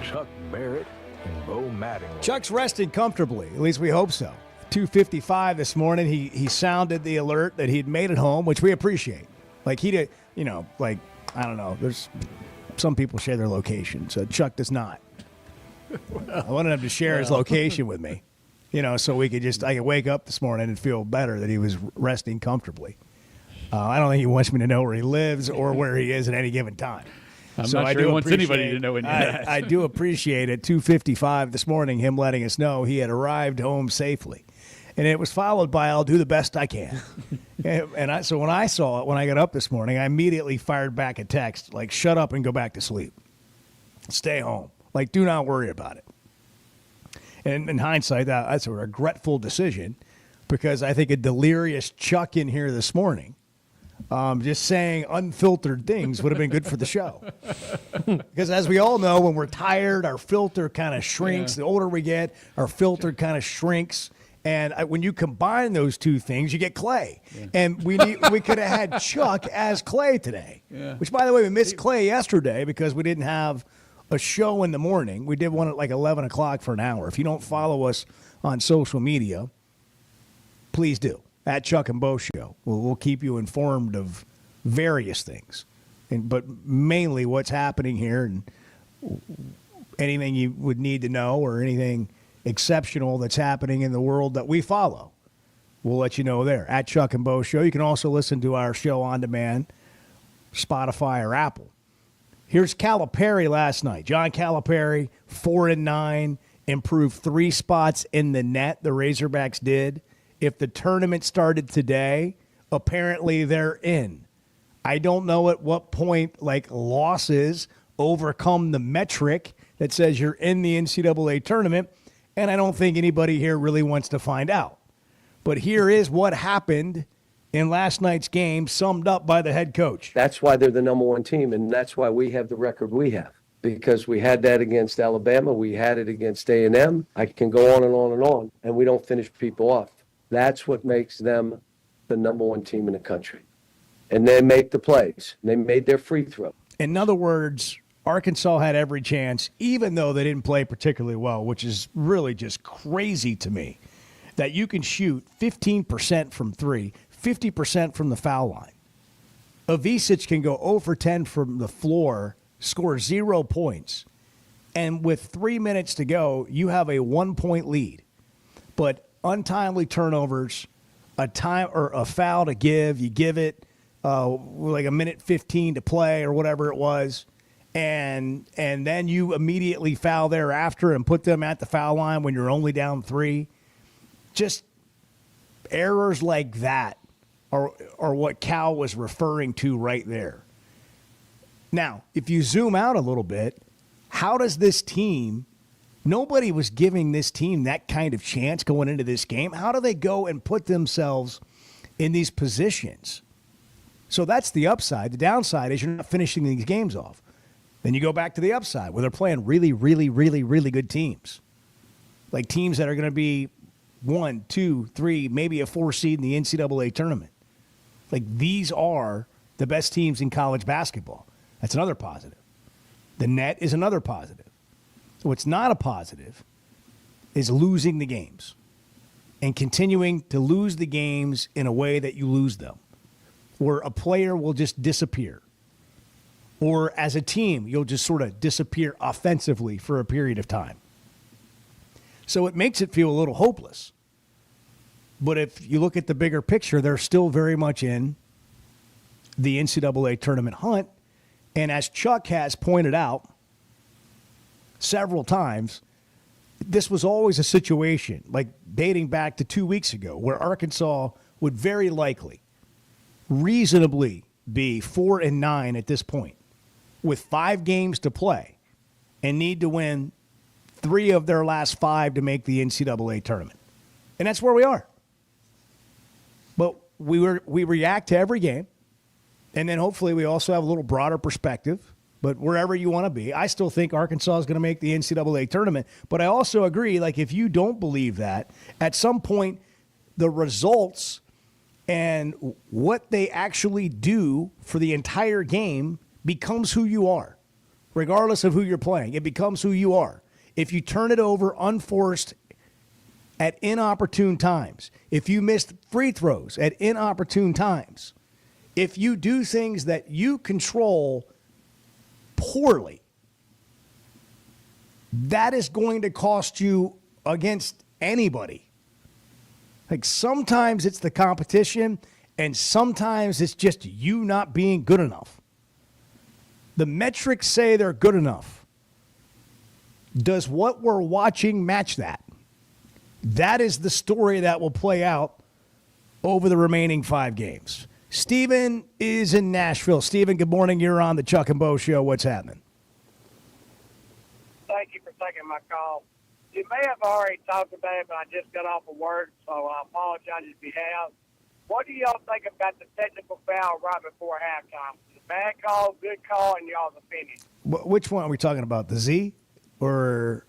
Chuck Barrett and Bo Mattingly. Chuck's resting comfortably. At least we hope so. 2:55 this morning, he sounded the alert that he'd made it home, which we appreciate. Like he did, like, I don't know. There's some people share their location, so Chuck does not. I wanted him to share his location with me, so I could wake up this morning and feel better that he was resting comfortably. I don't think he wants me to know where he lives or where he is at any given time. I'm not sure he wants anybody to know any of that. I do appreciate at 2:55 this morning him letting us know he had arrived home safely. And it was followed by, "I'll do the best I can." So when I saw it, when I got up this morning, I immediately fired back a text, like, "Shut up and go back to sleep. Stay home. Like, do not worry about it." And in hindsight, that's a regretful decision, because I think a delirious Chuck in here this morning Just saying unfiltered things would have been good for the show. Because as we all know, when we're tired, our filter kind of shrinks. The older we get, our filter kind of shrinks. And when you combine those two things, you get Clay. Yeah. And we could have had Chuck as Clay today. Yeah. Which, by the way, we missed Clay yesterday because we didn't have a show in the morning. We did one at like 11 o'clock for an hour. If you don't follow us on social media, please do. At Chuck and Bo Show. We'll keep you informed of various things, but mainly what's happening here and anything you would need to know or anything exceptional that's happening in the world that we follow. We'll let you know there. At Chuck and Bo Show. You can also listen to our show on demand, Spotify or Apple. Here's Calipari last night. John Calipari, 4-9, improved 3 spots in the net. The Razorbacks did. If the tournament started today, apparently they're in. I don't know at what point, losses overcome the metric that says you're in the NCAA tournament, and I don't think anybody here really wants to find out. But here is what happened in last night's game, summed up by the head coach. That's why they're the number one team, and that's why we have the record we have. Because we had that against Alabama, we had it against A&M. I can go on and on and on, and we don't finish people off. That's what makes them the number one team in the country. And they make the plays. They made their free throw. In other words, Arkansas had every chance, even though they didn't play particularly well, which is really just crazy to me, that you can shoot 15% from 3, 50% from the foul line. Avicic can go 0 for 10 from the floor, score 0 points, and with 3 minutes to go, you have a 1-point lead. But untimely turnovers, a time or a foul to give, you give it like a minute 15 to play or whatever it was, and then you immediately foul thereafter and put them at the foul line when you're only down 3. Just errors like that are what Cal was referring to right there. Now, if you zoom out a little bit, how does this team, nobody was giving this team that kind of chance going into this game. How do they go and put themselves in these positions? So that's the upside. The downside is you're not finishing these games off. Then you go back to the upside where they're playing really, really, really, really good teams. Like teams that are going to be 1, 2, 3, maybe a 4 seed in the NCAA tournament. Like these are the best teams in college basketball. That's another positive. The net is another positive. What's not a positive is losing the games and continuing to lose the games in a way that you lose them, where a player will just disappear. Or as a team, you'll just sort of disappear offensively for a period of time. So it makes it feel a little hopeless. But if you look at the bigger picture, they're still very much in the NCAA tournament hunt. And as Chuck has pointed out several times, this was always a situation, like dating back to 2 weeks ago, where Arkansas would very likely, reasonably be 4-9 at this point, with 5 games to play, and need to win 3 of their last 5 to make the NCAA tournament. And that's where we are. But we react to every game, and then hopefully we also have a little broader perspective. But wherever you want to be, I still think Arkansas is going to make the NCAA tournament. But I also agree, like if you don't believe that, at some point the results and what they actually do for the entire game becomes who you are, regardless of who you're playing. It becomes who you are. If you turn it over unforced at inopportune times, if you missed free throws at inopportune times, if you do things that you control poorly, that is going to cost you against anybody. Like sometimes it's the competition, and sometimes it's just you not being good enough. The metrics say they're good enough. Does what we're watching match that? That is the story that will play out over the remaining 5 games. Steven is in Nashville. Steven, good morning. You're on the Chuck and Bo Show. What's happening? Thank you for taking my call. You may have already talked about it, but I just got off of work, so I apologize if you have. What do y'all think about the technical foul right before halftime? Bad call, good call, and y'all's opinion. Which one are we talking about? The Z or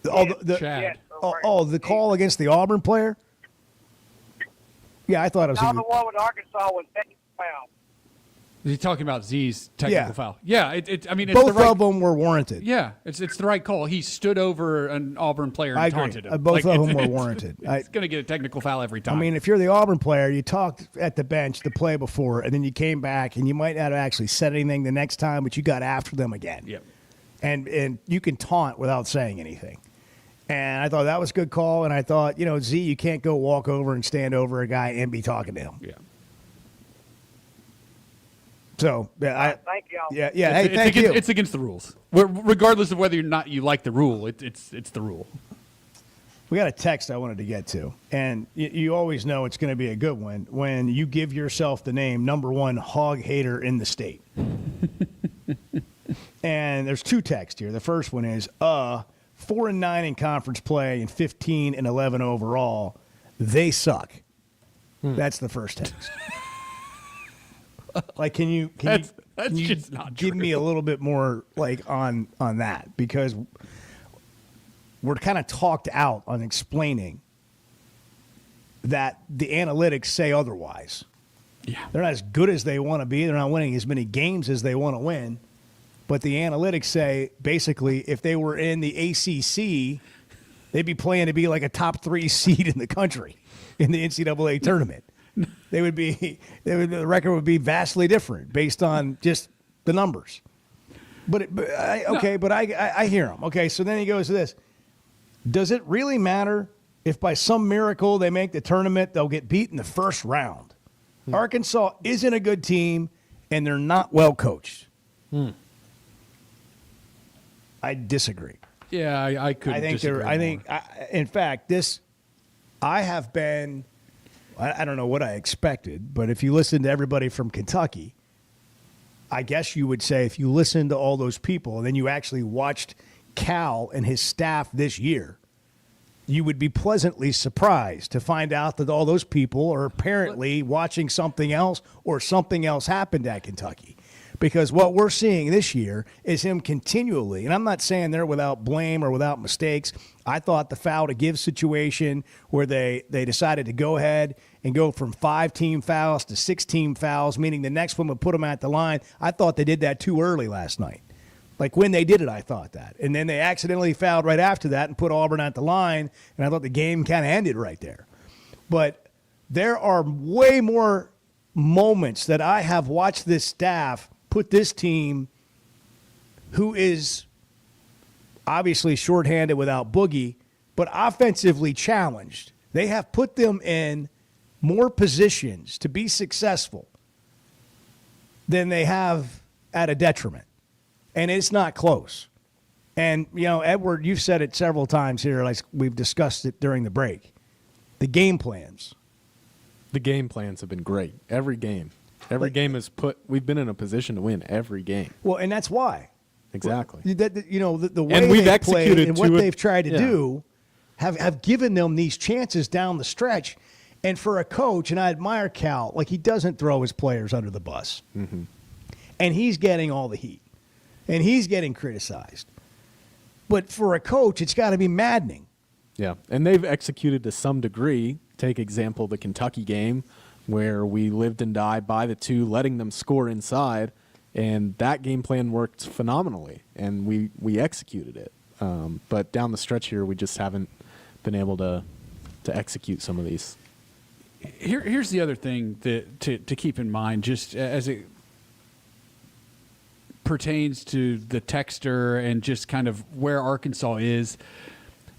the call against the Auburn player? Yeah, I thought it was. No, the one with Arkansas was technical foul. Is he talking about Z's technical foul? Yeah, I mean, it's both the right, of them were warranted. Yeah, it's the right call. He stood over an Auburn player and I agree. taunted him. Both of them were it's- warranted. It's going to get a technical foul every time. I mean, if you're the Auburn player, you talked at the bench the play before, and then you came back, and you might not have actually said anything the next time, but you got after them again. Yep. And you can taunt without saying anything. And I thought that was a good call, and I thought, Z, you can't go walk over and stand over a guy and be talking to him. Yeah. So, thank y'all. Yeah. It's, Hey, thank you. It's against the rules. Regardless of whether or not you like the rule, it's the rule. We got a text I wanted to get to, and you always know it's going to be a good one when you give yourself the name #1 hog hater in the state. And there's two texts here. The first one is 4-9 in conference play and 15-11 overall. They suck. That's the first text. Like, can you just not give me a little bit more like on that, because we're kind of talked out on explaining that the analytics say otherwise. Yeah, they're not as good as they want to be. They're not winning as many games as they want to win. But the analytics say basically if they were in the ACC, they'd be playing to be like a top 3 seed in the country in the NCAA tournament. The record would be vastly different based on just the numbers. But I hear him. Okay, so then he goes to this. Does it really matter if by some miracle they make the tournament, they'll get beat in the first round? Arkansas isn't a good team, and they're not well coached. I disagree. Yeah, I couldn't disagree more. In fact, I have been, I don't know what I expected, but if you listen to everybody from Kentucky, I guess you would say if you listen to all those people and then you actually watched Cal and his staff this year, you would be pleasantly surprised to find out that all those people are apparently watching something else, or something else happened at Kentucky. Because what we're seeing this year is him continually, and I'm not saying they're without blame or without mistakes. I thought the foul to give situation where they decided to go ahead and go from 5-team fouls to 6-team fouls, meaning the next one would put them at the line. I thought they did that too early last night. Like when they did it, I thought that. And then they accidentally fouled right after that and put Auburn at the line, and I thought the game kind of ended right there. But there are way more moments that I have watched this staff put this team, who is obviously shorthanded without Boogie, but offensively challenged. They have put them in more positions to be successful than they have at a detriment. And it's not close. And, Edward, you've said it several times here, like we've discussed it during the break. The game plans. The game plans have been great. Every game. Every game is we've been in a position to win every game. Well, and that's why. Exactly. The way and we've they've executed played and what they've tried to do have given them these chances down the stretch. And for a coach, and I admire Cal, like he doesn't throw his players under the bus. Mm-hmm. And he's getting all the heat. And he's getting criticized. But for a coach, it's got to be maddening. Yeah, and they've executed to some degree. Take example the Kentucky game, where we lived and died by the 2, letting them score inside, and that game plan worked phenomenally, and we executed it. But down the stretch here, we just haven't been able to execute some of these. Here's the other thing to keep in mind, just as it pertains to the texter and just kind of where Arkansas is.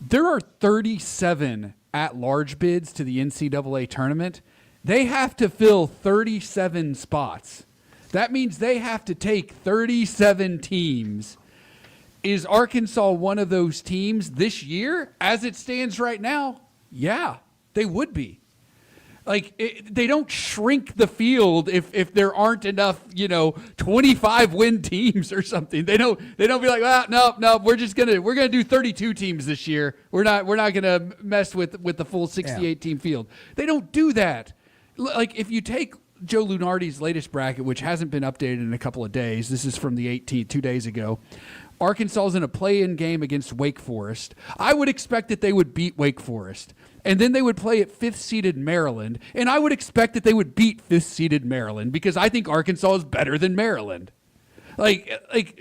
There are 37 at-large bids to the NCAA tournament. They have to fill 37 spots. That means they have to take 37 teams. Is Arkansas one of those teams this year as it stands right now? Yeah, they would be. Like, they don't shrink the field if there aren't enough, 25-win teams or something. They don't be like, no, we're gonna do 32 teams this year. We're not gonna mess with the full 68 team field. They don't do that. like if you take Joe Lunardi's latest bracket, which hasn't been updated in a couple of days, this is from the 18th, 2 days ago. Arkansas's in a play-in game against Wake Forest. I would expect that they would beat Wake Forest. And then they would play at 5th-seeded Maryland. And I would expect that they would beat 5th-seeded Maryland because I think Arkansas is better than Maryland.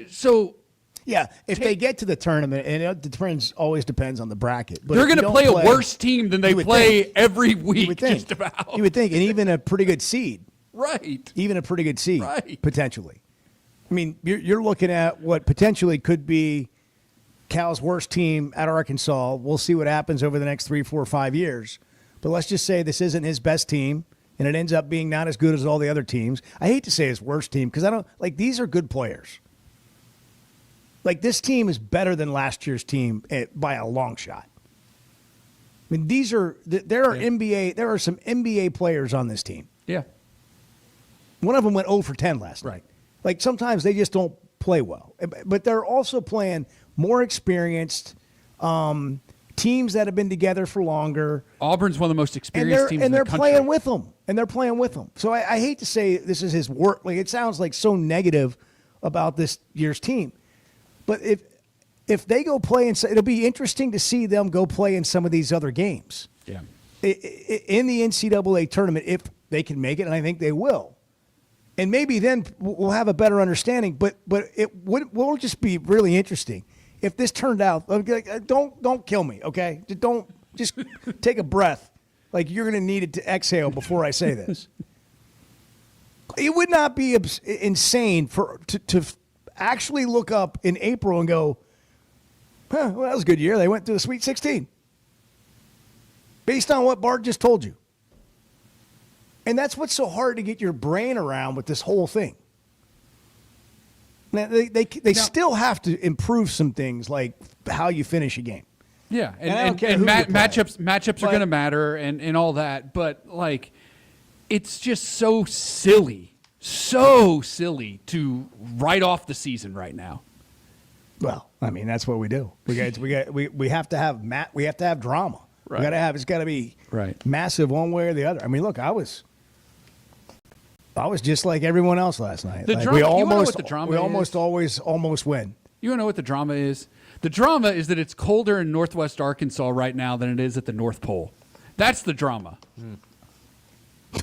So... Yeah, if they get to the tournament, and it always depends on the bracket. But they're going to play a worse team than they play every week, just about. You would think, and even a pretty good seed. Right. Even a pretty good seed, right. Potentially. I mean, you're looking at what potentially could be Cal's worst team at Arkansas. We'll see what happens over the next 3, 4, 5 years. But let's just say this isn't his best team, and it ends up being not as good as all the other teams. I hate to say his worst team because these are good players. Like, this team is better than last year's team by a long shot. I mean, there are some NBA players on this team. Yeah. One of them went 0 for 10 last night. Like, sometimes they just don't play well. But they're also playing more experienced teams that have been together for longer. Auburn's one of the most experienced teams in the and they're country. playing with them. And they're playing with them. So I hate to say this is his work. Like, it sounds like so negative about this year's team. But if they go play it'll be interesting to see them go play in some of these other games. Yeah. In the NCAA tournament, if they can make it, and I think they will. And maybe then we'll have a better understanding. But it will just be really interesting if this turned out. Don't kill me, okay? Just take a breath, like you're going to need it to exhale before I say this. It would not be insane to actually look up in April and go, well, that was a good year. They went to the Sweet 16. Based on what Bart just told you. And that's what's so hard to get your brain around with this whole thing. Now, they still have to improve some things like how you finish a game. Yeah, and matchups are going to matter and all that. But, like, it's just so silly to write off the season right now. Well, I mean, that's what we do. We have to have drama. Right. It's got to be right. Massive one way or the other. I mean, look, I was just like everyone else last night. The drama, we almost almost win. You want to know what the drama is? The drama is that it's colder in Northwest Arkansas right now than it is at the North Pole. That's the drama.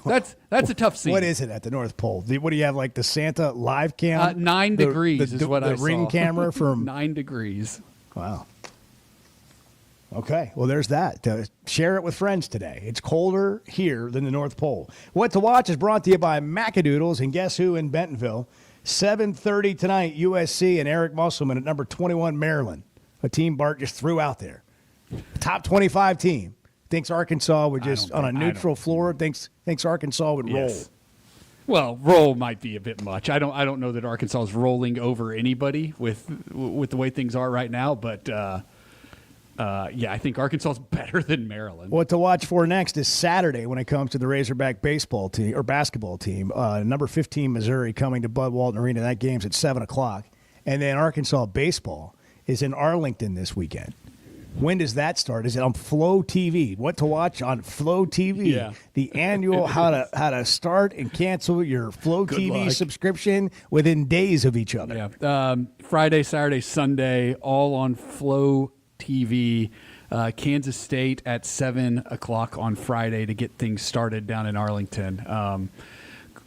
That's a tough scene. What is it at the North Pole? What do you have, like the Santa live cam? 9 degrees is what I saw. The ring camera from 9 degrees. Wow. Okay, well, there's that. Share it with friends today. It's colder here than the North Pole. What to Watch is brought to you by Macadoodles, and guess who in Bentonville? 7:30 tonight, USC and Eric Musselman at number 21 Maryland, a team Bart just threw out there. Top 25 team. Thinks Arkansas would just, on a neutral floor, thinks Arkansas would roll. Well, roll might be a bit much. I don't know that Arkansas is rolling over anybody with the way things are right now, but yeah, I think Arkansas is better than Maryland. What to watch for next is Saturday when it comes to the Razorback baseball team or basketball team. Number 15 Missouri coming to Bud Walton Arena. That game's at 7:00, and then Arkansas baseball is in Arlington this weekend. When does that start? Is it on Flow TV? What to watch on Flow TV? Yeah. The annual how to start and cancel your Flow TV subscription within days of each other. Yeah. Friday, Saturday, Sunday, all on Flow TV. Kansas State at 7:00 on Friday to get things started down in Arlington.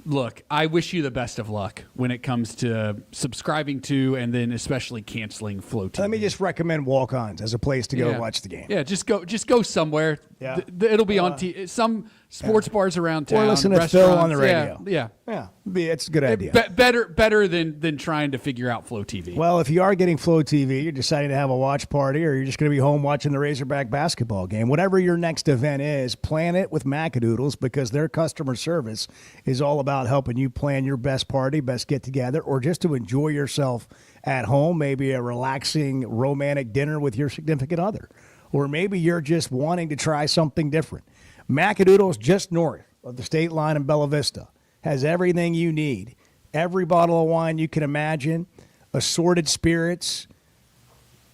Look, I wish you the best of luck when it comes to subscribing to and then especially canceling Flow TV. Let me just recommend Walk-Ons as a place to go watch the game. Yeah, just go somewhere. Yeah. It'll be on some sports bars around town. Or listen to Phil on the radio. Yeah. It's a good idea. Better than trying to figure out Flow TV. Well, if you are getting Flow TV, you're deciding to have a watch party, or you're just going to be home watching the Razorback basketball game, whatever your next event is, plan it with Macadoodles, because their customer service is all about helping you plan your best party, best get-together, or just to enjoy yourself at home, maybe a relaxing romantic dinner with your significant other. Or maybe you're just wanting to try something different. Macadoodles, just north of the state line in Bella Vista, has everything you need. Every bottle of wine you can imagine, assorted spirits.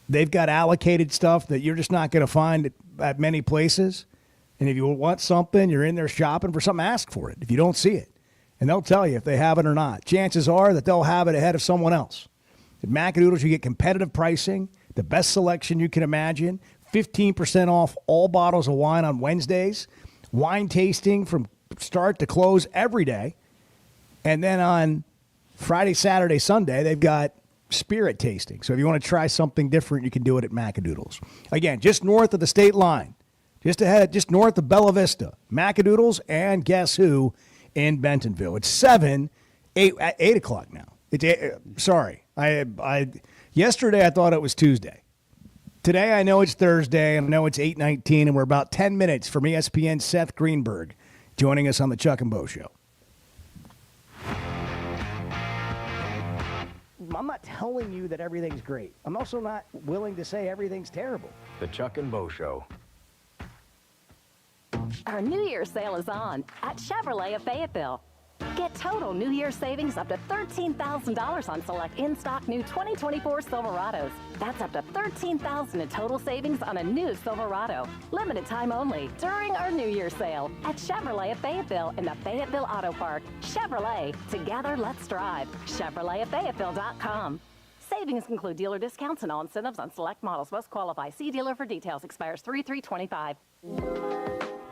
They've got allocated stuff that you're just not going to find at many places. And if you want something, you're in there shopping for something, ask for it if you don't see it. And they'll tell you if they have it or not. Chances are that they'll have it ahead of someone else. At Macadoodles, you get competitive pricing, the best selection you can imagine, 15% off all bottles of wine on Wednesdays, wine tasting from start to close every day. And then on Friday, Saturday, Sunday, they've got spirit tasting. So if you want to try something different, you can do it at Macadoodles. Again, just north of the state line, just north of Bella Vista, Macadoodles, and guess who in Bentonville? It's 8 o'clock now. Sorry. Yesterday I thought it was Tuesday. Today I know it's Thursday, and I know it's 8:19, and we're about 10 minutes from ESPN's Seth Greenberg joining us on the Chuck and Bo Show. I'm not telling you that everything's great. I'm also not willing to say everything's terrible. The Chuck and Bo Show. Our New Year's sale is on at Chevrolet of Fayetteville. Get total New Year's savings up to $13,000 on select in-stock new 2024 Silverados. That's up to $13,000 in total savings on a new Silverado. Limited time only during our New Year's sale at Chevrolet of Fayetteville in the Fayetteville Auto Park. Chevrolet, together let's drive. ChevroletofFayetteville.com. Savings include dealer discounts and all incentives on select models. Must qualify. See dealer for details. Expires 3/3/25.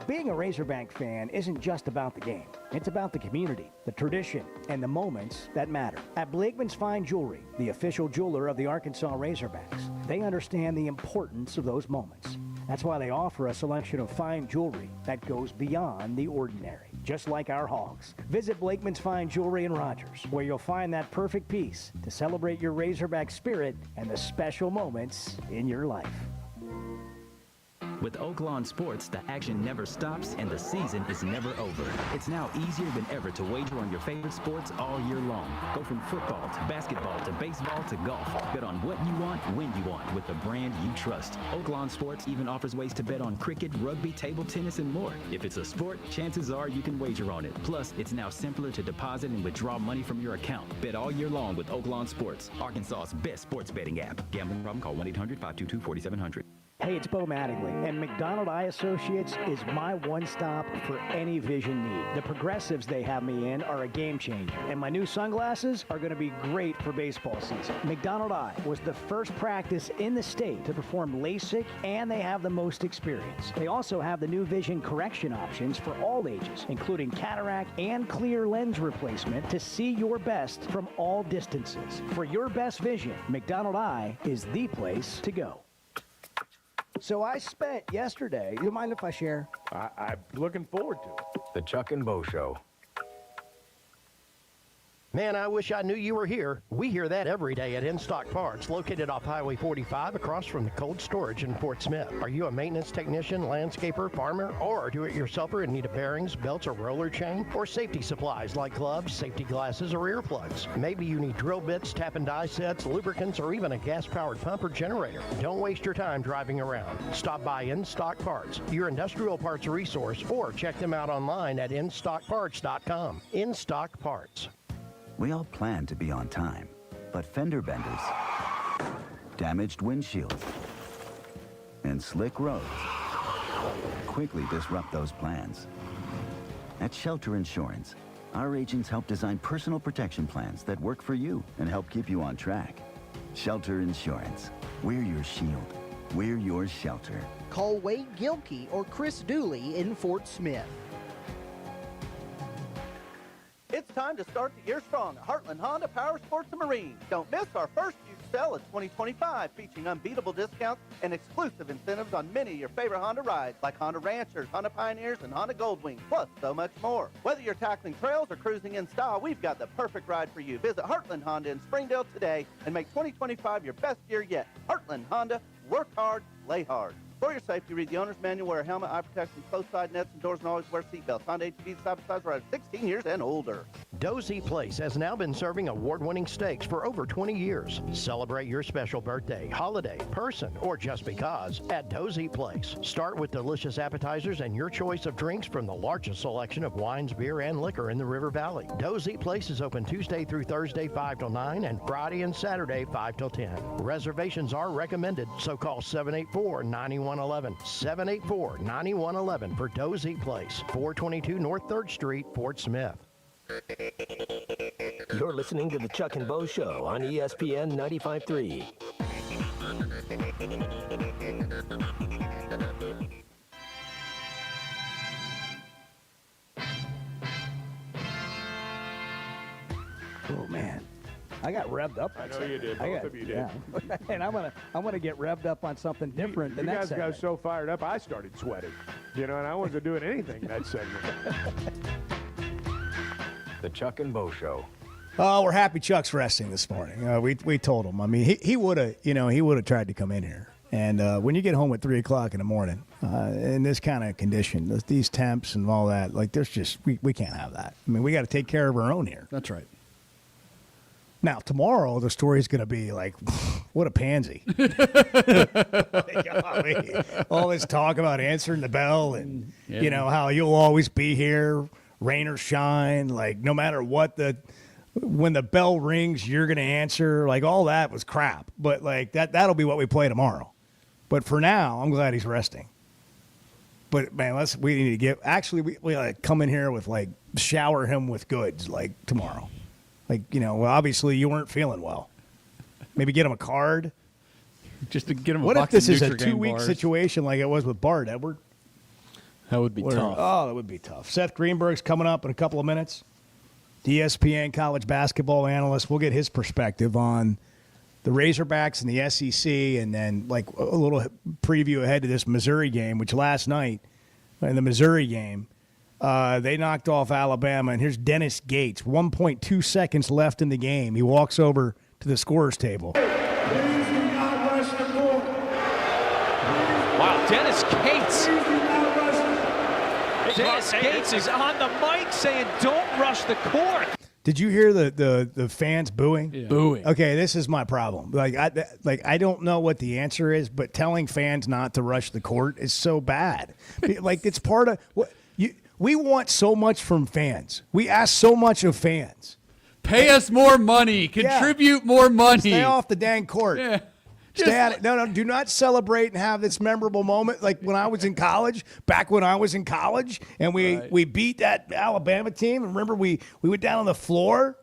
Being a Razorback fan isn't just about the game. It's about the community, the tradition, and the moments that matter. At Blakeman's Fine Jewelry, the official jeweler of the Arkansas Razorbacks, they understand the importance of those moments. That's why they offer a selection of fine jewelry that goes beyond the ordinary, just like our hogs. Visit Blakeman's Fine Jewelry in Rogers, where you'll find that perfect piece to celebrate your Razorback spirit and the special moments in your life. With Oaklawn Sports, the action never stops and the season is never over. It's now easier than ever to wager on your favorite sports all year long. Go from football to basketball to baseball to golf. Bet on what you want, when you want, with the brand you trust. Oaklawn Sports even offers ways to bet on cricket, rugby, table tennis, and more. If it's a sport, chances are you can wager on it. Plus, it's now simpler to deposit and withdraw money from your account. Bet all year long with Oaklawn Sports, Arkansas's best sports betting app. Gambling problem? Call 1-800-522-4700. Hey, it's Bo Mattingly, and McDonald Eye Associates is my one-stop for any vision need. The progressives they have me in are a game changer, and my new sunglasses are going to be great for baseball season. McDonald Eye was the first practice in the state to perform LASIK, and they have the most experience. They also have the new vision correction options for all ages, including cataract and clear lens replacement to see your best from all distances. For your best vision, McDonald Eye is the place to go. So I spent yesterday, you mind if I share? I'm looking forward to it. The Chuck and Bo Show. Man, I wish I knew you were here. We hear that every day at In-Stock Parts, located off Highway 45 across from the cold storage in Fort Smith. Are you a maintenance technician, landscaper, farmer, or do-it-yourselfer in need of bearings, belts, or roller chain? Or safety supplies like gloves, safety glasses, or earplugs? Maybe you need drill bits, tap and die sets, lubricants, or even a gas-powered pump or generator. Don't waste your time driving around. Stop by In-Stock Parts, your industrial parts resource, or check them out online at InStockParts.com. In-Stock Parts. We all plan to be on time, but fender benders, damaged windshields, and slick roads quickly disrupt those plans. At Shelter Insurance, our agents help design personal protection plans that work for you and help keep you on track. Shelter Insurance. We're your shield. We're your shelter. Call Wade Gilkey or Chris Dooley in Fort Smith. It's time to start the year strong at Heartland Honda Power Sports and Marine. Don't miss our first huge sale of 2025, featuring unbeatable discounts and exclusive incentives on many of your favorite Honda rides, like Honda Ranchers, Honda Pioneers, and Honda Goldwing, plus so much more. Whether you're tackling trails or cruising in style, we've got the perfect ride for you. Visit Heartland Honda in Springdale today and make 2025 your best year yet. Heartland Honda, work hard, play hard. For your safety, read the owner's manual, wear a helmet, eye protection, close side nets and doors, and always wear seatbelts. Honda HGVs side-by-sides are at 16 years and older. Dozy Place has now been serving award-winning steaks for over 20 years. Celebrate your special birthday, holiday, person, or just because at Dozy Place. Start with delicious appetizers and your choice of drinks from the largest selection of wines, beer, and liquor in the River Valley. Dozy Place is open Tuesday through Thursday 5 till 9 and Friday and Saturday 5 till 10. Reservations are recommended, so call 784-9111. 784-9111 for Dozy Place, 422 North 3rd Street, Fort Smith. You're listening to the Chuck and Bo Show on ESPN 95.3. Oh man, I got revved up. I know you did. Both of you did. Yeah. And I'm gonna get revved up on something different than you that guys segment. got so fired up, I started sweating. And I wasn't doing anything that segment. The Chuck and Bo Show. Oh, we're happy Chuck's resting this morning. We told him. I mean, he would have tried to come in here. And when you get home at 3 o'clock in the morning, in this kind of condition, these temps and all that, like there's just we can't have that. I mean, we got to take care of our own here. That's right. Now tomorrow the story's going to be like, what a pansy! Golly, all this talk about answering the bell and how you'll always be here, rain or shine, like no matter what when the bell rings, you're going to answer. Like all that was crap, but like that'll be what we play tomorrow. But for now, I'm glad he's resting. But man, we need to get. Actually, we like come in here with like shower him with goods like tomorrow. Like well, obviously you weren't feeling well. Maybe get him a card. Just to get him. What a if this is a Nutri-Grain 2-week bars. situation like it was with Bart, Edward? That would be tough. Oh, that would be tough. Seth Greenberg's coming up in a couple of minutes. The ESPN college basketball analyst. We'll get his perspective on the Razorbacks and the SEC, and then like a little preview ahead to this Missouri game, which last night in the Missouri game, they knocked off Alabama. And here's Dennis Gates, 1.2 seconds left in the game. He walks over to the scorer's table. Wow, Dennis Gates. Dennis Gates is on the mic saying, "Don't rush the court." Did you hear the fans booing? Yeah. Booing. Okay, this is my problem. I don't know what the answer is, but telling fans not to rush the court is so bad. Like it's part of what we want so much from fans. We ask so much of fans. Pay us more money. Contribute more money. Stay off the dang court. Yeah. Stay at it. No, do not celebrate and have this memorable moment like when I was in college, back when I was in college, and we beat that Alabama team. And remember, we went down on the floor.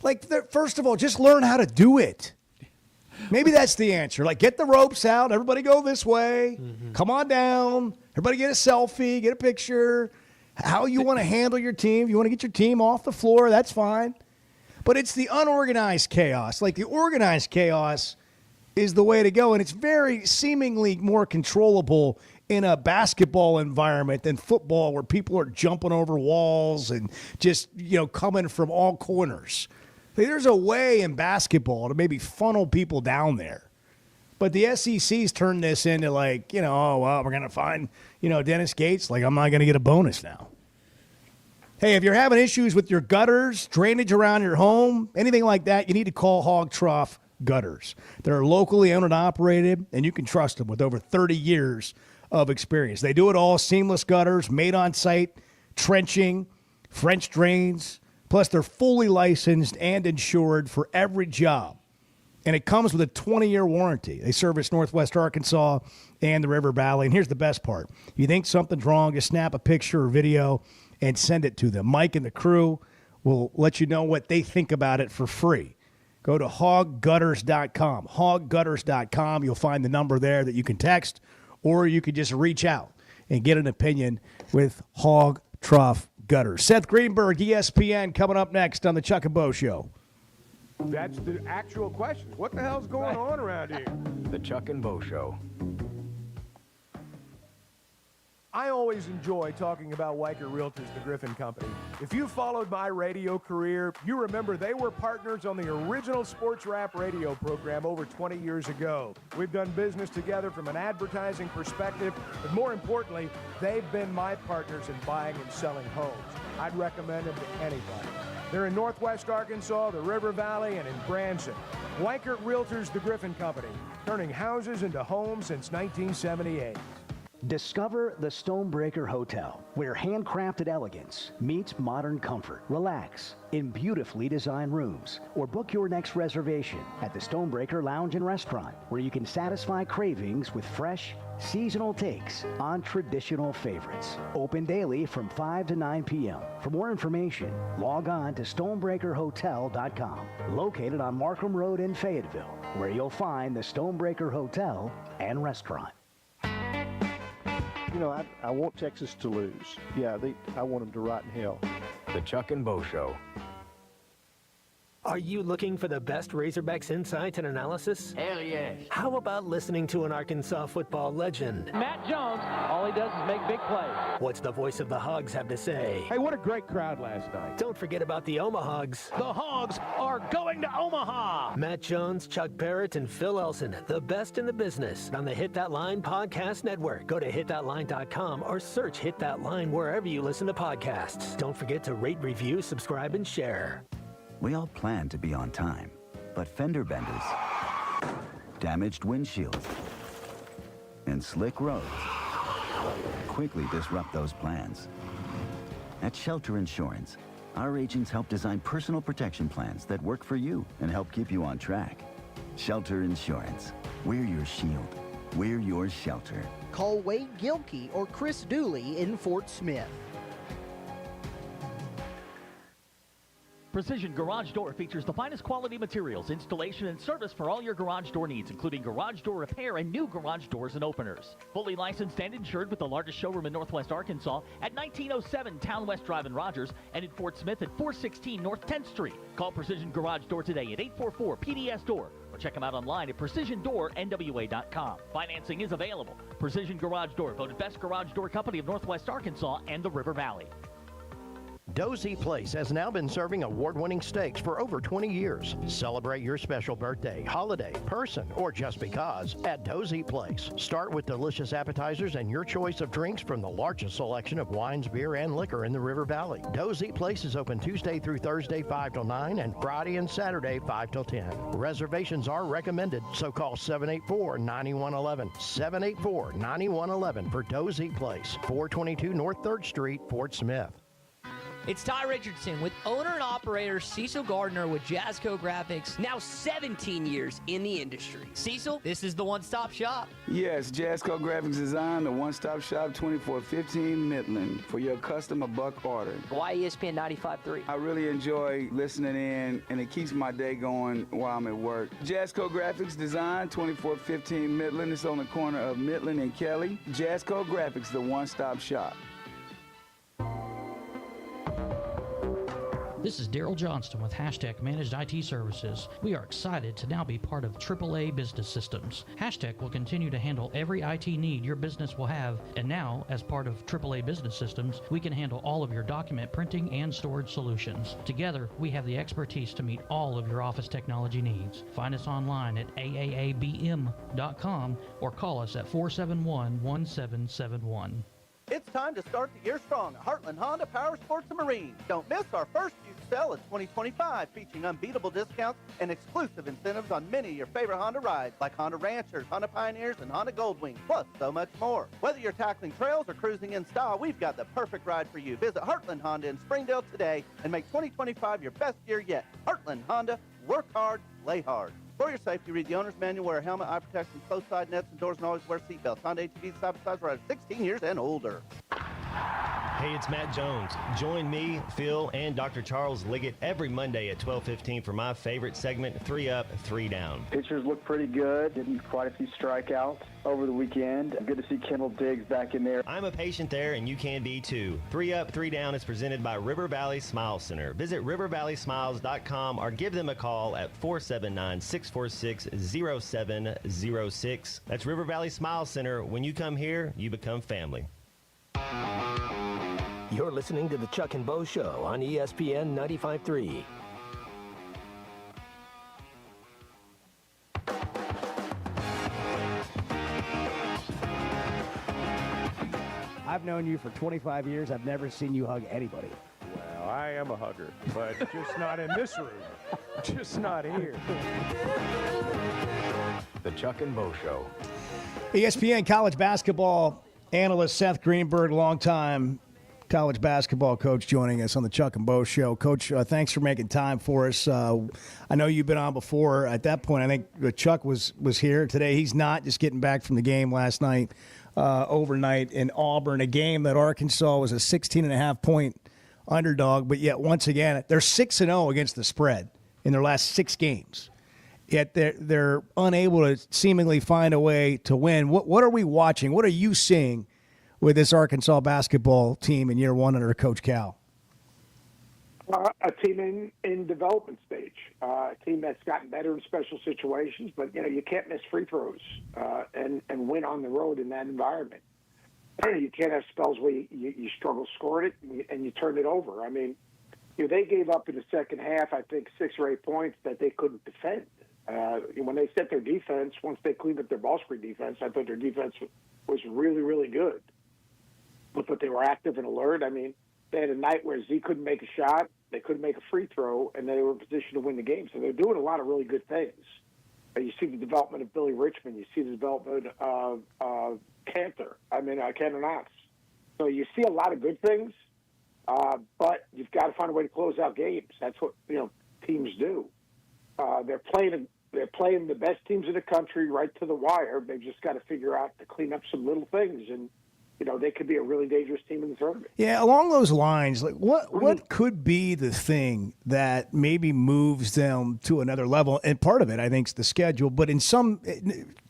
Like, first of all, just learn how to do it. Maybe that's the answer. Like, get the ropes out. Everybody go this way. Mm-hmm. Come on down. Everybody get a selfie, get a picture. How you want to handle your team. If you want to get your team off the floor, that's fine. But it's the unorganized chaos. Like, the organized chaos is the way to go, and it's very seemingly more controllable in a basketball environment than football, where people are jumping over walls and just coming from all corners. There's a way in basketball to maybe funnel people down there, but the SEC's turned this into like oh well, we're gonna find Dennis Gates. Like, I'm not gonna get a bonus now. Hey, if you're having issues with your gutters, drainage around your home, anything like that, you need to call Hog Trough Gutters. They're locally owned and operated, and you can trust them with over 30 years of experience. They do it all: seamless gutters, made on site, trenching, French drains. Plus, they're fully licensed and insured for every job. And it comes with a 20-year warranty. They service Northwest Arkansas and the River Valley. And here's the best part. If you think something's wrong, just snap a picture or video and send it to them. Mike and the crew will let you know what they think about it for free. Go to hoggutters.com. Hoggutters.com. You'll find the number there that you can text, or you can just reach out and get an opinion with Hog Trough Gutters. Seth Greenberg, ESPN, coming up next on the Chuck and Bo Show. That's the actual question. What the hell's going on around here? The Chuck and Bo Show. I always enjoy talking about Weichert Realtors, the Griffin Company. If you followed my radio career, you remember they were partners on the original Sports Rap radio program over 20 years ago. We've done business together from an advertising perspective, but more importantly, they've been my partners in buying and selling homes. I'd recommend them to anybody. They're in Northwest Arkansas, the River Valley, and in Branson. Weichert Realtors, the Griffin Company, turning houses into homes since 1978. Discover the Stonebreaker Hotel, where handcrafted elegance meets modern comfort. Relax in beautifully designed rooms, or book your next reservation at the Stonebreaker Lounge and Restaurant, where you can satisfy cravings with fresh, seasonal takes on traditional favorites. Open daily from 5 to 9 p.m. For more information, log on to stonebreakerhotel.com, located on Markham Road in Fayetteville, where you'll find the Stonebreaker Hotel and Restaurant. You know, I want Texas to lose. Yeah, I want them to rot in hell. The Chuck and Bo Show. Are you looking for the best Razorbacks insight and analysis? Hell yes. How about listening to an Arkansas football legend? Matt Jones, all he does is make big plays. What's the voice of the Hogs have to say? Hey, what a great crowd last night. Don't forget about the Omahogs. The Hogs are going to Omaha. Matt Jones, Chuck Barrett, and Phil Elson, the best in the business on the Hit That Line Podcast Network. Go to hitthatline.com or search Hit That Line wherever you listen to podcasts. Don't forget to rate, review, subscribe, and share. We all plan to be on time, but fender benders, damaged windshields, and slick roads quickly disrupt those plans. At Shelter Insurance, our agents help design personal protection plans that work for you and help keep you on track. Shelter Insurance. We're your shield. We're your shelter. Call Wade Gilkey or Chris Dooley in Fort Smith. Precision Garage Door features the finest quality materials, installation, and service for all your garage door needs, including garage door repair and new garage doors and openers. Fully licensed and insured with the largest showroom in Northwest Arkansas at 1907 Town West Drive in Rogers and in Fort Smith at 416 North 10th Street. Call Precision Garage Door today at 844-PDS-DOOR or check them out online at PrecisionDoorNWA.com. Financing is available. Precision Garage Door, voted best garage door company of Northwest Arkansas and the River Valley. Dozy Place has now been serving award-winning steaks for over 20 years. Celebrate your special birthday, holiday, person, or just because at Dozy Place. Start with delicious appetizers and your choice of drinks from the largest selection of wines, beer, and liquor in the River Valley. Dozy Place is open Tuesday through Thursday 5 till 9 and Friday and Saturday 5 till 10. Reservations are recommended, so call 784-9111. 784-9111 for Dozy Place, 422 North 3rd Street, Fort Smith. It's Ty Richardson with owner and operator Cecil Gardner with Jazzco Graphics, now 17 years in the industry. Cecil, this is the one-stop shop. Yes, Jazzco Graphics Design, the one-stop shop, 2415 Midland, for your customer buck order. Why ESPN 95.3? I really enjoy listening in, and it keeps my day going while I'm at work. Jazzco Graphics Design, 2415 Midland. It's on the corner of Midland and Kelly. Jazzco Graphics, the one-stop shop. This is Daryl Johnston with Hashtag Managed IT Services. We are excited to now be part of AAA Business Systems. Hashtag will continue to handle every IT need your business will have, and now, as part of AAA Business Systems, we can handle all of your document printing and storage solutions. Together, we have the expertise to meet all of your office technology needs. Find us online at aaabm.com or call us at 471-1771. It's time to start the year strong at Heartland Honda Power Sports and Marine. Don't miss our first huge sale of 2025, featuring unbeatable discounts and exclusive incentives on many of your favorite Honda rides, like Honda Ranchers, Honda Pioneers, and Honda Goldwing, plus so much more. Whether you're tackling trails or cruising in style, we've got the perfect ride for you. Visit Heartland Honda in Springdale today and make 2025 your best year yet. Heartland Honda, work hard, play hard. For your safety, read the owner's manual, wear a helmet, eye protection, close side nets and doors, and always wear seatbelts. Honda ATVs side-by-sides are at 16 years and older. Hey, it's Matt Jones. Join me, Phil, and Dr. Charles Liggett every Monday at 12:15 for my favorite segment, 3 Up, 3 Down. Pitchers look pretty good. Getting quite a few strikeouts over the weekend. Good to see Kendall Diggs back in there. I'm a patient there, and you can be too. 3 Up, 3 Down is presented by River Valley Smile Center. Visit rivervalleysmiles.com or give them a call at 479-646-0706. That's River Valley Smile Center. When you come here, you become family. You're listening to the Chuck and Bo Show on ESPN 95.3. I've known you for 25 years. I've never seen you hug anybody. Well, I am a hugger, but just not in this room. Just not here. The Chuck and Bo Show. ESPN college basketball analyst Seth Greenberg, longtime college basketball coach, joining us on the Chuck and Bo Show. Coach, thanks for making time for us. I know you've been on before. At that point, I think Chuck was here. Today, he's not, just getting back from the game last night, overnight in Auburn, a game that Arkansas was a 16.5-point underdog, but yet once again, they're 6-0 against the spread in their last 6 games. Yet they're unable to seemingly find a way to win. What are we watching? What are you seeing with this Arkansas basketball team in year one under Coach Cal? A team in development stage, a team that's gotten better in special situations, but you can't miss free throws and win on the road in that environment. You can't have spells where you struggle scoring it and you turn it over. I mean, they gave up in the second half, I think, 6 or 8 points that they couldn't defend. When they set their defense, once they cleaned up their ball screen defense, I thought their defense was really, really good. But they were active and alert. I mean, they had a night where Z couldn't make a shot, they couldn't make a free throw, and they were in position to win the game. So they're doing a lot of really good things. You see the development of Billy Richmond. You see the development of Cantor Knox. So you see a lot of good things, but you've got to find a way to close out games. That's what teams do. They're playing the best teams in the country right to the wire. They've just got to figure out to clean up some little things, and they could be a really dangerous team in the tournament. Yeah, along those lines, like what could be the thing that maybe moves them to another level? And part of it, I think, is the schedule. But in some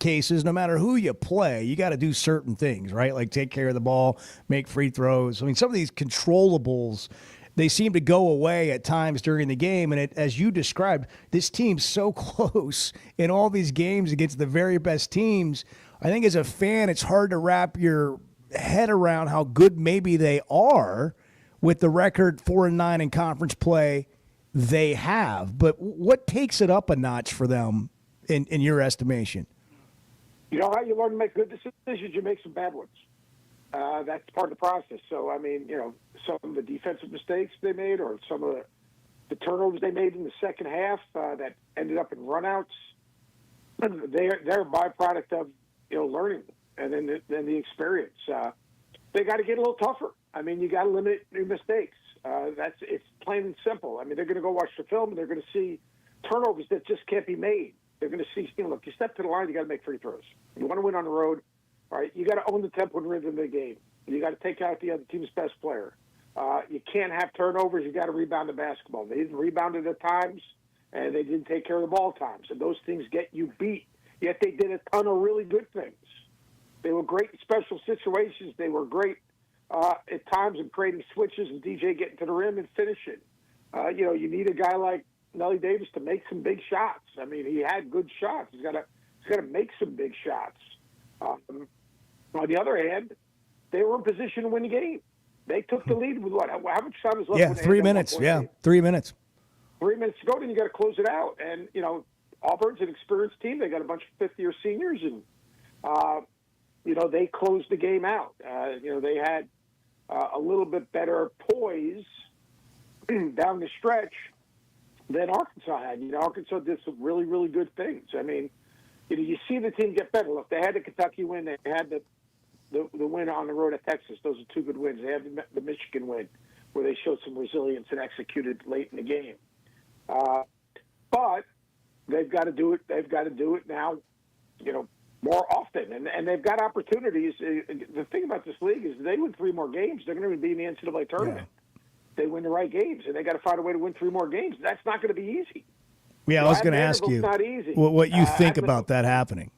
cases, no matter who you play, you got to do certain things, right? Like take care of the ball, make free throws. I mean, some of these controllables, they seem to go away at times during the game. And as you described, this team's so close in all these games against the very best teams. I think as a fan, it's hard to wrap your head around how good maybe they are with the record 4-9 in conference play they have. But what takes it up a notch for them in your estimation? How you learn to make good decisions, you make some bad ones. That's part of the process. So, I mean, some of the defensive mistakes they made or some of the turnovers they made in the second half that ended up in runouts, they're a byproduct of, learning and then the experience. They got to get a little tougher. I mean, you got to limit your mistakes. It's plain and simple. I mean, they're going to go watch the film and they're going to see turnovers that just can't be made. They're going to see, look, you step to the line, you got to make free throws. You want to win on the road, all right, you got to own the tempo and rhythm of the game. You got to take out the other team's best player. You can't have turnovers. You got to rebound the basketball. They didn't rebound it at times, and they didn't take care of the ball at times. And those things get you beat. Yet they did a ton of really good things. They were great in special situations. They were great at times in creating switches and DJ getting to the rim and finishing. You need a guy like Nelly Davis to make some big shots. I mean, he had good shots. He's got to make some big shots. On the other hand, they were in position to win the game. They took the lead with what? How much time was left? Yeah, 3 minutes. Yeah, 3 minutes. 3 minutes to go, then you got to close it out. And Auburn's an experienced team. They got a bunch of fifth-year seniors, and they closed the game out. They had a little bit better poise down the stretch than Arkansas had. Arkansas did some really, really good things. I mean, you see the team get better. Look, they had the Kentucky win. They had the win on the road at Texas. Those are 2 good wins. They had the Michigan win, where they showed some resilience and executed late in the game. But they've got to do it. They've got to do it now, more often. And they've got opportunities. The thing about this league is they win 3 more games, they're going to be in the NCAA tournament. Yeah. They win the right games, and they got to find a way to win 3 more games. That's not going to be easy. Yeah, I was going to ask you what you think about that happening.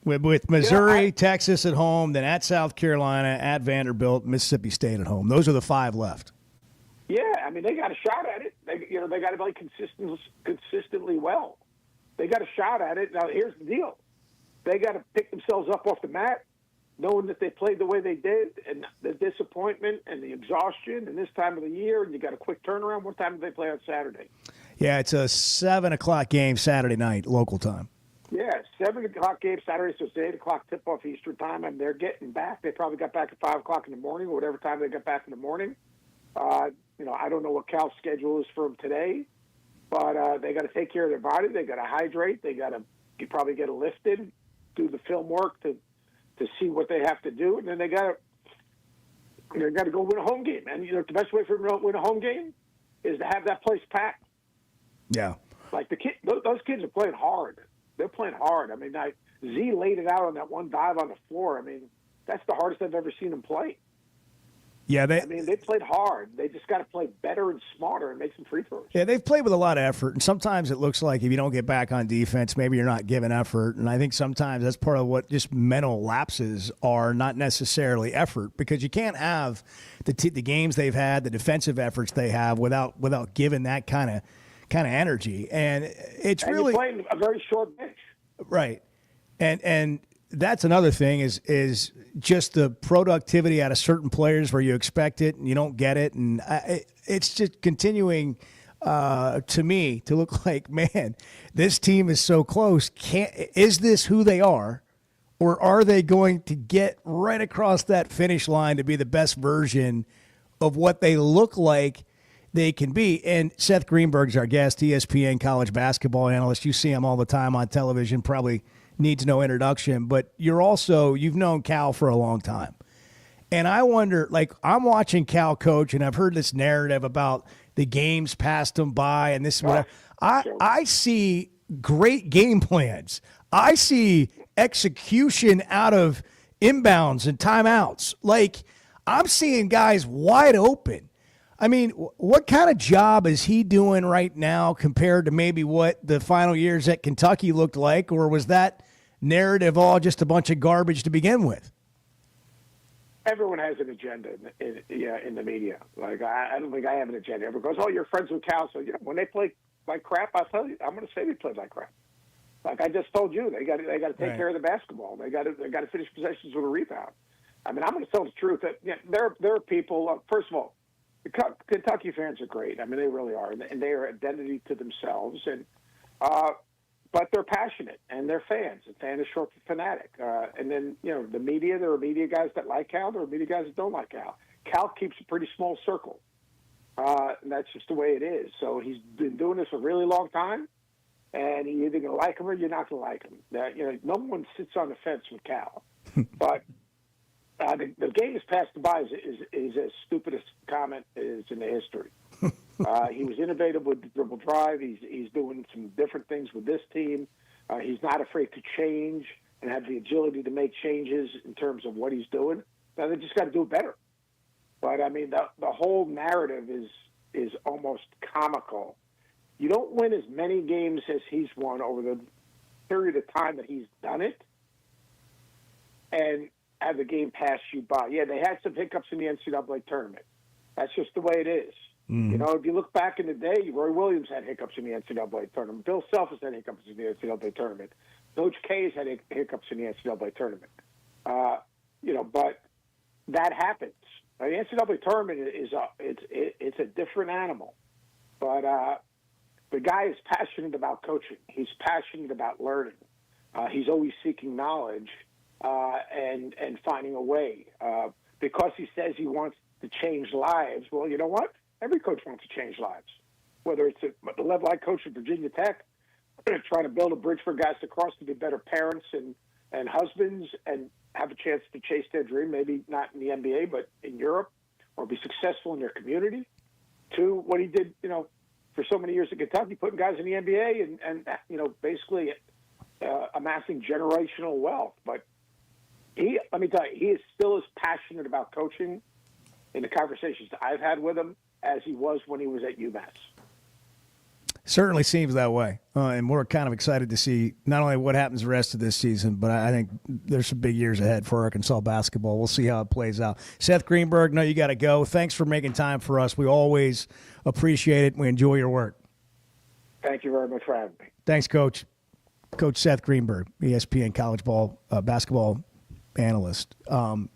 With Missouri, Texas at home, then at South Carolina, at Vanderbilt, Mississippi State at home. Those are the 5 left. Yeah, I mean, they got a shot at it. They got to play consistently well. They got a shot at it. Now, here's the deal. They got to pick themselves up off the mat, knowing that they played the way they did, and the disappointment and the exhaustion, and this time of the year, and you got a quick turnaround. What time do they play on Saturday? Yeah, it's a 7:00 game Saturday night, local time. Yeah, 7:00 game Saturday, so it's 8:00 tip-off Eastern time, and they're getting back. They probably got back at 5:00 in the morning, or whatever time they got back in the morning. I don't know what Cal's schedule is for them today, but they got to take care of their body. They got to hydrate. They got to probably get lifted, do the film work to see what they have to do, and then they got to go win a home game. And the best way for them to win a home game is to have that place packed. Yeah, like those kids are playing hard. They're playing hard. I mean, Z laid it out on that one dive on the floor. I mean, that's the hardest I've ever seen them play. Yeah, they played hard. They just got to play better and smarter and make some free throws. Yeah, they've played with a lot of effort, and sometimes it looks like if you don't get back on defense, maybe you're not giving effort. And I think sometimes that's part of what just mental lapses are, not necessarily effort, because you can't have the games they've had, the defensive efforts they have, without giving that kind of energy. And it's really you're playing a very short bench, right? And that's another thing is just the productivity out of certain players where you expect it and you don't get it. And it's just continuing to me to look like, man, this team is so close. Is this who they are? Or are they going to get right across that finish line to be the best version of what they look like they can be? And Seth Greenberg's our guest, ESPN college basketball analyst. You see him all the time on television, probably needs no introduction, but you've known Cal for a long time. And I wonder, I'm watching Cal coach, and I've heard this narrative about the games passed them by and this and whatever. I see great game plans. I see execution out of inbounds and timeouts. I'm seeing guys wide open. I mean, what kind of job is he doing right now compared to maybe what the final years at Kentucky looked like? Or was that narrative all just a bunch of garbage to begin with? Everyone has an agenda in the media. I don't think I have an agenda. Everyone goes, "Oh, you're friends with Cal, so when they play like crap, I'll tell you, I'm going to say they played like crap." Like I just told you, they got to take care of the basketball. They got to finish possessions with a rebound. I mean, I'm going to tell the truth that there are people. First of all, the Kentucky fans are great. I mean, they really are, and they are identity to themselves. And but they're passionate, and they're fans. And fan is short for fanatic. And then the media. There are media guys that like Cal. There are media guys that don't like Cal. Cal keeps a pretty small circle, and that's just the way it is. So he's been doing this a really long time, and you're either going to like him or you're not going to like him. No one sits on the fence with Cal, but. The game has passed by is as stupid a comment is in the history. He was innovative with the dribble drive. He's doing some different things with this team. He's not afraid to change and have the agility to make changes in terms of what he's doing. Now they just got to do it better. But I mean, the whole narrative is almost comical. You don't win as many games as he's won over the period of time that he's done it, and have the game pass you by. Yeah, they had some hiccups in the NCAA tournament. That's just the way it is. Mm. If you look back in the day, Roy Williams had hiccups in the NCAA tournament. Bill Self has had hiccups in the NCAA tournament. Coach K has had hiccups in the NCAA tournament. But that happens. The NCAA tournament it's a different animal. But the guy is passionate about coaching. He's passionate about learning. He's always seeking knowledge. And finding a way because he says he wants to change lives. Well, you know what? Every coach wants to change lives, whether it's at the level I coach at Virginia Tech, trying to build a bridge for guys to cross to be better parents and husbands and have a chance to chase their dream, maybe not in the NBA, but in Europe, or be successful in their community, to what he did, for so many years at Kentucky, putting guys in the NBA and basically amassing generational wealth. But let me tell you, he is still as passionate about coaching in the conversations that I've had with him as he was when he was at UMass. Certainly seems that way. And we're kind of excited to see not only what happens the rest of this season, but I think there's some big years ahead for Arkansas basketball. We'll see how it plays out. Seth Greenberg, no, you got to go. Thanks for making time for us. We always appreciate it. We enjoy your work. Thank you very much for having me. Thanks, Coach. Coach Seth Greenberg, ESPN college basketball analyst,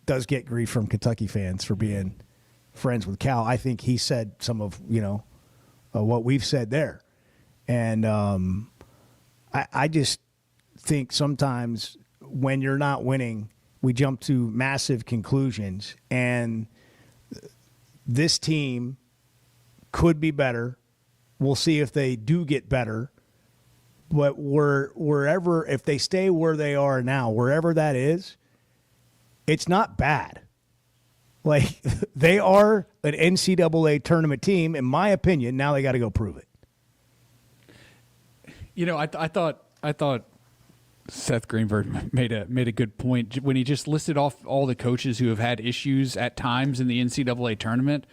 does get grief from Kentucky fans for being friends with Cal. I think he said some of, what we've said there. And I just think sometimes when you're not winning, we jump to massive conclusions. And this team could be better. We'll see if they do get better. But wherever, if they stay where they are now, wherever that is, it's not bad. Like, they are an NCAA tournament team, in my opinion. Now they got to go prove it. I thought Seth Greenberg made a good point when he just listed off all the coaches who have had issues at times in the NCAA tournament.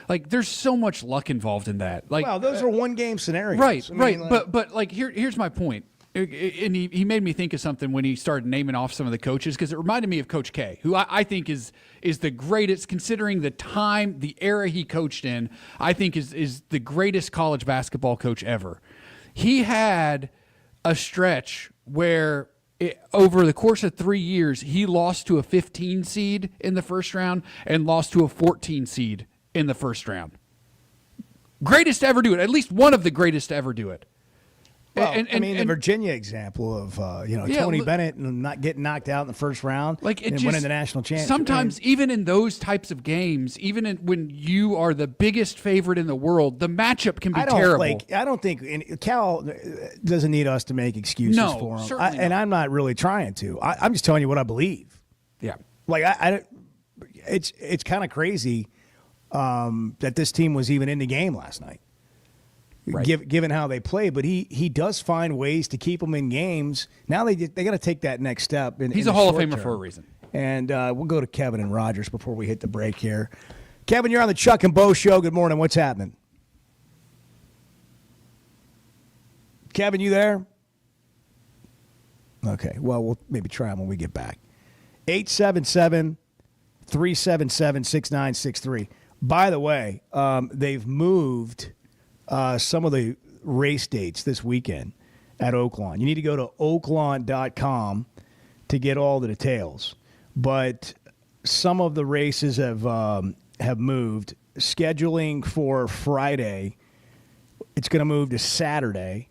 Like, there's so much luck involved in that. Like, wow, those are one-game scenarios. Right, I mean, but here's my point. And he made me think of something when he started naming off some of the coaches, because it reminded me of Coach K, who I think is the greatest, considering the time, the era he coached in. I think is the greatest college basketball coach ever. He had a stretch where over the course of 3 years, he lost to a 15 seed in the first round and lost to a 14 seed in the first round. Greatest to ever do it. At least one of the greatest to ever do it. Well, the Virginia example of Tony Bennett and not getting knocked out in the first round, and winning the national championship. Sometimes, even in those types of games, when you are the biggest favorite in the world, the matchup can be terrible. I don't think Cal doesn't need us to make excuses for him. Certainly not. And I'm not really trying to. I'm just telling you what I believe. Yeah, it's kind of crazy that this team was even in the game last night. Right. Given how they play, but he does find ways to keep them in games. Now they got to take that next step. He's a Hall of Famer for a reason. And we'll go to Kevin and Rogers before we hit the break here. Kevin, you're on the Chuck and Bo Show. Good morning. What's happening? Kevin, you there? Okay. Well, we'll maybe try him when we get back. 877-377-6963. By the way, they've moved some of the race dates this weekend at Oaklawn. You need to go to oaklawn.com to get all the details. But some of the races have moved. Scheduling for Friday, it's going to move to Saturday.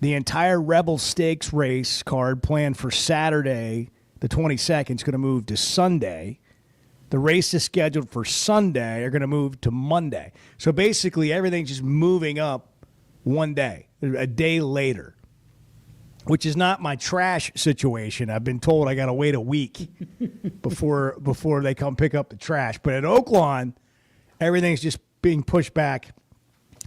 The entire Rebel Stakes race card planned for Saturday, the 22nd, is going to move to Sunday. The races scheduled for Sunday are going to move to Monday. So basically, everything's just moving up one day, a day later, which is not my trash situation. I've been told I got to wait a week before they come pick up the trash. But at Oaklawn, everything's just being pushed back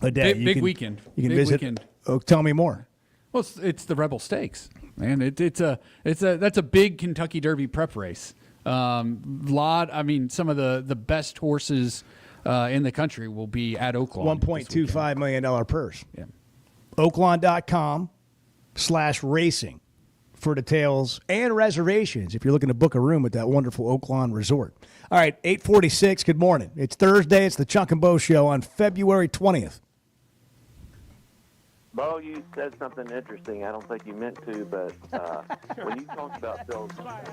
a day. Big weekend. You can big visit. Weekend. Tell me more. Well, it's the Rebel Stakes, man. That's a big Kentucky Derby prep race. Some of the best horses in the country will be at Oaklawn. $1.25 million purse. Yeah. Oaklawn.com/racing for details and reservations if you're looking to book a room at that wonderful Oaklawn resort. All right, 8:46. Good morning. It's Thursday. It's the Chuck and Bo Show on February 20th. Bo, you said something interesting. I don't think you meant to, but when you talked about Phil's...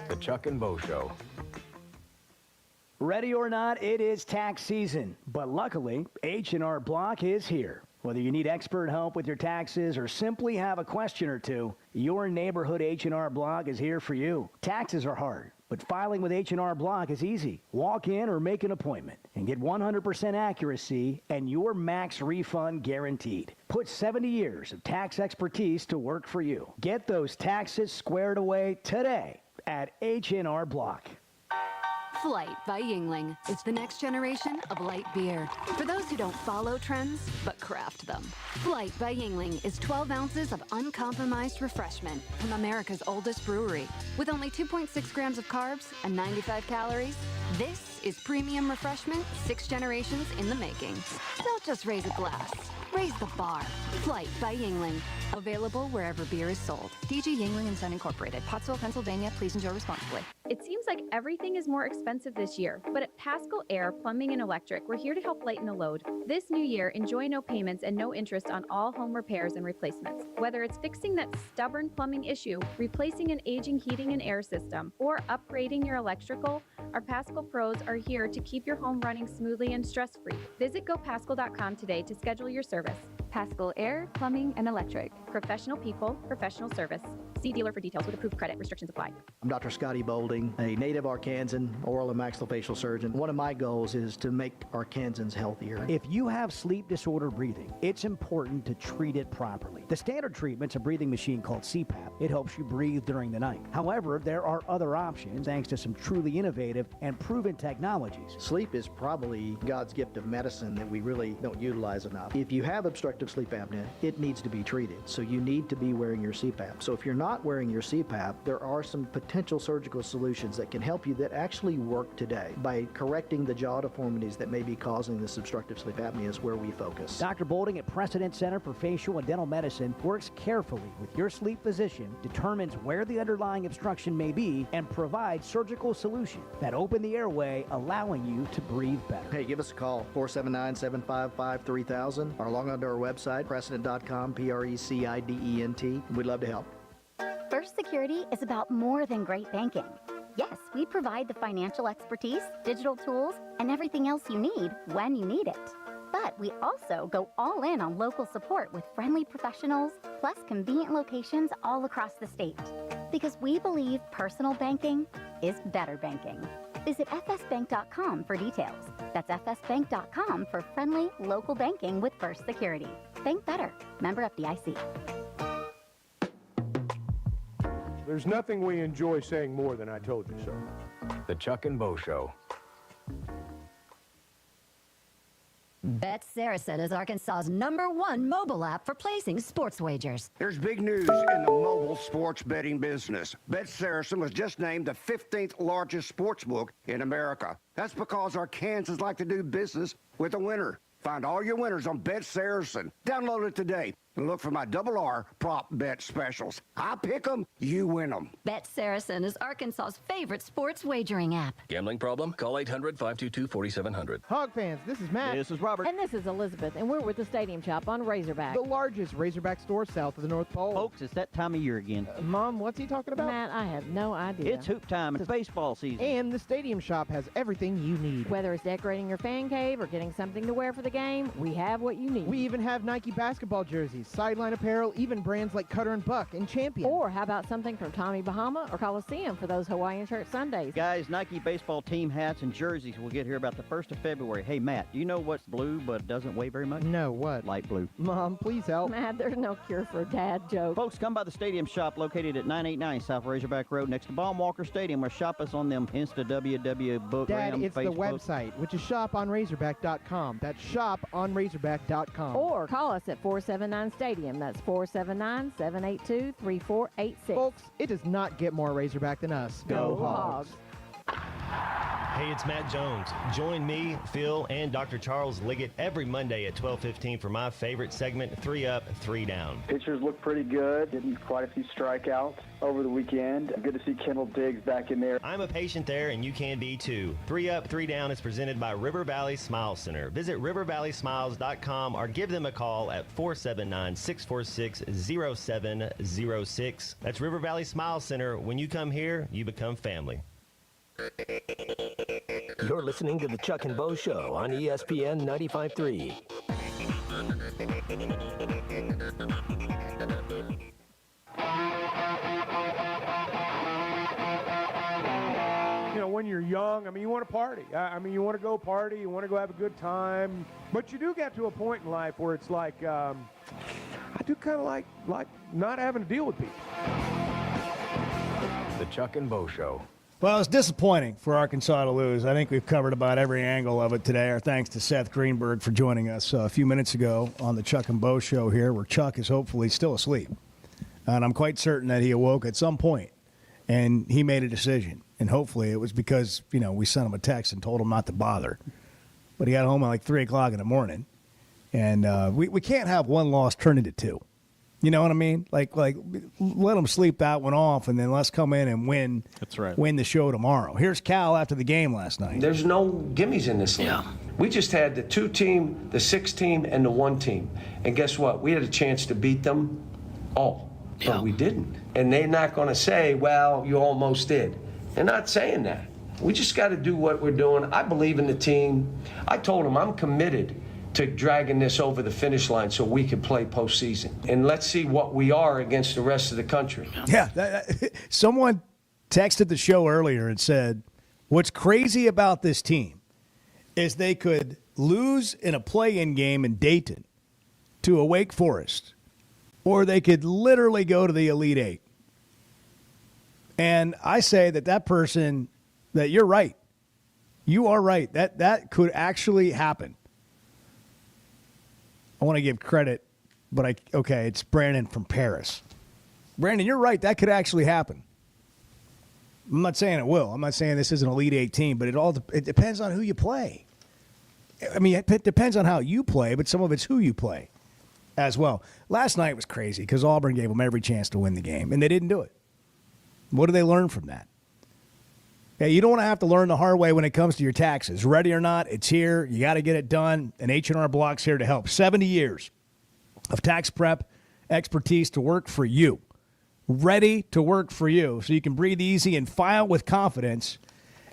The Chuck and Bo Show. Ready or not, it is tax season. But luckily, H&R Block is here. Whether you need expert help with your taxes or simply have a question or two, your neighborhood H&R Block is here for you. Taxes are hard, but filing with H&R Block is easy. Walk in or make an appointment and get 100% accuracy and your max refund guaranteed. Put 70 years of tax expertise to work for you. Get those taxes squared away today at H&R Block. Flight by Yuengling is the next generation of light beer. For those who don't follow trends, but craft them. Flight by Yuengling is 12 ounces of uncompromised refreshment from America's oldest brewery. With only 2.6 grams of carbs and 95 calories, this is premium refreshment 6 generations in the making. Don't just raise a glass, raise the bar. Flight by Yuengling. Available wherever beer is sold. DG Yuengling and Son Incorporated, Pottsville, Pennsylvania. Please enjoy responsibly. It seems like everything is more expensive this year, but at Paschal Air Plumbing and Electric, we're here to help lighten the load. This new year, enjoy no payments and no interest on all home repairs and replacements. Whether it's fixing that stubborn plumbing issue, replacing an aging heating and air system, or upgrading your electrical, our Paschal pros are here to keep your home running smoothly and stress-free. Visit gopaschal.com today to schedule your service. Paschal Air Plumbing and Electric. Professional people, professional service. See dealer for details with approved credit. Restrictions apply. I'm Dr. Scotty Bolding, a native Arkansan oral and maxillofacial surgeon. One of my goals is to make Arkansans healthier. If you have sleep disorder breathing, it's important to treat it properly. The standard treatment's a breathing machine called CPAP. It helps you breathe during the night. However, there are other options thanks to some truly innovative and proven technologies. Sleep is probably God's gift of medicine that we really don't utilize enough. If you have obstructive sleep apnea, it needs to be treated. So you need to be wearing your CPAP. So if you're not wearing your CPAP, there are some potential surgical solutions that can help you that actually work today. By correcting the jaw deformities that may be causing this obstructive sleep apnea is where we focus. Dr. Bolding at Precedent Center for Facial and Dental Medicine works carefully with your sleep physician, determines where the underlying obstruction may be, and provides surgical solutions that open the airway, allowing you to breathe better. Hey, give us a call, 479-755-3000, or log on to our website, precedent.com, Precedent. We'd love to help. First Security is about more than great banking. Yes, we provide the financial expertise, digital tools, and everything else you need when you need it. But we also go all in on local support with friendly professionals, plus convenient locations all across the state. Because we believe personal banking is better banking. Visit fsbank.com for details. That's fsbank.com for friendly local banking with First Security. Bank better. Member FDIC. There's nothing we enjoy saying more than I told you so. The Chuck and Bo Show. Bet Saracen is Arkansas's #1 mobile app for placing sports wagers. There's big news in the mobile sports betting business. Bet Saracen was just named the 15th largest sports book in America. That's because Arkansans like to do business with a winner. Find all your winners on Bet Saracen. Download it today and look for my RR prop bet specials. I pick them, you win them. Bet Saracen is Arkansas's favorite sports wagering app. Gambling problem? Call 800-522-4700. Hog fans, this is Matt. This is Robert. And this is Elizabeth, and we're with the Stadium Shop on Razorback, the largest Razorback store south of the North Pole. Folks, it's that time of year again. Mom, what's he talking about? Matt, I have no idea. It's hoop time. It's baseball season. And the Stadium Shop has everything you need. Whether it's decorating your fan cave or getting something to wear for the game, we have what you need. We even have Nike basketball jerseys, sideline apparel, even brands like Cutter and Buck and Champion. Or how about something from Tommy Bahama or Coliseum for those Hawaiian shirt Sundays? Guys, Nike baseball team hats and jerseys will get here about the 1st of February. Hey, Matt, do you know what's blue but doesn't weigh very much? No, what? Light blue. Mom, please help. Matt, there's no cure for a dad joke. Folks, come by the Stadium Shop located at 989 South Razorback Road next to Baum Walker Stadium, or shop us on them Insta, WW, book, Dad, it's Facebook. the website, which is shoponrazorback.com. That's shoponrazorback.com. Or call us at 479-STADIUM. That's 479-782-3486. Folks, it does not get more Razorback than us. Go Hogs. Hey, it's Matt Jones. Join me, Phil, and Dr. Charles Liggett every Monday at 12:15 for my favorite segment, 3 Up, 3 Down. Pitchers look pretty good. Getting quite a few strikeouts over the weekend. Good to see Kendall Diggs back in there. I'm a patient there, and you can be too. 3 Up, 3 Down is presented by River Valley Smile Center. Visit rivervalleysmiles.com or give them a call at 479-646-0706. That's River Valley Smile Center. When you come here, you become family. You're listening to the Chuck and Bo Show on ESPN 95.3. You know, when you're young, I mean, you want to party. I mean, you want to go party, you want to go have a good time. But you do get to a point in life where it's like, I do kind of like not having to deal with people. The Chuck and Bo Show. Well, it's disappointing for Arkansas to lose. I think we've covered about every angle of it today. Our thanks to Seth Greenberg for joining us a few minutes ago on the Chuck and Bo Show here, where Chuck is hopefully still asleep. And I'm quite certain that he awoke at some point and he made a decision. And hopefully it was because, you know, we sent him a text and told him not to bother. But he got home at like 3 o'clock in the morning. And we can't have one loss turn into two. You know what I mean? Like let them sleep that one off, and then let's come in and win. That's right. Win the show tomorrow. Here's Cal after the game last night. There's no gimmies in this league. Yeah. We just had the 2-team, the 6-team, and the 1-team. And guess what? We had a chance to beat them all, but we didn't. And they're not going to say, well, you almost did. They're not saying that. We just got to do what we're doing. I believe in the team. I told them I'm committed to dragging this over the finish line so we can play postseason. And let's see what we are against the rest of the country. Yeah, someone texted the show earlier and said, what's crazy about this team is they could lose in a play-in game in Dayton to a Wake Forest, or they could literally go to the Elite Eight. And I say that person, that you're right. You are right. That could actually happen. I want to give credit, but it's Brandon from Paris. Brandon, you're right. That could actually happen. I'm not saying it will. I'm not saying this is an Elite Eight team, but it depends on who you play. I mean, it depends on how you play, but some of it's who you play as well. Last night was crazy because Auburn gave them every chance to win the game, and they didn't do it. What do they learn from that? Yeah, you don't want to have to learn the hard way when it comes to your taxes. Ready or not, it's here. You got to get it done, and H&R Block's here to help. 70 years of tax prep expertise to work for you. Ready to work for you so you can breathe easy and file with confidence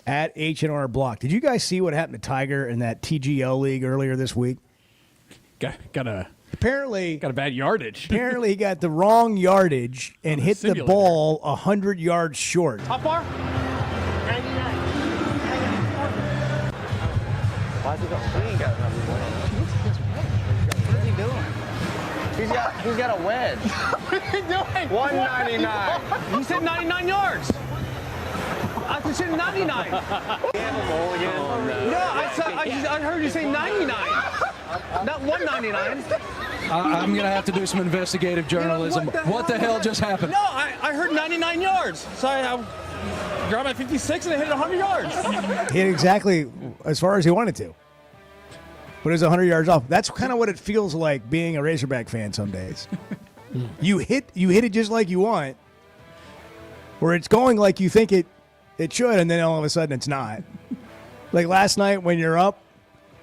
at H&R Block. Did you guys see what happened to Tiger in that TGL league earlier this week? Got a bad yardage. Apparently he got the wrong yardage and hit the ball 100 yards short. How far? 99. Why's he got? He ain't got nothing. What is he doing? He's got a wedge. What are you doing? 199. You said 99 yards. I said 99. No, I heard you say 99. Not 199. I'm going to have to do some investigative journalism. What the hell just happened? No, I heard 99 yards. So I grabbed my 56 and I hit it 100 yards. He hit exactly as far as he wanted to. But it was 100 yards off. That's kind of what it feels like being a Razorback fan some days. You hit it just like you want, where it's going like you think it should, and then all of a sudden it's not. Like last night when you're up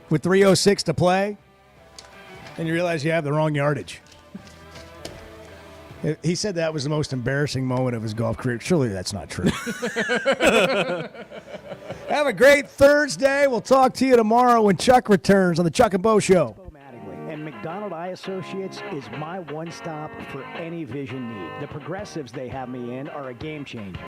with 3:06 to play, and you realize you have the wrong yardage. He said that was the most embarrassing moment of his golf career. Surely that's not true. Have a great Thursday. We'll talk to you tomorrow when Chuck returns on the Chuck and Bo Show. And McDonald Eye Associates is my one stop for any vision need. The progressives they have me in are a game changer.